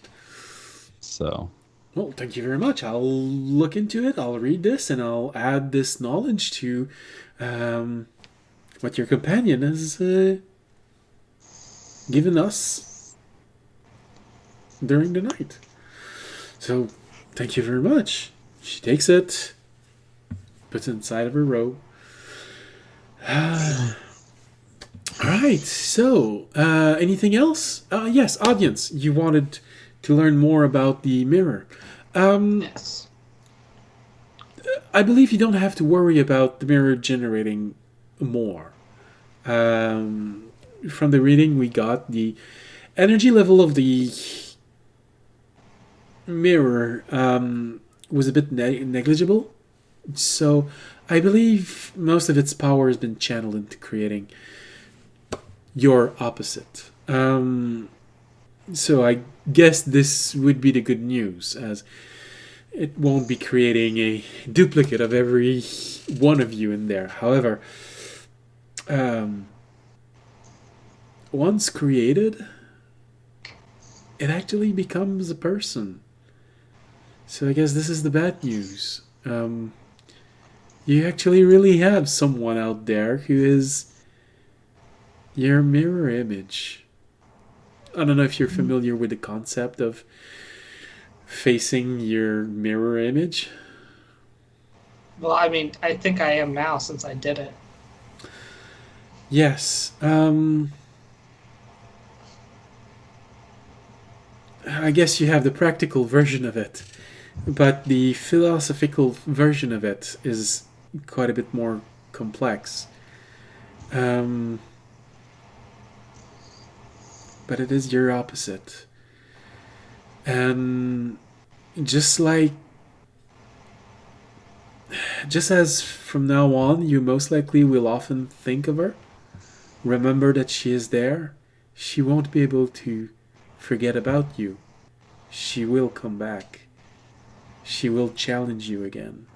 So. Well, thank you very much. I'll look into it. I'll read this, and I'll add this knowledge to what your companion has given us during the night. So, thank you very much. She takes it, puts it inside of her robe. All right. So, anything else? Yes, audience. You wanted to learn more about the mirror. Yes. I believe you don't have to worry about the mirror generating more. From the reading we got, the energy level of the mirror was a bit negligible. So I believe most of its power has been channeled into creating your opposite. So I guess this would be the good news, as it won't be creating a duplicate of every one of you in there. However, once created, it actually becomes a person. So I guess this is the bad news. You actually really have someone out there who is your mirror image. I don't know if you're familiar with the concept of facing your mirror image. Well, I mean, I think I am now since I did it. Yes. I guess you have the practical version of it, but the philosophical version of it is quite a bit more complex. But it is your opposite. And just as from now on you most likely will often think of her, remember that she is there. She won't be able to forget about you. She will come back. She will challenge you again.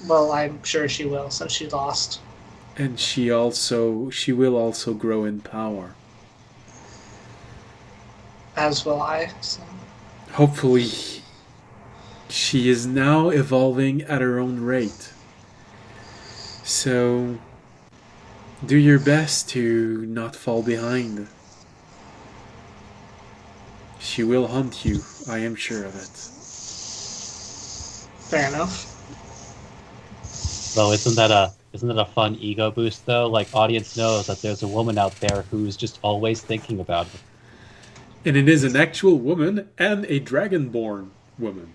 Well, I'm sure she will, since she lost. And she will also grow in power. As will I. So. Hopefully, she is now evolving at her own rate. So, do your best to not fall behind. She will hunt you, I am sure of it. Fair enough. So isn't that a fun ego boost though? Like, audience knows that there's a woman out there who's just always thinking about it. And it is an actual woman and a dragonborn woman.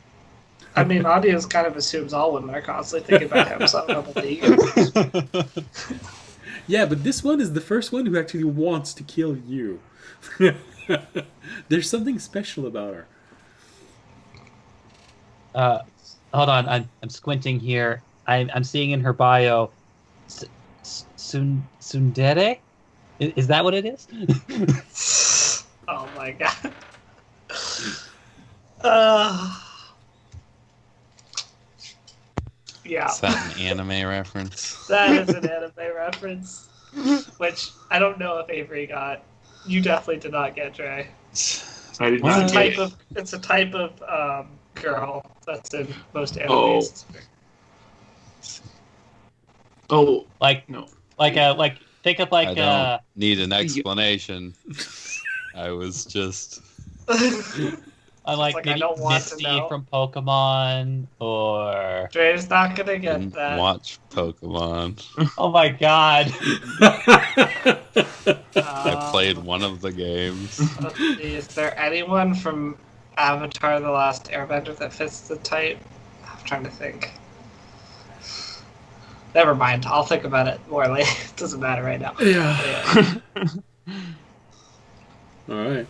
I mean, audience kind of assumes all women are constantly thinking about him, so I don't know about the ego. Yeah, but this one is the first one who actually wants to kill you. There's something special about her. Hold on, I'm squinting here. I'm seeing in her bio, Tsundere? Is that what it is? my god. Uh, yeah, Is that an anime reference? that is an anime reference, which I don't know if Avery got. You definitely did not get, Dre. I did It's not a get type it. of girl that's in most animes. Oh, Like no. think of I don't need an explanation. I was just like like, I maybe don't want to Misty know. from Pokemon or Dre's not gonna get didn't that. watch Pokemon. oh my god. I played one of the games. Let's see, is there anyone from Avatar: The Last Airbender that fits the type? I'm trying to think. Never mind. I'll think about it more later. It doesn't matter right now. Yeah. All right.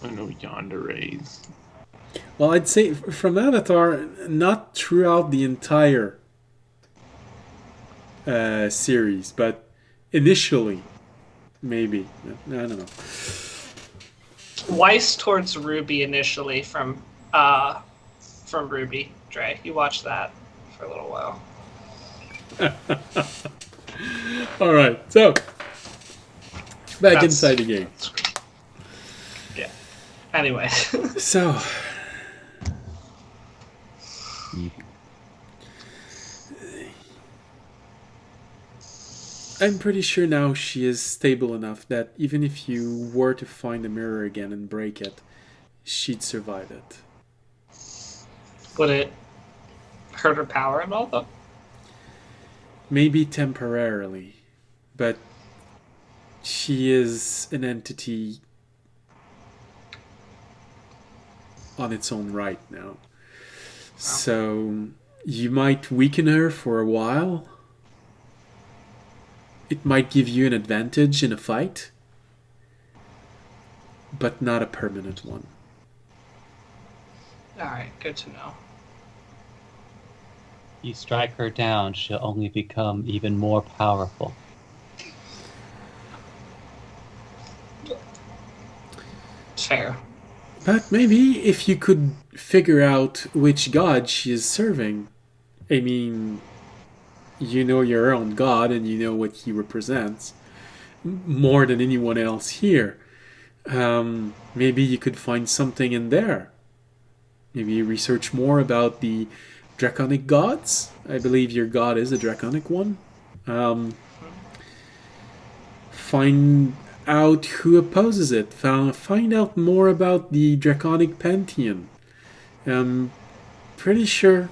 I know Yandere. Well, I'd say from Avatar, not throughout the entire series, but initially, maybe. I don't know. Weiss towards Ruby initially from Ruby. Dre, you watched that for a little while. All right, so back inside the game. Yeah. Anyway. So, I'm pretty sure now she is stable enough that even if you were to find the mirror again and break it, she'd survive it. Would it hurt her power at all, though? Maybe temporarily, but she is an entity on its own right now. So you might weaken her for a while. It might give you an advantage in a fight, but not a permanent one. Alright, good to know. You strike her down, she'll only become even more powerful. Fair. But maybe if you could figure out which god she is serving. I mean, you know your own god and you know what he represents more than anyone else here. Maybe you could find something in there. Maybe research more about the draconic gods. I believe your god is a draconic one. Find out who opposes it. Find out more about the draconic pantheon. Pretty sure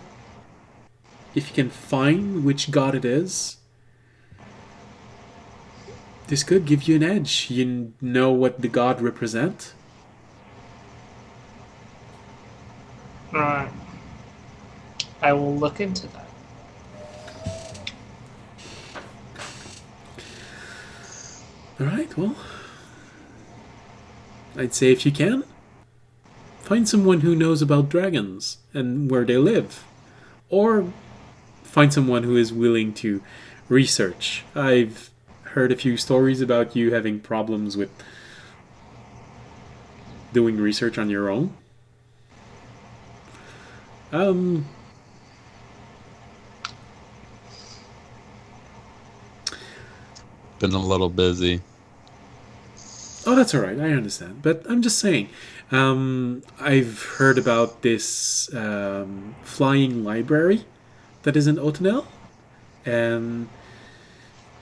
if you can find which god it is, this could give you an edge. You know what the god represents. Alright. I will look into that. Alright, well, I'd say if you can, find someone who knows about dragons and where they live. Or find someone who is willing to research. I've heard a few stories about you having problems with doing research on your own. Been a little busy. Oh, that's alright, I understand. But I'm just saying, I've heard about this flying library that is in Otenel, and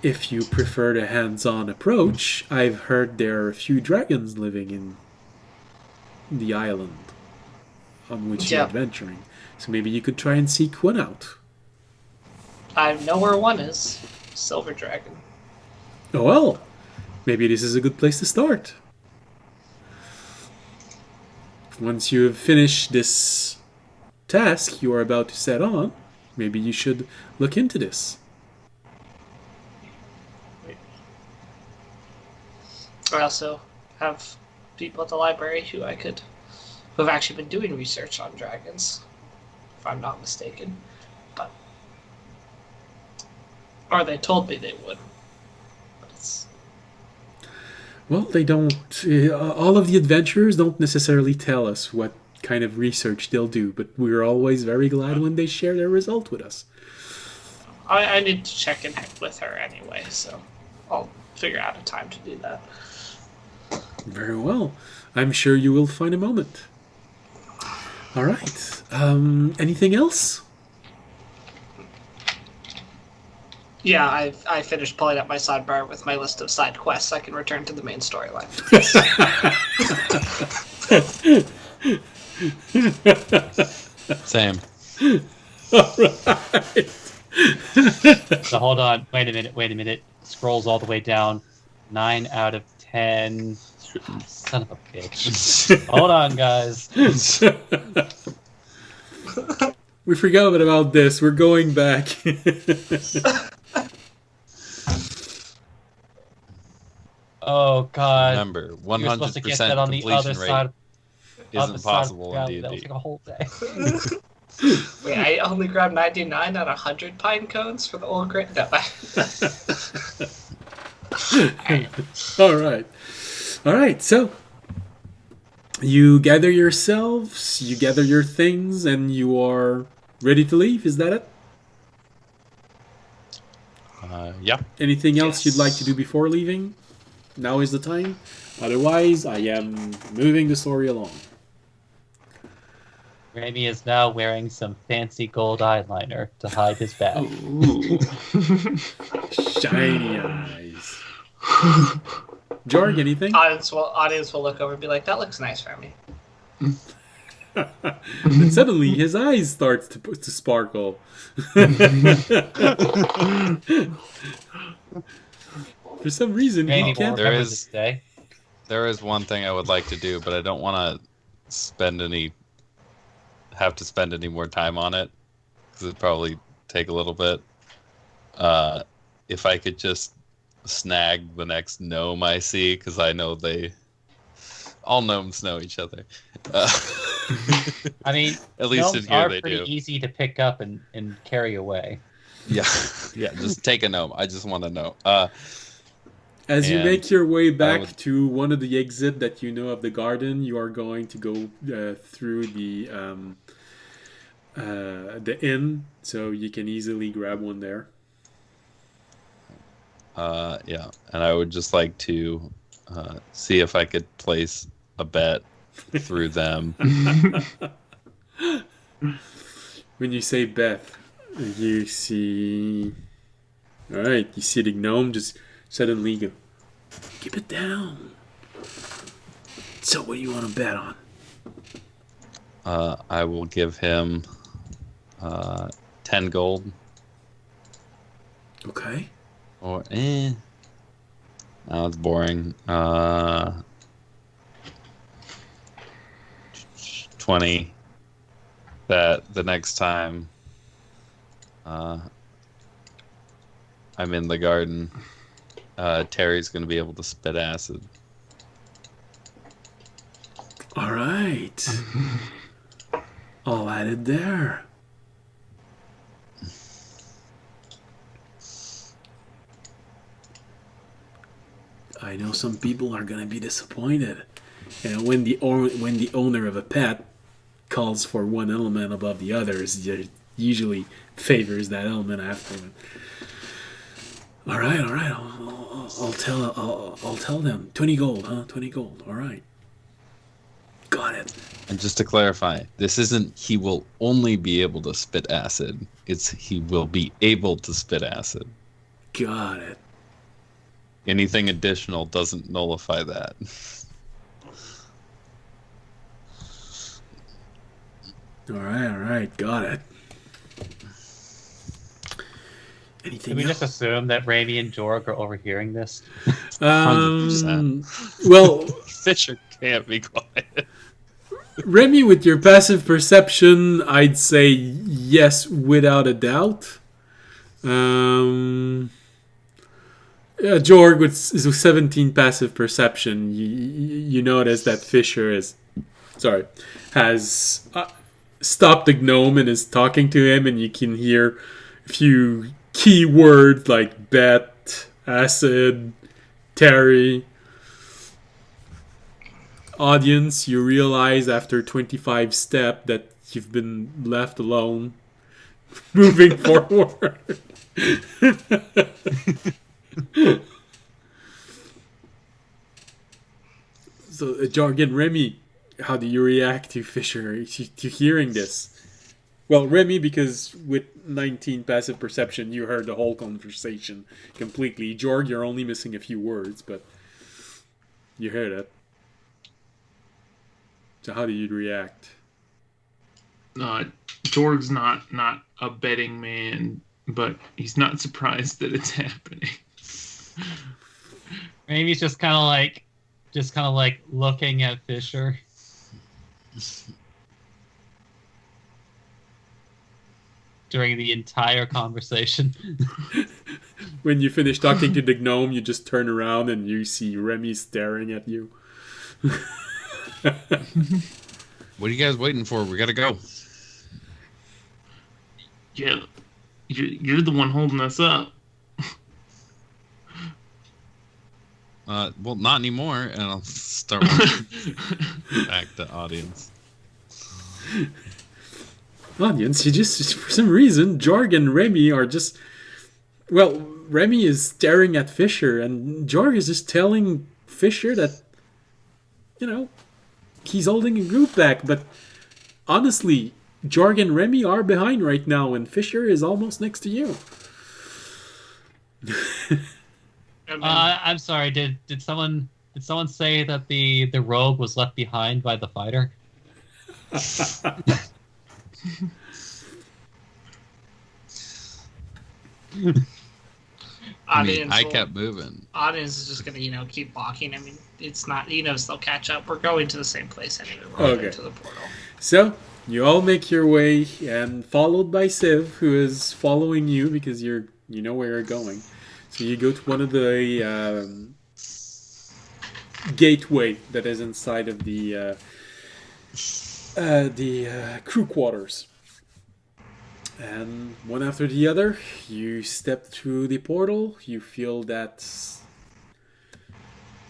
if you prefer the hands-on approach, I've heard there are a few dragons living in the island on which you're adventuring. So maybe you could try and seek one out. I know where one is. Silver Dragon. Oh well, maybe this is a good place to start. Once you have finished this task you are about to set on, maybe you should look into this. I also have people at the library who have actually been doing research on dragons, if I'm not mistaken. Or they told me they would. But it's... Well, they don't. All of the adventurers don't necessarily tell us what kind of research they'll do, but we're always very glad when they share their result with us. I need to check in with her anyway, so I'll figure out a time to do that. Very well. I'm sure you will find a moment. All right. Anything else? Yeah, I finished pulling up my sidebar with my list of side quests. I can return to the main storyline. Same. All right. So hold on. Wait a minute. Scrolls all the way down. 9 out of 10. Son of a bitch. Hold on, guys. We forgot about this. We're going back. Oh god. Remember, You're supposed to get 100% that on the other completion side. rate Other isn't side of possible the in ground. That was D&D. like a whole day. Wait, I only grabbed 99 out of 100 pine cones for the old great. No. All right. So you gather yourselves, you gather your things, and you are ready to leave. Is that it? Yeah. Anything else you'd like to do before leaving? Now is the time. Otherwise, I am moving the story along. Remy is now wearing some fancy gold eyeliner to hide his bag. Shiny eyes. Jorg, anything? Audience will look over and be like, "That looks nice for me." And suddenly his eyes starts to sparkle. For some reason, Remy he will can't. remember is- this day. There is one thing I would like to do, but I don't want to have to spend any more time on it, because it'd probably take a little bit. If I could just snag the next gnome I see, because I know all gnomes know each other. I mean, At least in gnomes here are they pretty do. easy to pick up and carry away. Yeah, yeah. Just take a gnome. I just want to know. As you And make your way back would- to one of the exit that you know of the garden, you are going to go through the inn, so you can easily grab one there. Yeah, and I would just like to see if I could place a bet through them. When you say Beth, you see... Alright, you see the gnome just suddenly go, keep it down. So what do you want to bet on? I will give him 10 gold. Okay. Or now it's boring. 20. That the next time I'm in the garden, Terry's going to be able to spit acid. Alright. All added there. I know some people are gonna be disappointed, and when the owner of a pet calls for one element above the others, it usually favors that element afterward. All right. I'll tell them 20 gold, huh? 20 gold. All right. Got it. And just to clarify, this isn't he will only be able to spit acid. It's he will be able to spit acid. Got it. Anything additional doesn't nullify that. All right. Got it. Anything Can we else? just assume that Ramy and Jorg are overhearing this? 100%. Well, Fisher can't be quiet. Remy, with your passive perception, I'd say yes, without a doubt. Jorg with 17 passive perception, you notice that Fisher has stopped the gnome and is talking to him, and you can hear a few key words like bet, acid, Terry. Audience, you realize after 25 step that you've been left alone, moving forward. So, Jargon, Remy, how do you react to Fisher, to hearing this? Well, Remy, because with 19 passive perception, you heard the whole conversation completely. Jorg, you're only missing a few words, but you heard it. So how do you react? Jorg's not a betting man, but he's not surprised that it's happening. Maybe he's just kind of like looking at Fisher. During the entire conversation. When you finish talking to the gnome, you just turn around and you see Remy staring at you. What are you guys waiting for? We gotta go. Yeah, you're the one holding us up. Well, not anymore. And I'll start walking back to audience. Audience, you just, for some reason, Jorg and Remy are just... Well, Remy is staring at Fisher, and Jorg is just telling Fisher that, he's holding a group back, but honestly, Jorg and Remy are behind right now, and Fisher is almost next to you. I'm sorry, did someone say that the rogue was left behind by the fighter? I kept moving. Audience is just gonna, keep walking. I mean, it's not, they'll catch up. We're going to the same place anyway. We're going to the portal. So, you all make your way, and followed by Civ, who is following you because you know where you're going. So you go to one of the gateway that is inside of the crew quarters. And one after the other, you step through the portal, you feel that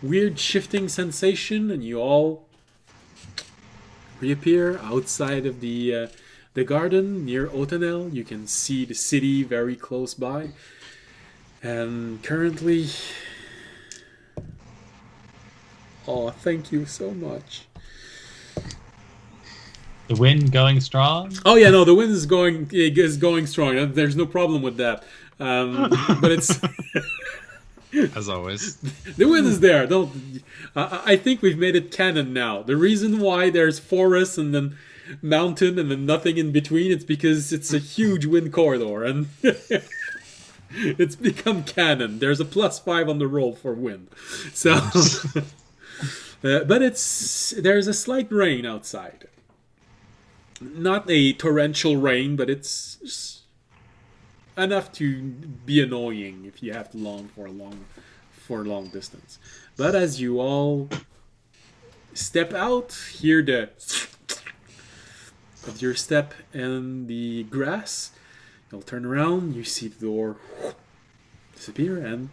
weird shifting sensation, and you all reappear outside of the garden near Otanel. You can see the city very close by. And currently... Oh, thank you so much. The wind going strong? Oh yeah, no, the wind is going strong. There's no problem with that. But it's as always. The wind is there. I think we've made it canon now. The reason why there's forest and then mountain and then nothing in between, it's because it's a huge wind corridor, and it's become canon. There's a +5 on the roll for wind. So, but there's a slight rain outside. Not a torrential rain, but it's enough to be annoying if you have to long for a long distance. But as you all step out, hear the of your step in the grass, you'll turn around, you see the door disappear, and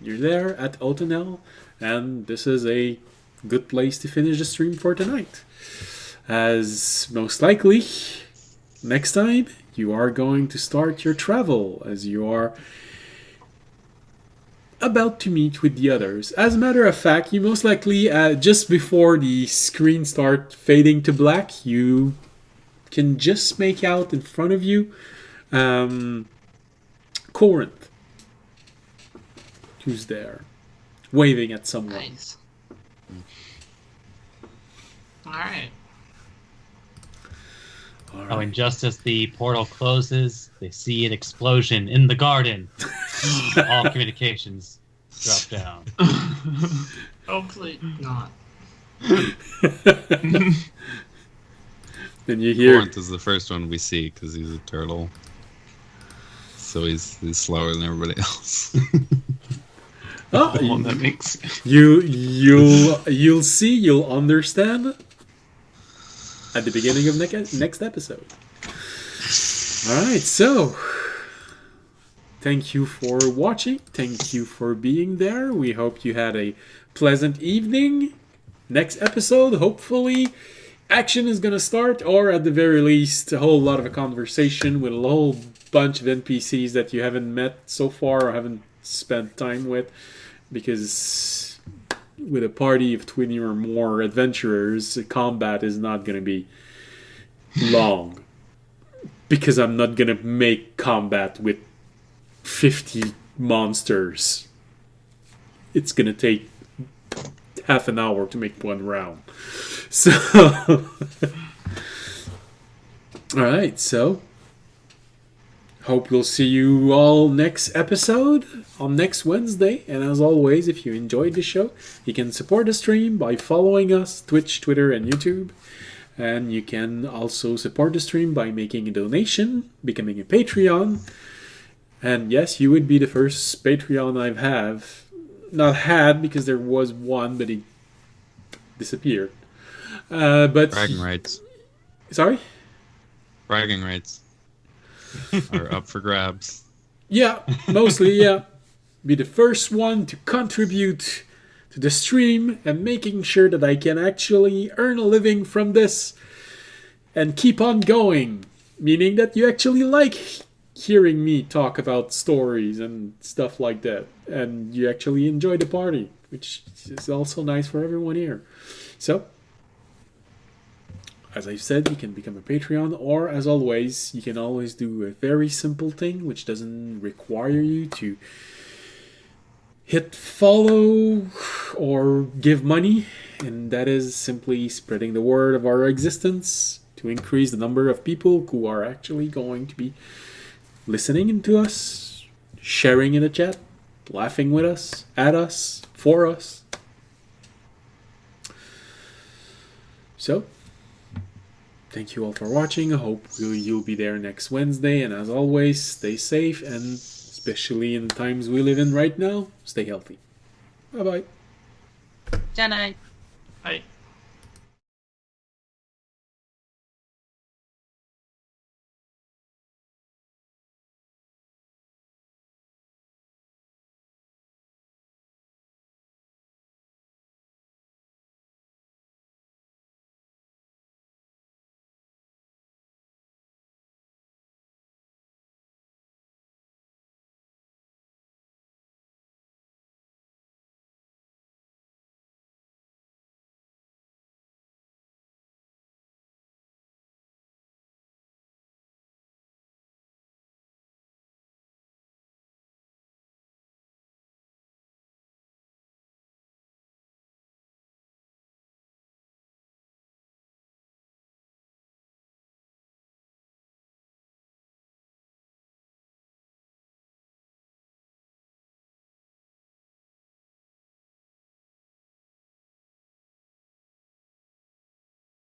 you're there at Otanel, and this is a good place to finish the stream for tonight. As most likely, next time, you are going to start your travel, as you are about to meet with the others. As a matter of fact, you most likely, just before the screen starts fading to black, you can just make out in front of you Corinth, who's there, waving at someone. Nice. Alright. Oh, and just as the portal closes, they see an explosion in the garden. All communications drop down. Hopefully not. Then you hear... Corinth is the first one we see because he's a turtle. So he's slower than everybody else. Oh, that makes sense. You'll see, you'll understand at the beginning of next episode. Alright, so thank you for watching. Thank you for being there. We hope you had a pleasant evening. Next episode, hopefully, action is going to start, or at the very least, a whole lot of a conversation with a whole bunch of NPCs that you haven't met so far or haven't spent time with. Because with a party of 20 or more adventurers, combat is not going to be long. Because I'm not going to make combat with 50 monsters. It's going to take half an hour to make one round. So, alright, so hope we'll see you all next episode on next Wednesday. And as always, if you enjoyed the show, you can support the stream by following us, Twitch, Twitter, and YouTube. And you can also support the stream by making a donation, becoming a Patreon. And yes, you would be the first Patreon I've not had, because there was one, but he disappeared. But Bragging rights. Sorry? Bragging rights are up for grabs. Yeah, mostly, yeah. Be the first one to contribute to the stream and making sure that I can actually earn a living from this and keep on going. Meaning that you actually like hearing me talk about stories and stuff like that. And you actually enjoy the party, which is also nice for everyone here. So, as I said, you can become a Patreon, or as always, you can always do a very simple thing, which doesn't require you to hit follow or give money, and that is simply spreading the word of our existence to increase the number of people who are actually going to be listening to us, sharing in the chat, laughing with us, at us, for us. So, thank you all for watching. I hope you'll be there next Wednesday. And as always, stay safe, and especially in the times we live in right now, stay healthy. Bye-bye. Good night. Bye.